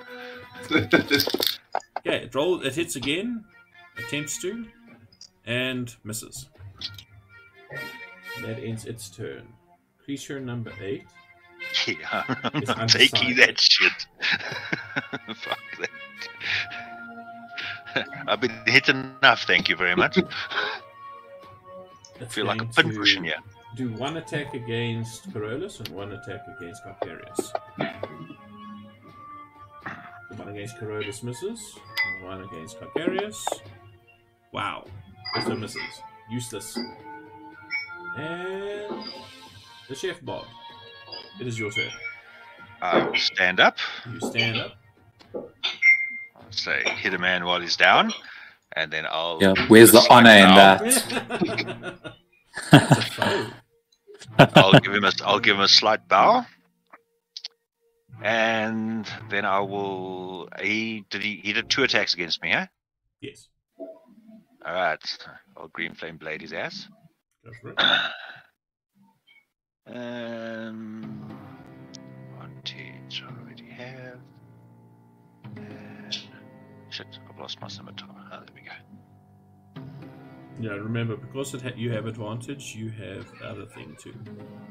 [SPEAKER 1] Yeah, it hits again, attempts to, and misses. That ends its turn. Creature number 8
[SPEAKER 5] Yeah, I'm taking that shit. Fuck that. I've been hit enough, thank you very much. I feel like a pincushion here.
[SPEAKER 1] Do one attack against Corollas and one attack against Carcarius. The one against Corollas misses, and one against Carcarius. Wow, also misses. Useless. And the Chef Bob. It is your turn.
[SPEAKER 5] I will stand up.
[SPEAKER 1] You stand up.
[SPEAKER 5] I'll say hit a man while he's down, and then I'll.
[SPEAKER 4] Yeah, where's the honor in that?
[SPEAKER 1] That's a foe.
[SPEAKER 5] I'll give him a slight bow, and then I will. He did 2 attacks against me, huh?
[SPEAKER 1] Yes.
[SPEAKER 5] All right. I'll green flame blade his ass.
[SPEAKER 1] Go for it.
[SPEAKER 5] Advantage I already have. And shit, I've lost my scimitar. Oh, there we go.
[SPEAKER 1] Yeah, remember, because you have advantage, you have the other thing too.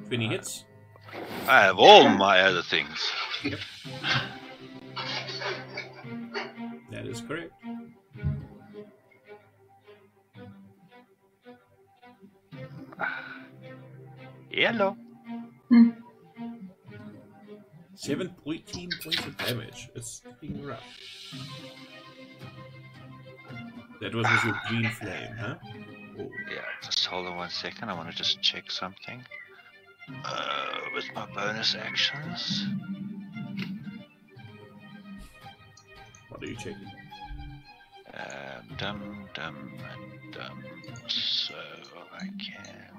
[SPEAKER 1] 20 hits.
[SPEAKER 5] I have all my other things.
[SPEAKER 1] Yep. That is correct.
[SPEAKER 5] Hello.
[SPEAKER 1] 14 points of damage. It's fucking rough. That was with your green flame, huh? Oh.
[SPEAKER 5] Yeah, just hold on 1 second. I want to just check something. With my bonus actions.
[SPEAKER 1] What are you checking?
[SPEAKER 5] Dum. So I can.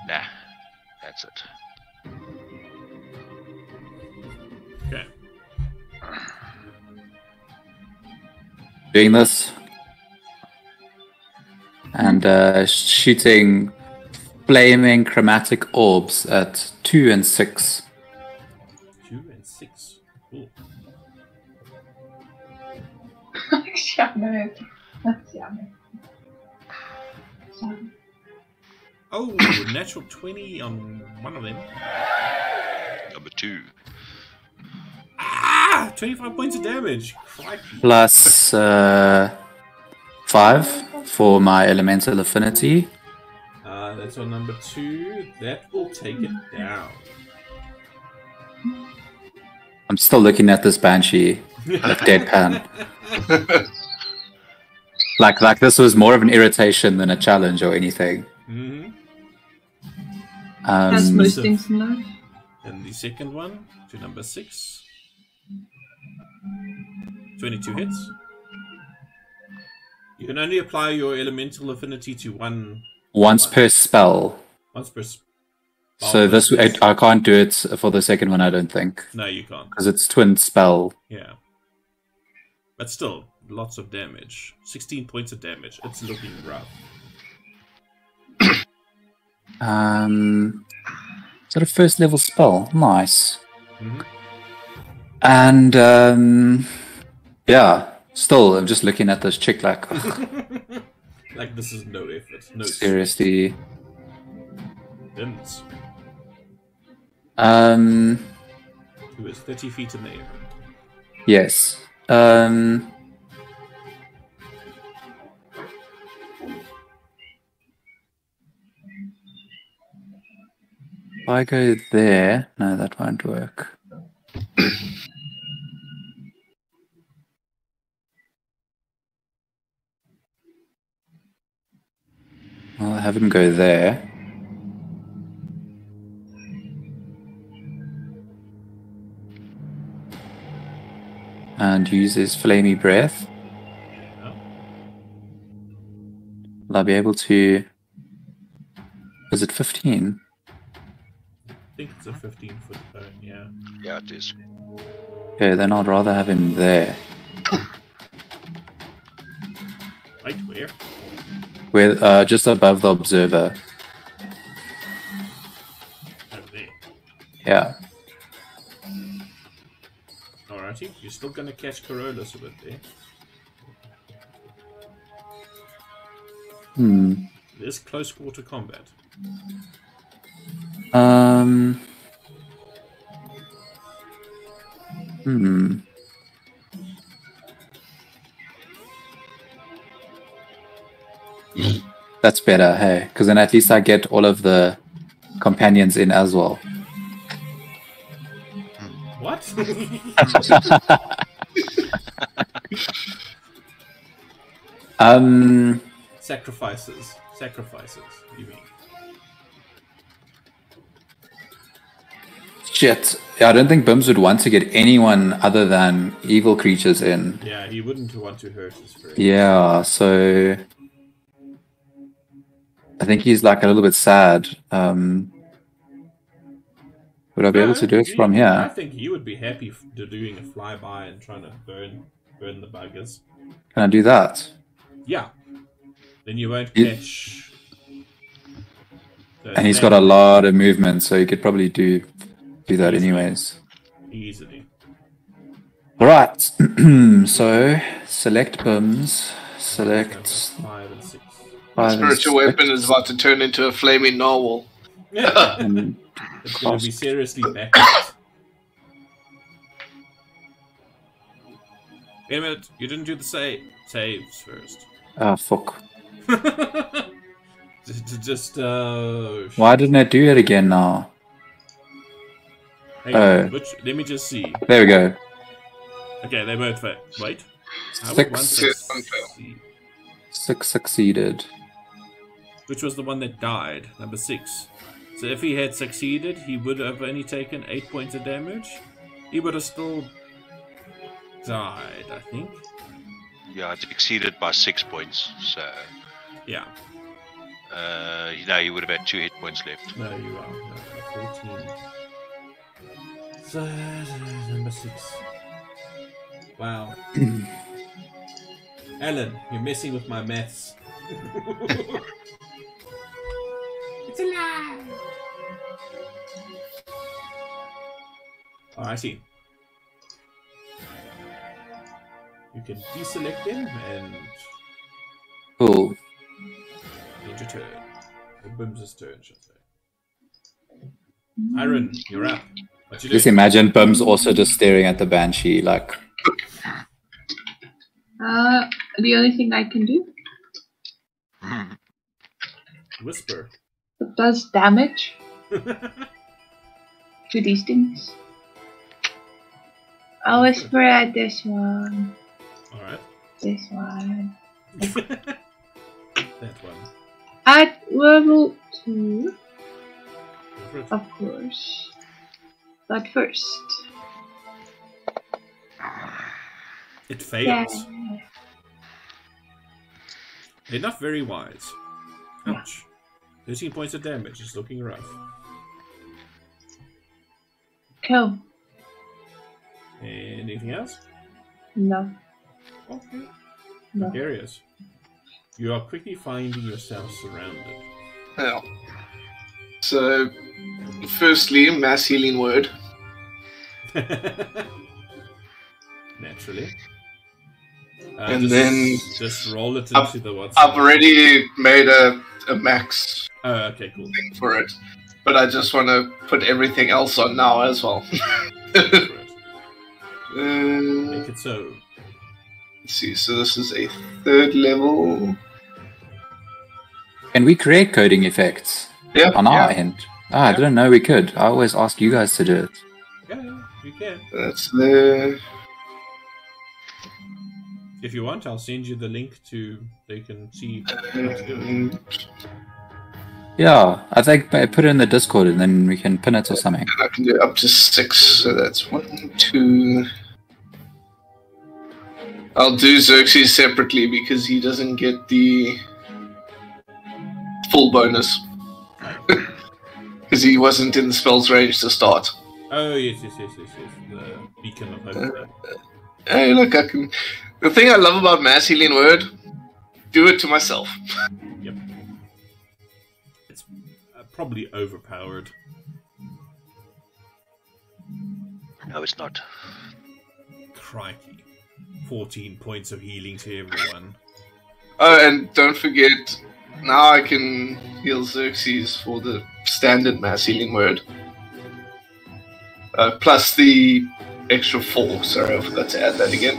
[SPEAKER 5] Nah, that's it.
[SPEAKER 1] Okay.
[SPEAKER 4] Doing this and shooting flaming chromatic orbs at 2 and 6.
[SPEAKER 1] 2 and 6. Cool. Oh, natural 20 on one of them.
[SPEAKER 5] Number 2.
[SPEAKER 1] Ah! 25 points of damage. Crikey.
[SPEAKER 4] Plus 5 for my elemental affinity.
[SPEAKER 1] That's on number 2. That will take it down.
[SPEAKER 4] I'm still looking at this Banshee with deadpan. like this was more of an irritation than a challenge or anything.
[SPEAKER 1] Mm-hmm.
[SPEAKER 2] That's most things in life.
[SPEAKER 1] And the second one to number 6. 22 hits. You can only apply your elemental affinity to
[SPEAKER 4] once per spell.
[SPEAKER 1] Once per spell.
[SPEAKER 4] So this I can't do it for the second one, I don't think.
[SPEAKER 1] No, you can't.
[SPEAKER 4] Because it's twin spell.
[SPEAKER 1] Yeah. But still, lots of damage. 16 points of damage. It's looking rough.
[SPEAKER 4] Is that a first level spell? Nice.
[SPEAKER 1] Mm-hmm.
[SPEAKER 4] And yeah, still I'm just looking at this chick like
[SPEAKER 1] like this is no effort. No.
[SPEAKER 4] Seriously.
[SPEAKER 1] Vince. Who is 30 feet in the air.
[SPEAKER 4] Yes. If I go there, no, that won't work. I'll have him go there. And use his flamey breath.
[SPEAKER 1] Yeah.
[SPEAKER 4] Will I be able to... Is it 15?
[SPEAKER 1] I think it's a 15-foot cone, yeah.
[SPEAKER 5] Yeah, it is.
[SPEAKER 4] Okay, then I'd rather have him there.
[SPEAKER 1] Right, where?
[SPEAKER 4] Where, just above the observer.
[SPEAKER 1] Over there.
[SPEAKER 4] Yeah.
[SPEAKER 1] Alrighty, you're still going to catch Corollas a bit there.
[SPEAKER 4] Hmm.
[SPEAKER 1] There's close quarter combat.
[SPEAKER 4] That's better, hey? Because then at least I get all of the companions in as well.
[SPEAKER 1] What? Sacrifices, you mean?
[SPEAKER 4] Shit. Yeah, I don't think Bims would want to get anyone other than evil creatures in.
[SPEAKER 1] Yeah, he wouldn't want to hurt his friend.
[SPEAKER 4] Yeah, so I think he's like a little bit sad. Would I be able to do it from here?
[SPEAKER 1] I think he would be happy doing a flyby and trying to burn the buggers.
[SPEAKER 4] Can I do that?
[SPEAKER 1] Yeah. Then you won't catch.
[SPEAKER 4] And he's got a lot of movement, so he could probably do that anyways.
[SPEAKER 1] Easily.
[SPEAKER 4] Alright. So select Bims. Select
[SPEAKER 1] 5 and 6.
[SPEAKER 3] Spiritual weapon is about to turn into a flaming narwhal.
[SPEAKER 1] It's going to be seriously backwards. Wait a minute, you didn't do the saves first.
[SPEAKER 4] Ah, fuck.
[SPEAKER 1] Just
[SPEAKER 4] Why didn't I do it again now?
[SPEAKER 1] let me just see.
[SPEAKER 4] There we go.
[SPEAKER 1] Okay, they both failed. Wait.
[SPEAKER 4] Six succeeded.
[SPEAKER 1] Which was the one that died? Number 6. So if he had succeeded, he would have only taken 8 points of damage. He would have still died, I think.
[SPEAKER 5] Yeah, it exceeded by 6 points, so...
[SPEAKER 1] Yeah.
[SPEAKER 5] No, you would have had 2 hit points left.
[SPEAKER 1] No, you are. No, 14. So, number 6. Wow. Alan, you're messing with my maths. It's a lie! Oh, I see. You can deselect them and...
[SPEAKER 4] Cool.
[SPEAKER 1] End your turn. Or Bim's turn, should I say. Iron, you're up. What you doing?
[SPEAKER 4] Just imagine Bim's also just staring at the Banshee, like...
[SPEAKER 2] The only thing I can do.
[SPEAKER 1] Whisper.
[SPEAKER 2] It does damage to these things. I'll whisper at this one.
[SPEAKER 1] Alright.
[SPEAKER 2] This one.
[SPEAKER 1] That one.
[SPEAKER 2] At level 2. Of course. But first.
[SPEAKER 1] It fails.
[SPEAKER 2] Yeah.
[SPEAKER 1] They're not very wise. Ouch. 13 points of damage. It's looking rough.
[SPEAKER 2] Cool.
[SPEAKER 1] Anything else?
[SPEAKER 2] No.
[SPEAKER 1] Okay.
[SPEAKER 2] No.
[SPEAKER 1] Precarious. You are quickly finding yourself surrounded.
[SPEAKER 3] Yeah. So, firstly, mass healing word.
[SPEAKER 1] Naturally.
[SPEAKER 3] And then
[SPEAKER 1] just roll it into the WhatsApp.
[SPEAKER 3] I've already made a max
[SPEAKER 1] Oh, okay, cool.
[SPEAKER 3] thing for it, but I just want to put everything else on now as well.
[SPEAKER 1] Make it so.
[SPEAKER 3] Let's see. So this is a 3rd level.
[SPEAKER 4] Can we create coding effects on our end? I didn't know we could. I always ask you guys to do it.
[SPEAKER 1] Yeah, you can.
[SPEAKER 3] That's there.
[SPEAKER 1] If you want, I'll send you the link to they can see how to do it.
[SPEAKER 4] Yeah, I think I put it in the Discord and then we can pin it or something.
[SPEAKER 3] I can do up to 6, so that's 1, 2. I'll do Xerxes separately because he doesn't get the full bonus. Because he wasn't in the spell's range to start.
[SPEAKER 1] Oh, yes. The beacon of hope.
[SPEAKER 3] Hey, look, I can... The thing I love about mass healing word, do it to myself.
[SPEAKER 1] Yep. It's probably overpowered.
[SPEAKER 5] No, it's not.
[SPEAKER 1] Crikey. 14 points of healing to everyone.
[SPEAKER 3] Oh, and don't forget, now I can heal Xerxes for the standard mass healing word. Plus the extra 4. Sorry, I forgot to add that again.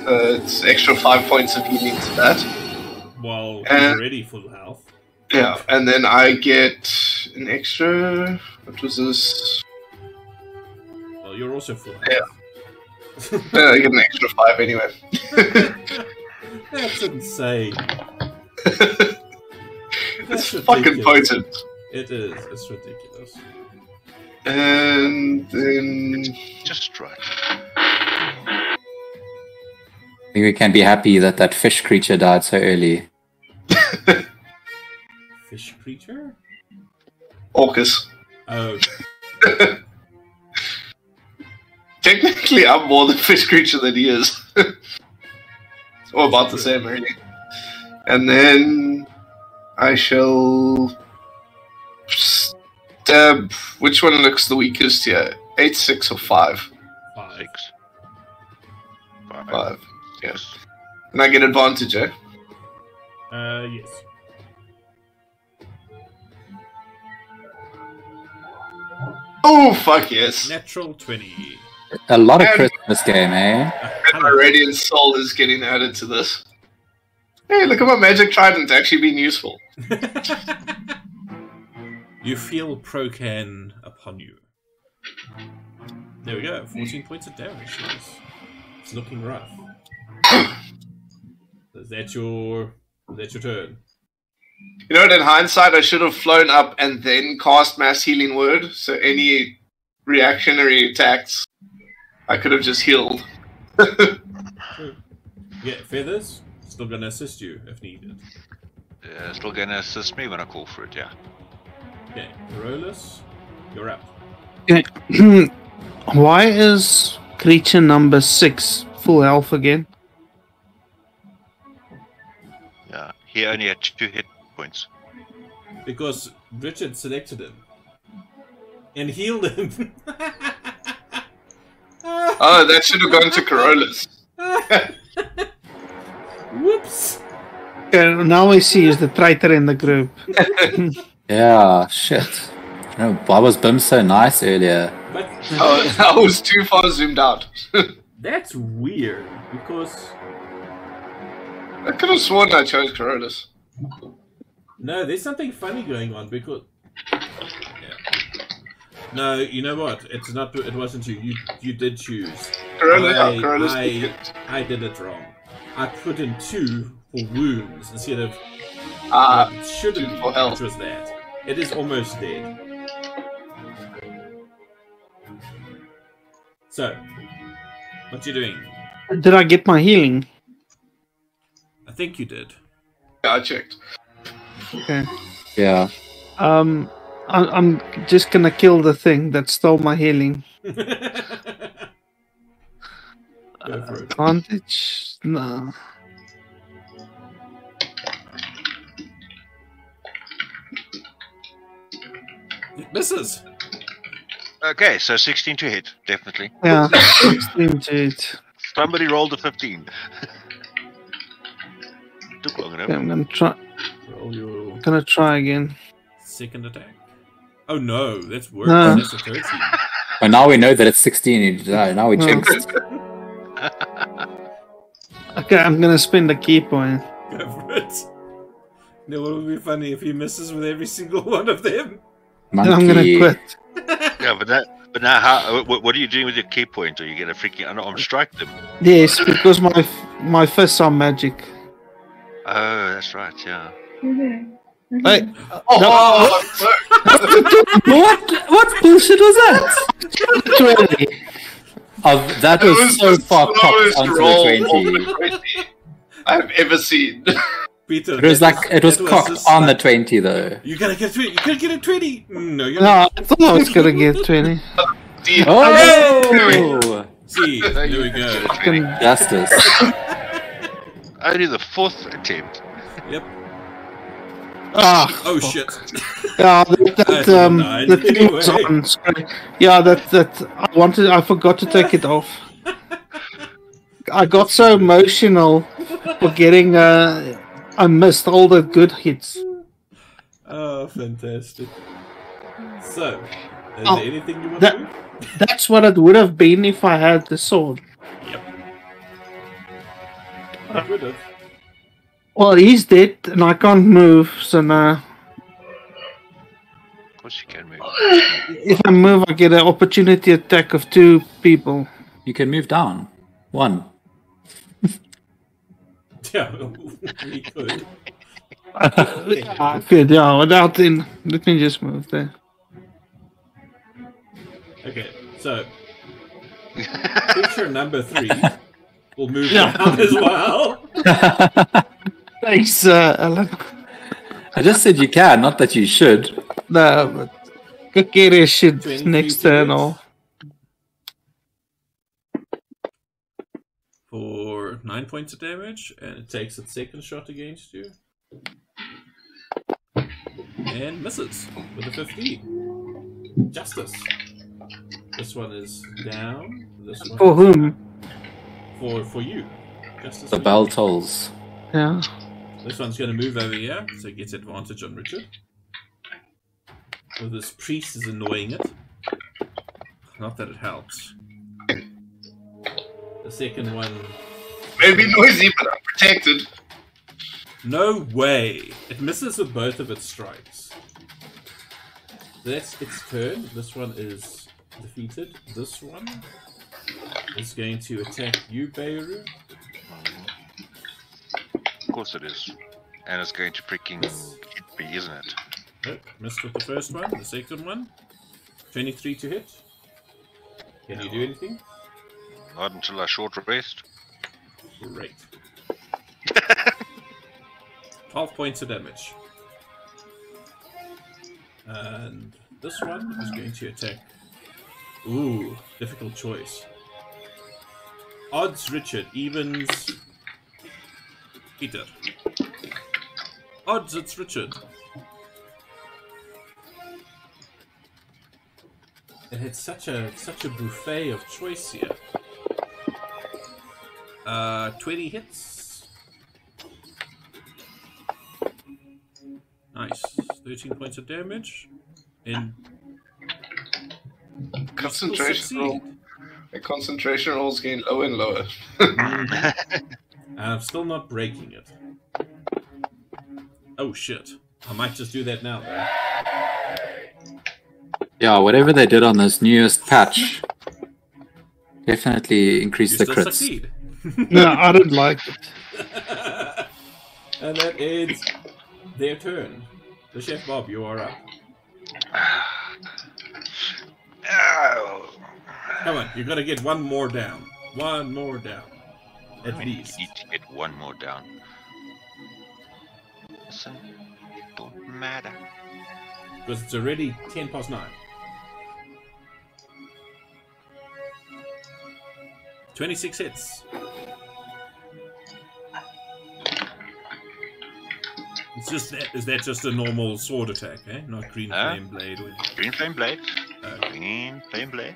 [SPEAKER 3] It's extra 5 points of healing to that.
[SPEAKER 1] Well, you're already full health.
[SPEAKER 3] Yeah, and then I get an extra... What was this?
[SPEAKER 1] Well, you're also full health.
[SPEAKER 3] Yeah. I get an extra 5 anyway.
[SPEAKER 1] That's insane.
[SPEAKER 3] It's fucking potent.
[SPEAKER 1] It is. It's ridiculous.
[SPEAKER 3] And then...
[SPEAKER 5] Just right.
[SPEAKER 4] I think we can be happy that that fish creature died so early.
[SPEAKER 1] Fish creature?
[SPEAKER 3] Orcus.
[SPEAKER 1] Oh.
[SPEAKER 3] Technically, I'm more the fish creature than he is. It's all about the same, really. And then I shall stab. Which one looks the weakest here? 8, 6, or 5?
[SPEAKER 5] 6.
[SPEAKER 3] 5. Yes. And I get advantage, eh?
[SPEAKER 1] Yes.
[SPEAKER 3] Oh, fuck yes.
[SPEAKER 1] Natural 20.
[SPEAKER 4] A lot of Christmas game, eh?
[SPEAKER 3] And my Radiant Soul is getting added to this. Hey, look at my magic trident actually being useful.
[SPEAKER 1] You feel Procan upon you. There we go. 14 points of damage. Nice. It's looking rough. Is that your turn?
[SPEAKER 3] You know what, in hindsight, I should have flown up and then cast Mass Healing Word, so any reactionary attacks, I could have just healed.
[SPEAKER 1] Yeah, Feathers, still gonna assist you if needed.
[SPEAKER 5] Yeah, still gonna assist me when I call for it, yeah.
[SPEAKER 1] Okay, Carolus, you're up.
[SPEAKER 6] Okay. Why is creature number 6 full health again?
[SPEAKER 5] Yeah, he only had 2 hit points.
[SPEAKER 1] Because Richard selected him. And healed him.
[SPEAKER 3] Oh, that should have gone to Carolus.
[SPEAKER 1] Whoops.
[SPEAKER 6] Okay, now I see is the traitor in the group.
[SPEAKER 4] Yeah, shit. No, why was Bim so nice earlier?
[SPEAKER 1] But
[SPEAKER 3] Oh, I was too far zoomed out.
[SPEAKER 1] that's weird, because...
[SPEAKER 3] I could have sworn I chose Carolus.
[SPEAKER 1] No, there's something funny going on, because... Yeah. No, you know what? It's not. It wasn't you. You did choose.
[SPEAKER 3] Carolus.
[SPEAKER 1] I did it wrong. I put in 2 for wounds instead of... it shouldn't
[SPEAKER 3] 2 for health.
[SPEAKER 1] Which was that. It is almost dead. So, what you doing?
[SPEAKER 6] Did I get my healing?
[SPEAKER 1] I think you did.
[SPEAKER 3] Yeah, I checked.
[SPEAKER 6] Okay.
[SPEAKER 4] Yeah.
[SPEAKER 6] I'm just gonna kill the thing that stole my healing.
[SPEAKER 1] Go for it.
[SPEAKER 6] Advantage? No.
[SPEAKER 1] It misses.
[SPEAKER 5] Okay, so 16 to hit, definitely.
[SPEAKER 6] Yeah, 16 to it.
[SPEAKER 5] Somebody rolled a 15. Took long enough.
[SPEAKER 6] Okay, I'm gonna try.
[SPEAKER 1] Roll your
[SPEAKER 6] Gonna try again.
[SPEAKER 1] second attack. Oh no, that's worse.
[SPEAKER 6] No.
[SPEAKER 1] That's a 13.
[SPEAKER 4] But now we know that it's 16. Now we jinxed.
[SPEAKER 6] Okay, I'm gonna spend a key point.
[SPEAKER 1] Go for it. No, what would be funny if he misses with every single one of them?
[SPEAKER 6] Then I'm gonna
[SPEAKER 4] Monkey.
[SPEAKER 6] quit.
[SPEAKER 5] Yeah, but now how? What are you doing with your key point? Are you gonna freaking unarmed strike them?
[SPEAKER 6] Yes, because my fists are magic.
[SPEAKER 5] Oh, that's right. Yeah.
[SPEAKER 6] Hey,
[SPEAKER 4] What bullshit was that?
[SPEAKER 6] 20.
[SPEAKER 4] Oh, that
[SPEAKER 3] It
[SPEAKER 4] was so
[SPEAKER 3] the
[SPEAKER 4] far cocked
[SPEAKER 3] slowest
[SPEAKER 4] onto
[SPEAKER 3] roll
[SPEAKER 4] the 20.
[SPEAKER 3] over the 20 I've ever seen.
[SPEAKER 1] Peter,
[SPEAKER 4] It was cocked on the 20 though.
[SPEAKER 1] You gotta get a 20. You gotta get a 20. No, you're
[SPEAKER 6] No,
[SPEAKER 1] not.
[SPEAKER 6] I thought I was gonna get 20.
[SPEAKER 4] Oh!
[SPEAKER 1] See, there we go.
[SPEAKER 6] Fucking
[SPEAKER 4] Justice.
[SPEAKER 5] Only the 4th attempt.
[SPEAKER 1] Yep.
[SPEAKER 6] ah,
[SPEAKER 1] Oh shit.
[SPEAKER 6] yeah,
[SPEAKER 1] Nice.
[SPEAKER 6] the thing was
[SPEAKER 1] Anyway.
[SPEAKER 6] on screen. Yeah, that I forgot to take it off. I got so emotional for getting I missed all the good hits.
[SPEAKER 1] Oh, fantastic. So, is there anything you want to do?
[SPEAKER 6] That's what it would have been if I had the sword.
[SPEAKER 1] Yep. I would have.
[SPEAKER 6] Well, he's dead and I can't move, so now...
[SPEAKER 5] Of course you can move.
[SPEAKER 6] If I move, I get an opportunity attack of 2 people.
[SPEAKER 4] You can move down. 1.
[SPEAKER 1] Yeah, we could.
[SPEAKER 6] I could, yeah, without then. Let me just move there.
[SPEAKER 1] Okay, so picture number 3 will move down as well.
[SPEAKER 6] Thanks, Alan.
[SPEAKER 4] I just said you can, not that you should.
[SPEAKER 6] No, but Kakere should next turn or...
[SPEAKER 1] For 9 points of damage, and it takes its second shot against you. And misses with a 15. Justice. This one is down. This one
[SPEAKER 6] For whom?
[SPEAKER 1] For you. Justice.
[SPEAKER 4] The bell tolls.
[SPEAKER 6] Yeah.
[SPEAKER 1] This one's going to move over here, so it gets advantage on Richard. So this priest is annoying it. Not that it helps. The second one...
[SPEAKER 3] Maybe noisy, but I'm protected.
[SPEAKER 1] No way! It misses with both of its strikes. That's its turn. This one is defeated. This one is going to attack you, Beirut.
[SPEAKER 5] Of course it is. And it's going to freaking hit me, isn't it?
[SPEAKER 1] Nope, missed with the first one. The second one, 23 to hit. Can you do anything?
[SPEAKER 5] Not until I short rest.
[SPEAKER 1] Great. 12 points of damage. And this one is going to attack. Ooh, difficult choice. Odds Richard, evens Peter. Odds it's Richard. It had such a buffet of choice here. 20 hits. Nice. 13 points of damage. And
[SPEAKER 3] concentration roll. The concentration rolls getting lower and lower.
[SPEAKER 1] I'm still not breaking it. Oh shit. I might just do that now though.
[SPEAKER 4] Yeah, whatever they did on this newest patch definitely increased the crits.
[SPEAKER 1] Succeed.
[SPEAKER 6] No, I don't like it.
[SPEAKER 1] And that ends their turn. The Chef Bob, you are up. Come on, you gotta get one more down. One more down. At least.
[SPEAKER 5] Need to get one more down. Listen, it don't matter.
[SPEAKER 1] Because it's already 10 past 9. 26 hits. It's just that. Is that just a normal sword attack, eh? Not green flame blade? Or...
[SPEAKER 5] Green flame blade. Green flame blade.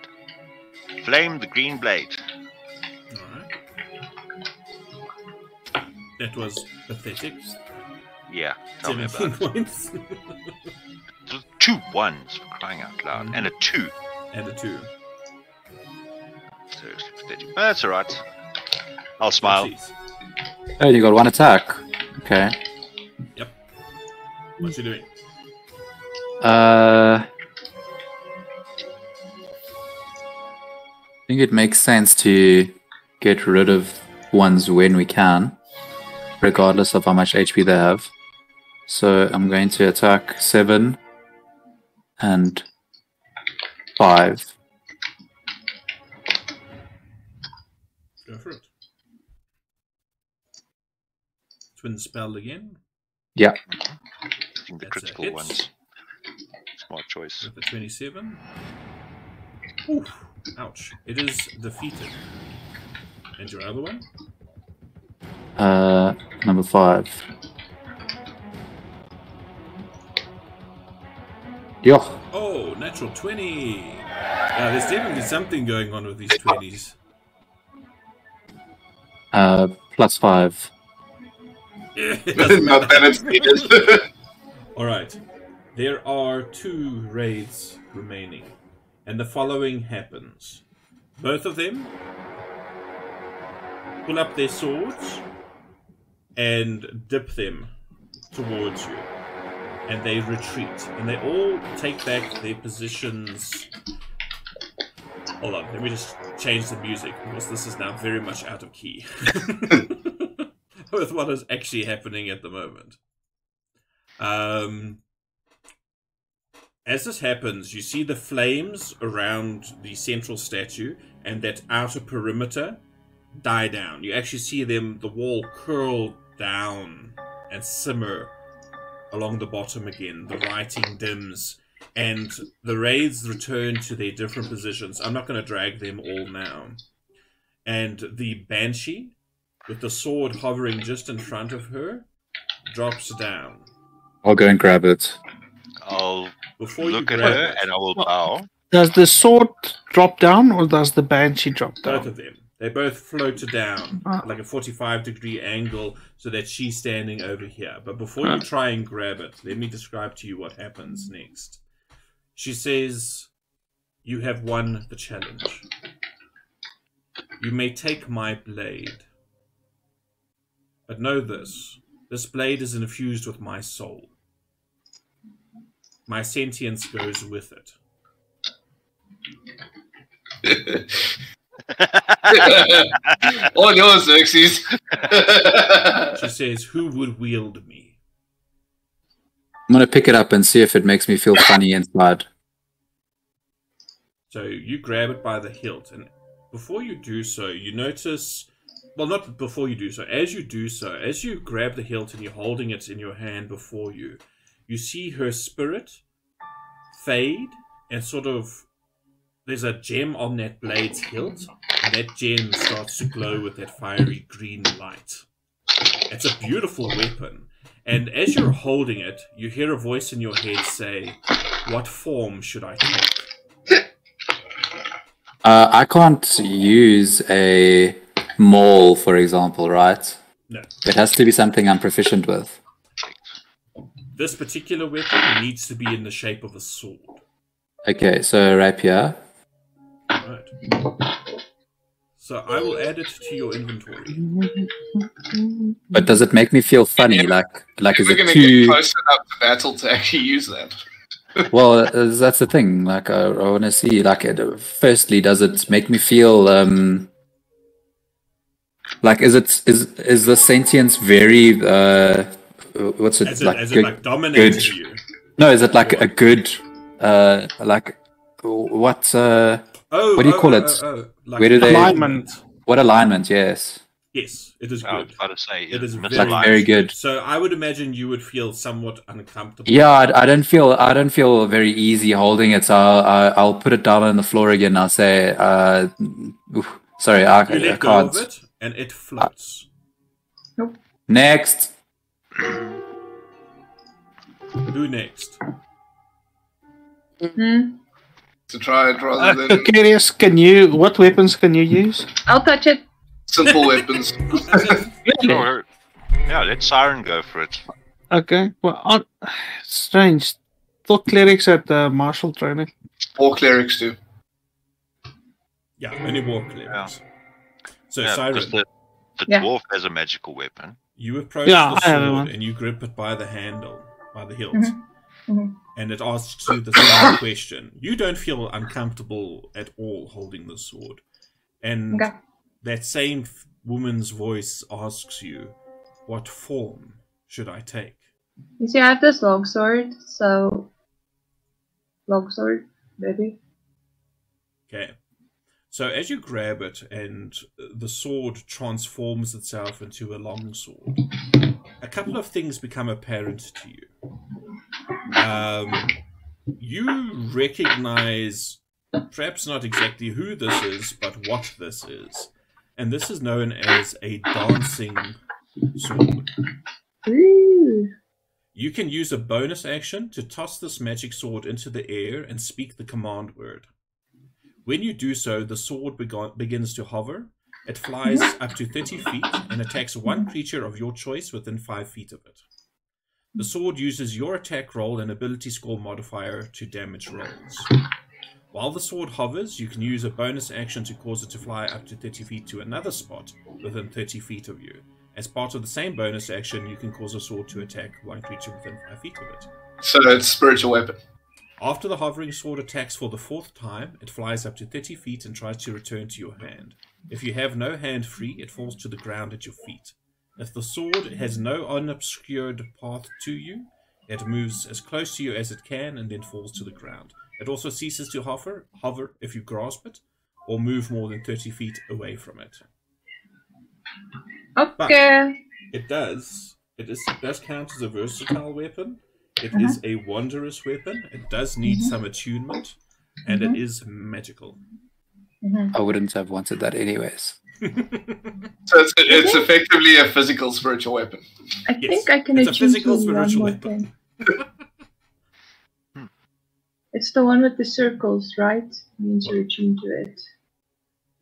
[SPEAKER 5] Flame the green blade.
[SPEAKER 1] Alright. That was pathetic.
[SPEAKER 5] Yeah, tell me about it.
[SPEAKER 1] Points.
[SPEAKER 5] 2 1s for crying out loud. And a 2.
[SPEAKER 1] And a 2.
[SPEAKER 5] Seriously pathetic. But that's alright. I'll smile.
[SPEAKER 4] Oh, you got 1 attack. Okay.
[SPEAKER 1] Yep. What's he doing?
[SPEAKER 4] I think it makes sense to get rid of ones when we can, regardless of how much HP they have. So I'm going to attack 7 and 5.
[SPEAKER 1] Go for it. Twin spell again.
[SPEAKER 4] Yeah.
[SPEAKER 5] I think the critical ones. Smart choice.
[SPEAKER 1] With the 27. Ooh, ouch. It is defeated. And your other one?
[SPEAKER 4] Number 5. Yo.
[SPEAKER 1] Oh, natural 20. Yeah, there's definitely something going on with these 20s.
[SPEAKER 4] +5.
[SPEAKER 3] Not that it's needed.
[SPEAKER 1] Alright. There are 2 raids remaining. And the following happens. Both of them pull up their swords and dip them towards you. And they retreat. And they all take back their positions. Hold on, let me just change the music, because this is now very much out of key. With what is actually happening at the moment. As this happens, you see the flames around the central statue and that outer perimeter die down. You actually see the wall curl down and simmer along the bottom again. The writing dims, and the raids return to their different positions. I'm not going to drag them all now. And the Banshee, with the sword hovering just in front of her, drops down.
[SPEAKER 4] I'll go and grab it.
[SPEAKER 5] I'll look at her and I will bow.
[SPEAKER 6] Does the sword drop down or does the Banshee drop down?
[SPEAKER 1] Both of them. They both float down like a 45-degree angle so that she's standing over here. But before you try and grab it, let me describe to you what happens next. She says, "You have won the challenge. You may take my blade. But know this. This blade is infused with my soul. My sentience goes with it."
[SPEAKER 3] All yours, Xerxes.
[SPEAKER 1] She says, "Who would wield me?"
[SPEAKER 4] I'm going to pick it up and see if it makes me feel funny inside.
[SPEAKER 1] So you grab it by the hilt, and before you do so, you notice... Well, not before you do so. As you do so, as you grab the hilt and you're holding it in your hand before you, you see her spirit fade and sort of... There's a gem on that blade's hilt, and that gem starts to glow with that fiery green light. It's a beautiful weapon. And as you're holding it, you hear a voice in your head say, "What form should I take?"
[SPEAKER 4] I can't use a maul, for example, right?
[SPEAKER 1] No.
[SPEAKER 4] It has to be something I'm proficient with.
[SPEAKER 1] This particular weapon needs to be in the shape of a sword.
[SPEAKER 4] Okay, so rapier.
[SPEAKER 1] Right. So I will add it to your inventory.
[SPEAKER 4] But does it make me feel funny? Like is
[SPEAKER 3] We're
[SPEAKER 4] it
[SPEAKER 3] going to
[SPEAKER 4] too...
[SPEAKER 3] get close enough to battle to actually use that.
[SPEAKER 4] Well, that's the thing. Like, I want to see. Like, firstly, does it make me feel like is the sentience very what's it
[SPEAKER 1] As
[SPEAKER 4] like?
[SPEAKER 1] it like dominates
[SPEAKER 4] good.
[SPEAKER 1] you.
[SPEAKER 4] No, is it like a good like what? What do you call it?
[SPEAKER 1] Like
[SPEAKER 4] Where do they?
[SPEAKER 6] Alignment.
[SPEAKER 4] What alignment? Yes.
[SPEAKER 1] Yes, it is
[SPEAKER 5] I was
[SPEAKER 1] good.
[SPEAKER 5] about to say,
[SPEAKER 1] It is
[SPEAKER 4] Like very good.
[SPEAKER 1] So I would imagine you would feel somewhat uncomfortable.
[SPEAKER 4] Yeah, I don't feel very easy holding it. So I'll put it down on the floor again. I'll say, sorry, I
[SPEAKER 1] You let go
[SPEAKER 4] can't.
[SPEAKER 1] of it, and it floats.
[SPEAKER 2] Nope.
[SPEAKER 4] Next.
[SPEAKER 1] Who next?
[SPEAKER 3] To try it rather than
[SPEAKER 6] Curious, what weapons can you use?
[SPEAKER 2] I'll touch it.
[SPEAKER 3] simple weapons.
[SPEAKER 5] Sure. Yeah, let Siren go for it.
[SPEAKER 6] Okay, well, strange. Thought clerics at the martial training.
[SPEAKER 3] All clerics do.
[SPEAKER 1] Yeah, only war clerics. So
[SPEAKER 5] Yeah,
[SPEAKER 1] Siren,
[SPEAKER 5] because the
[SPEAKER 2] Yeah.
[SPEAKER 5] dwarf has a magical weapon.
[SPEAKER 1] you approach
[SPEAKER 6] Yeah,
[SPEAKER 1] the
[SPEAKER 6] I have
[SPEAKER 1] sword
[SPEAKER 6] one.
[SPEAKER 1] and you grip it by the handle, by the hilt.
[SPEAKER 2] Mhm.
[SPEAKER 1] And it asks you the same question. You don't feel uncomfortable at all holding the sword. And
[SPEAKER 2] Okay.
[SPEAKER 1] that same woman's voice asks you, "What form should I take?"
[SPEAKER 2] You see, I have this longsword, so longsword, maybe.
[SPEAKER 1] Okay. So as you grab it and the sword transforms itself into a long sword, a couple of things become apparent to you. You recognize, perhaps not exactly who this is, but what this is. And this is known as a dancing sword.
[SPEAKER 2] Ooh.
[SPEAKER 1] You can use a bonus action to toss this magic sword into the air and speak the command word. When you do so, the sword begins to hover, It flies up to 30 feet and attacks one creature of your choice within 5 feet of it. The sword uses your attack roll and ability score modifier to damage rolls. While the sword hovers, you can use a bonus action to cause it to fly up to 30 feet to another spot within 30 feet of you. As part of the same bonus action, you can cause a sword to attack one creature within 5 feet of it.
[SPEAKER 3] So it's spiritual weapon.
[SPEAKER 1] After the hovering sword attacks for the 4th time, it flies up to 30 feet and tries to return to your hand. If you have no hand free, it falls to the ground at your feet. If the sword has no unobscured path to you, it moves as close to you as it can and then falls to the ground. It also ceases to hover if you grasp it, or move more than 30 feet away from it.
[SPEAKER 2] Okay.
[SPEAKER 1] But it does count as a versatile weapon. It is a wondrous weapon. It does need some attunement, and it is magical.
[SPEAKER 4] I wouldn't have wanted that anyways.
[SPEAKER 3] So it's effectively a physical spiritual weapon.
[SPEAKER 2] I think I can
[SPEAKER 1] it's a
[SPEAKER 2] attune
[SPEAKER 1] physical
[SPEAKER 2] to
[SPEAKER 1] spiritual
[SPEAKER 2] one more
[SPEAKER 1] weapon.
[SPEAKER 2] thing. It's the one with the circles, right? Means you're attuned to it.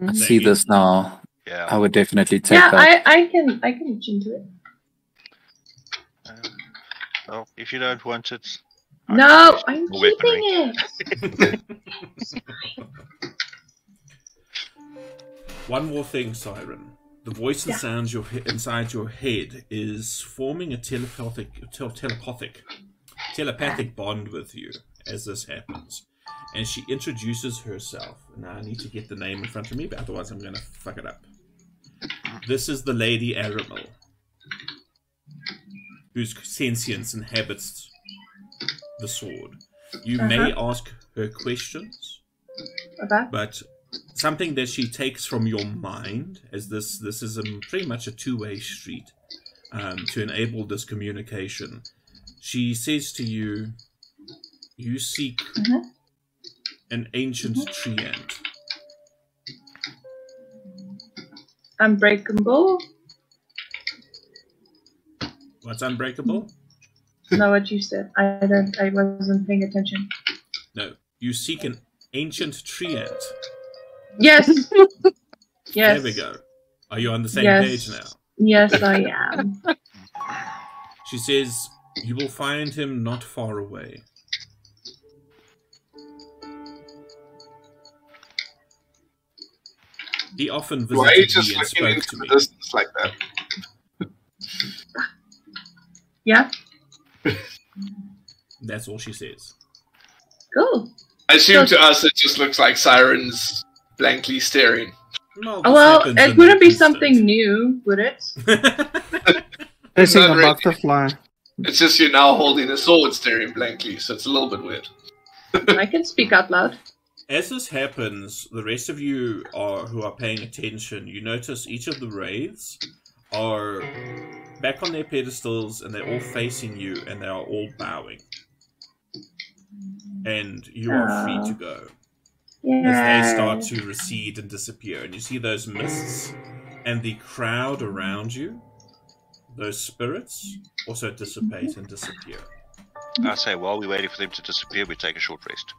[SPEAKER 4] I see this now.
[SPEAKER 5] Yeah.
[SPEAKER 4] I would definitely take
[SPEAKER 2] Yeah,
[SPEAKER 4] that.
[SPEAKER 2] I can attune to it.
[SPEAKER 5] Well, if you don't want it,
[SPEAKER 2] No, I'm keeping
[SPEAKER 5] weaponry.
[SPEAKER 2] it.
[SPEAKER 1] One more thing, Siren. The voice that sounds inside your head is forming a telepathic bond with you as this happens. And she introduces herself. Now I need to get the name in front of me, but otherwise I'm going to fuck it up. This is the Lady Aramil, whose sentience inhabits the sword. You may ask her questions, but something that she takes from your mind, as this is pretty much a two-way street to enable this communication. She says to you, you seek an ancient treant.
[SPEAKER 2] Unbreakable?
[SPEAKER 1] What's unbreakable?
[SPEAKER 2] No, what you said. I wasn't paying attention.
[SPEAKER 1] No, you seek an ancient treant.
[SPEAKER 2] Yes. Yes.
[SPEAKER 1] There we go. Are you on the same page now?
[SPEAKER 2] Yes, I am.
[SPEAKER 1] She says, you will find him not far away. He often
[SPEAKER 3] Why are you
[SPEAKER 1] visited
[SPEAKER 3] just
[SPEAKER 1] me and
[SPEAKER 3] looking
[SPEAKER 1] spoke
[SPEAKER 3] into
[SPEAKER 1] to
[SPEAKER 3] the
[SPEAKER 1] me.
[SPEAKER 3] distance like that?
[SPEAKER 2] Yeah?
[SPEAKER 1] That's all she says.
[SPEAKER 2] Cool.
[SPEAKER 3] I assume to us it just looks like sirens blankly staring.
[SPEAKER 2] Well, it wouldn't be something new, would it?
[SPEAKER 6] It's a
[SPEAKER 3] Not really.
[SPEAKER 6] butterfly.
[SPEAKER 3] It's just you're now holding a sword staring blankly, so it's a little bit weird.
[SPEAKER 2] I can speak out loud.
[SPEAKER 1] As this happens, the rest of you who are paying attention, you notice each of the wraiths are back on their pedestals and they're all facing you and they are all bowing. And you are free to go. As they start to recede and disappear. And you see those mists and the crowd around you, those spirits, also dissipate and disappear.
[SPEAKER 5] I say, while we're waiting for them to disappear, we take a short rest.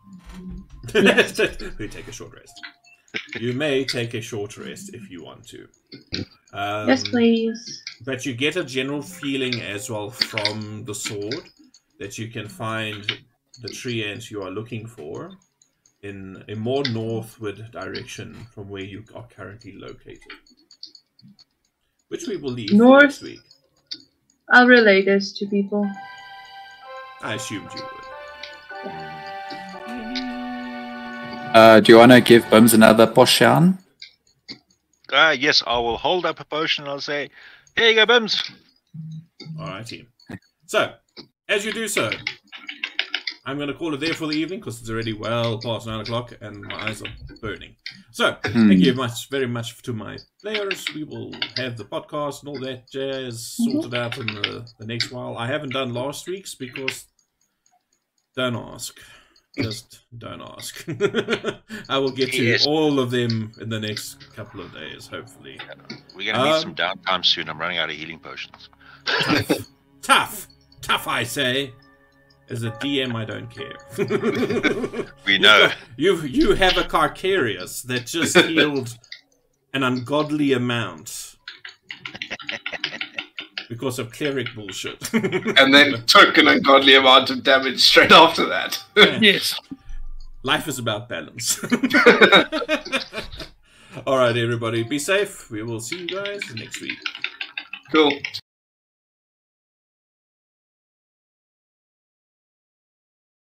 [SPEAKER 1] We take a short rest. You may take a short rest if you want to.
[SPEAKER 2] Yes, please.
[SPEAKER 1] But you get a general feeling as well from the sword that you can find the treant you are looking for in a more northward direction from where you are currently located. Which we will leave for next week.
[SPEAKER 2] I'll relay this to people.
[SPEAKER 1] I assumed you would.
[SPEAKER 4] Do you want to give Bums another potion?
[SPEAKER 5] Yes, I will hold up a potion and I'll say, here you go, Bums.
[SPEAKER 1] Alrighty. So, as you do so, I'm going to call it there for the evening because it's already well past 9 o'clock and my eyes are burning. So, thank you very much to my players. We will have the podcast and all that jazz sorted out in the next while. I haven't done last week's because don't ask. Just don't ask. I will get to all of them in the next couple of days, hopefully.
[SPEAKER 5] We're going to need some downtime soon. I'm running out of healing potions.
[SPEAKER 1] Tough, I say. As a DM, I don't care.
[SPEAKER 5] We know.
[SPEAKER 1] You have a Carcarius that just healed an ungodly amount because of cleric bullshit.
[SPEAKER 3] And then took an ungodly amount of damage straight after that.
[SPEAKER 6] Yes.
[SPEAKER 1] Life is about balance. Alright, everybody, be safe. We will see you guys next week.
[SPEAKER 3] Cool.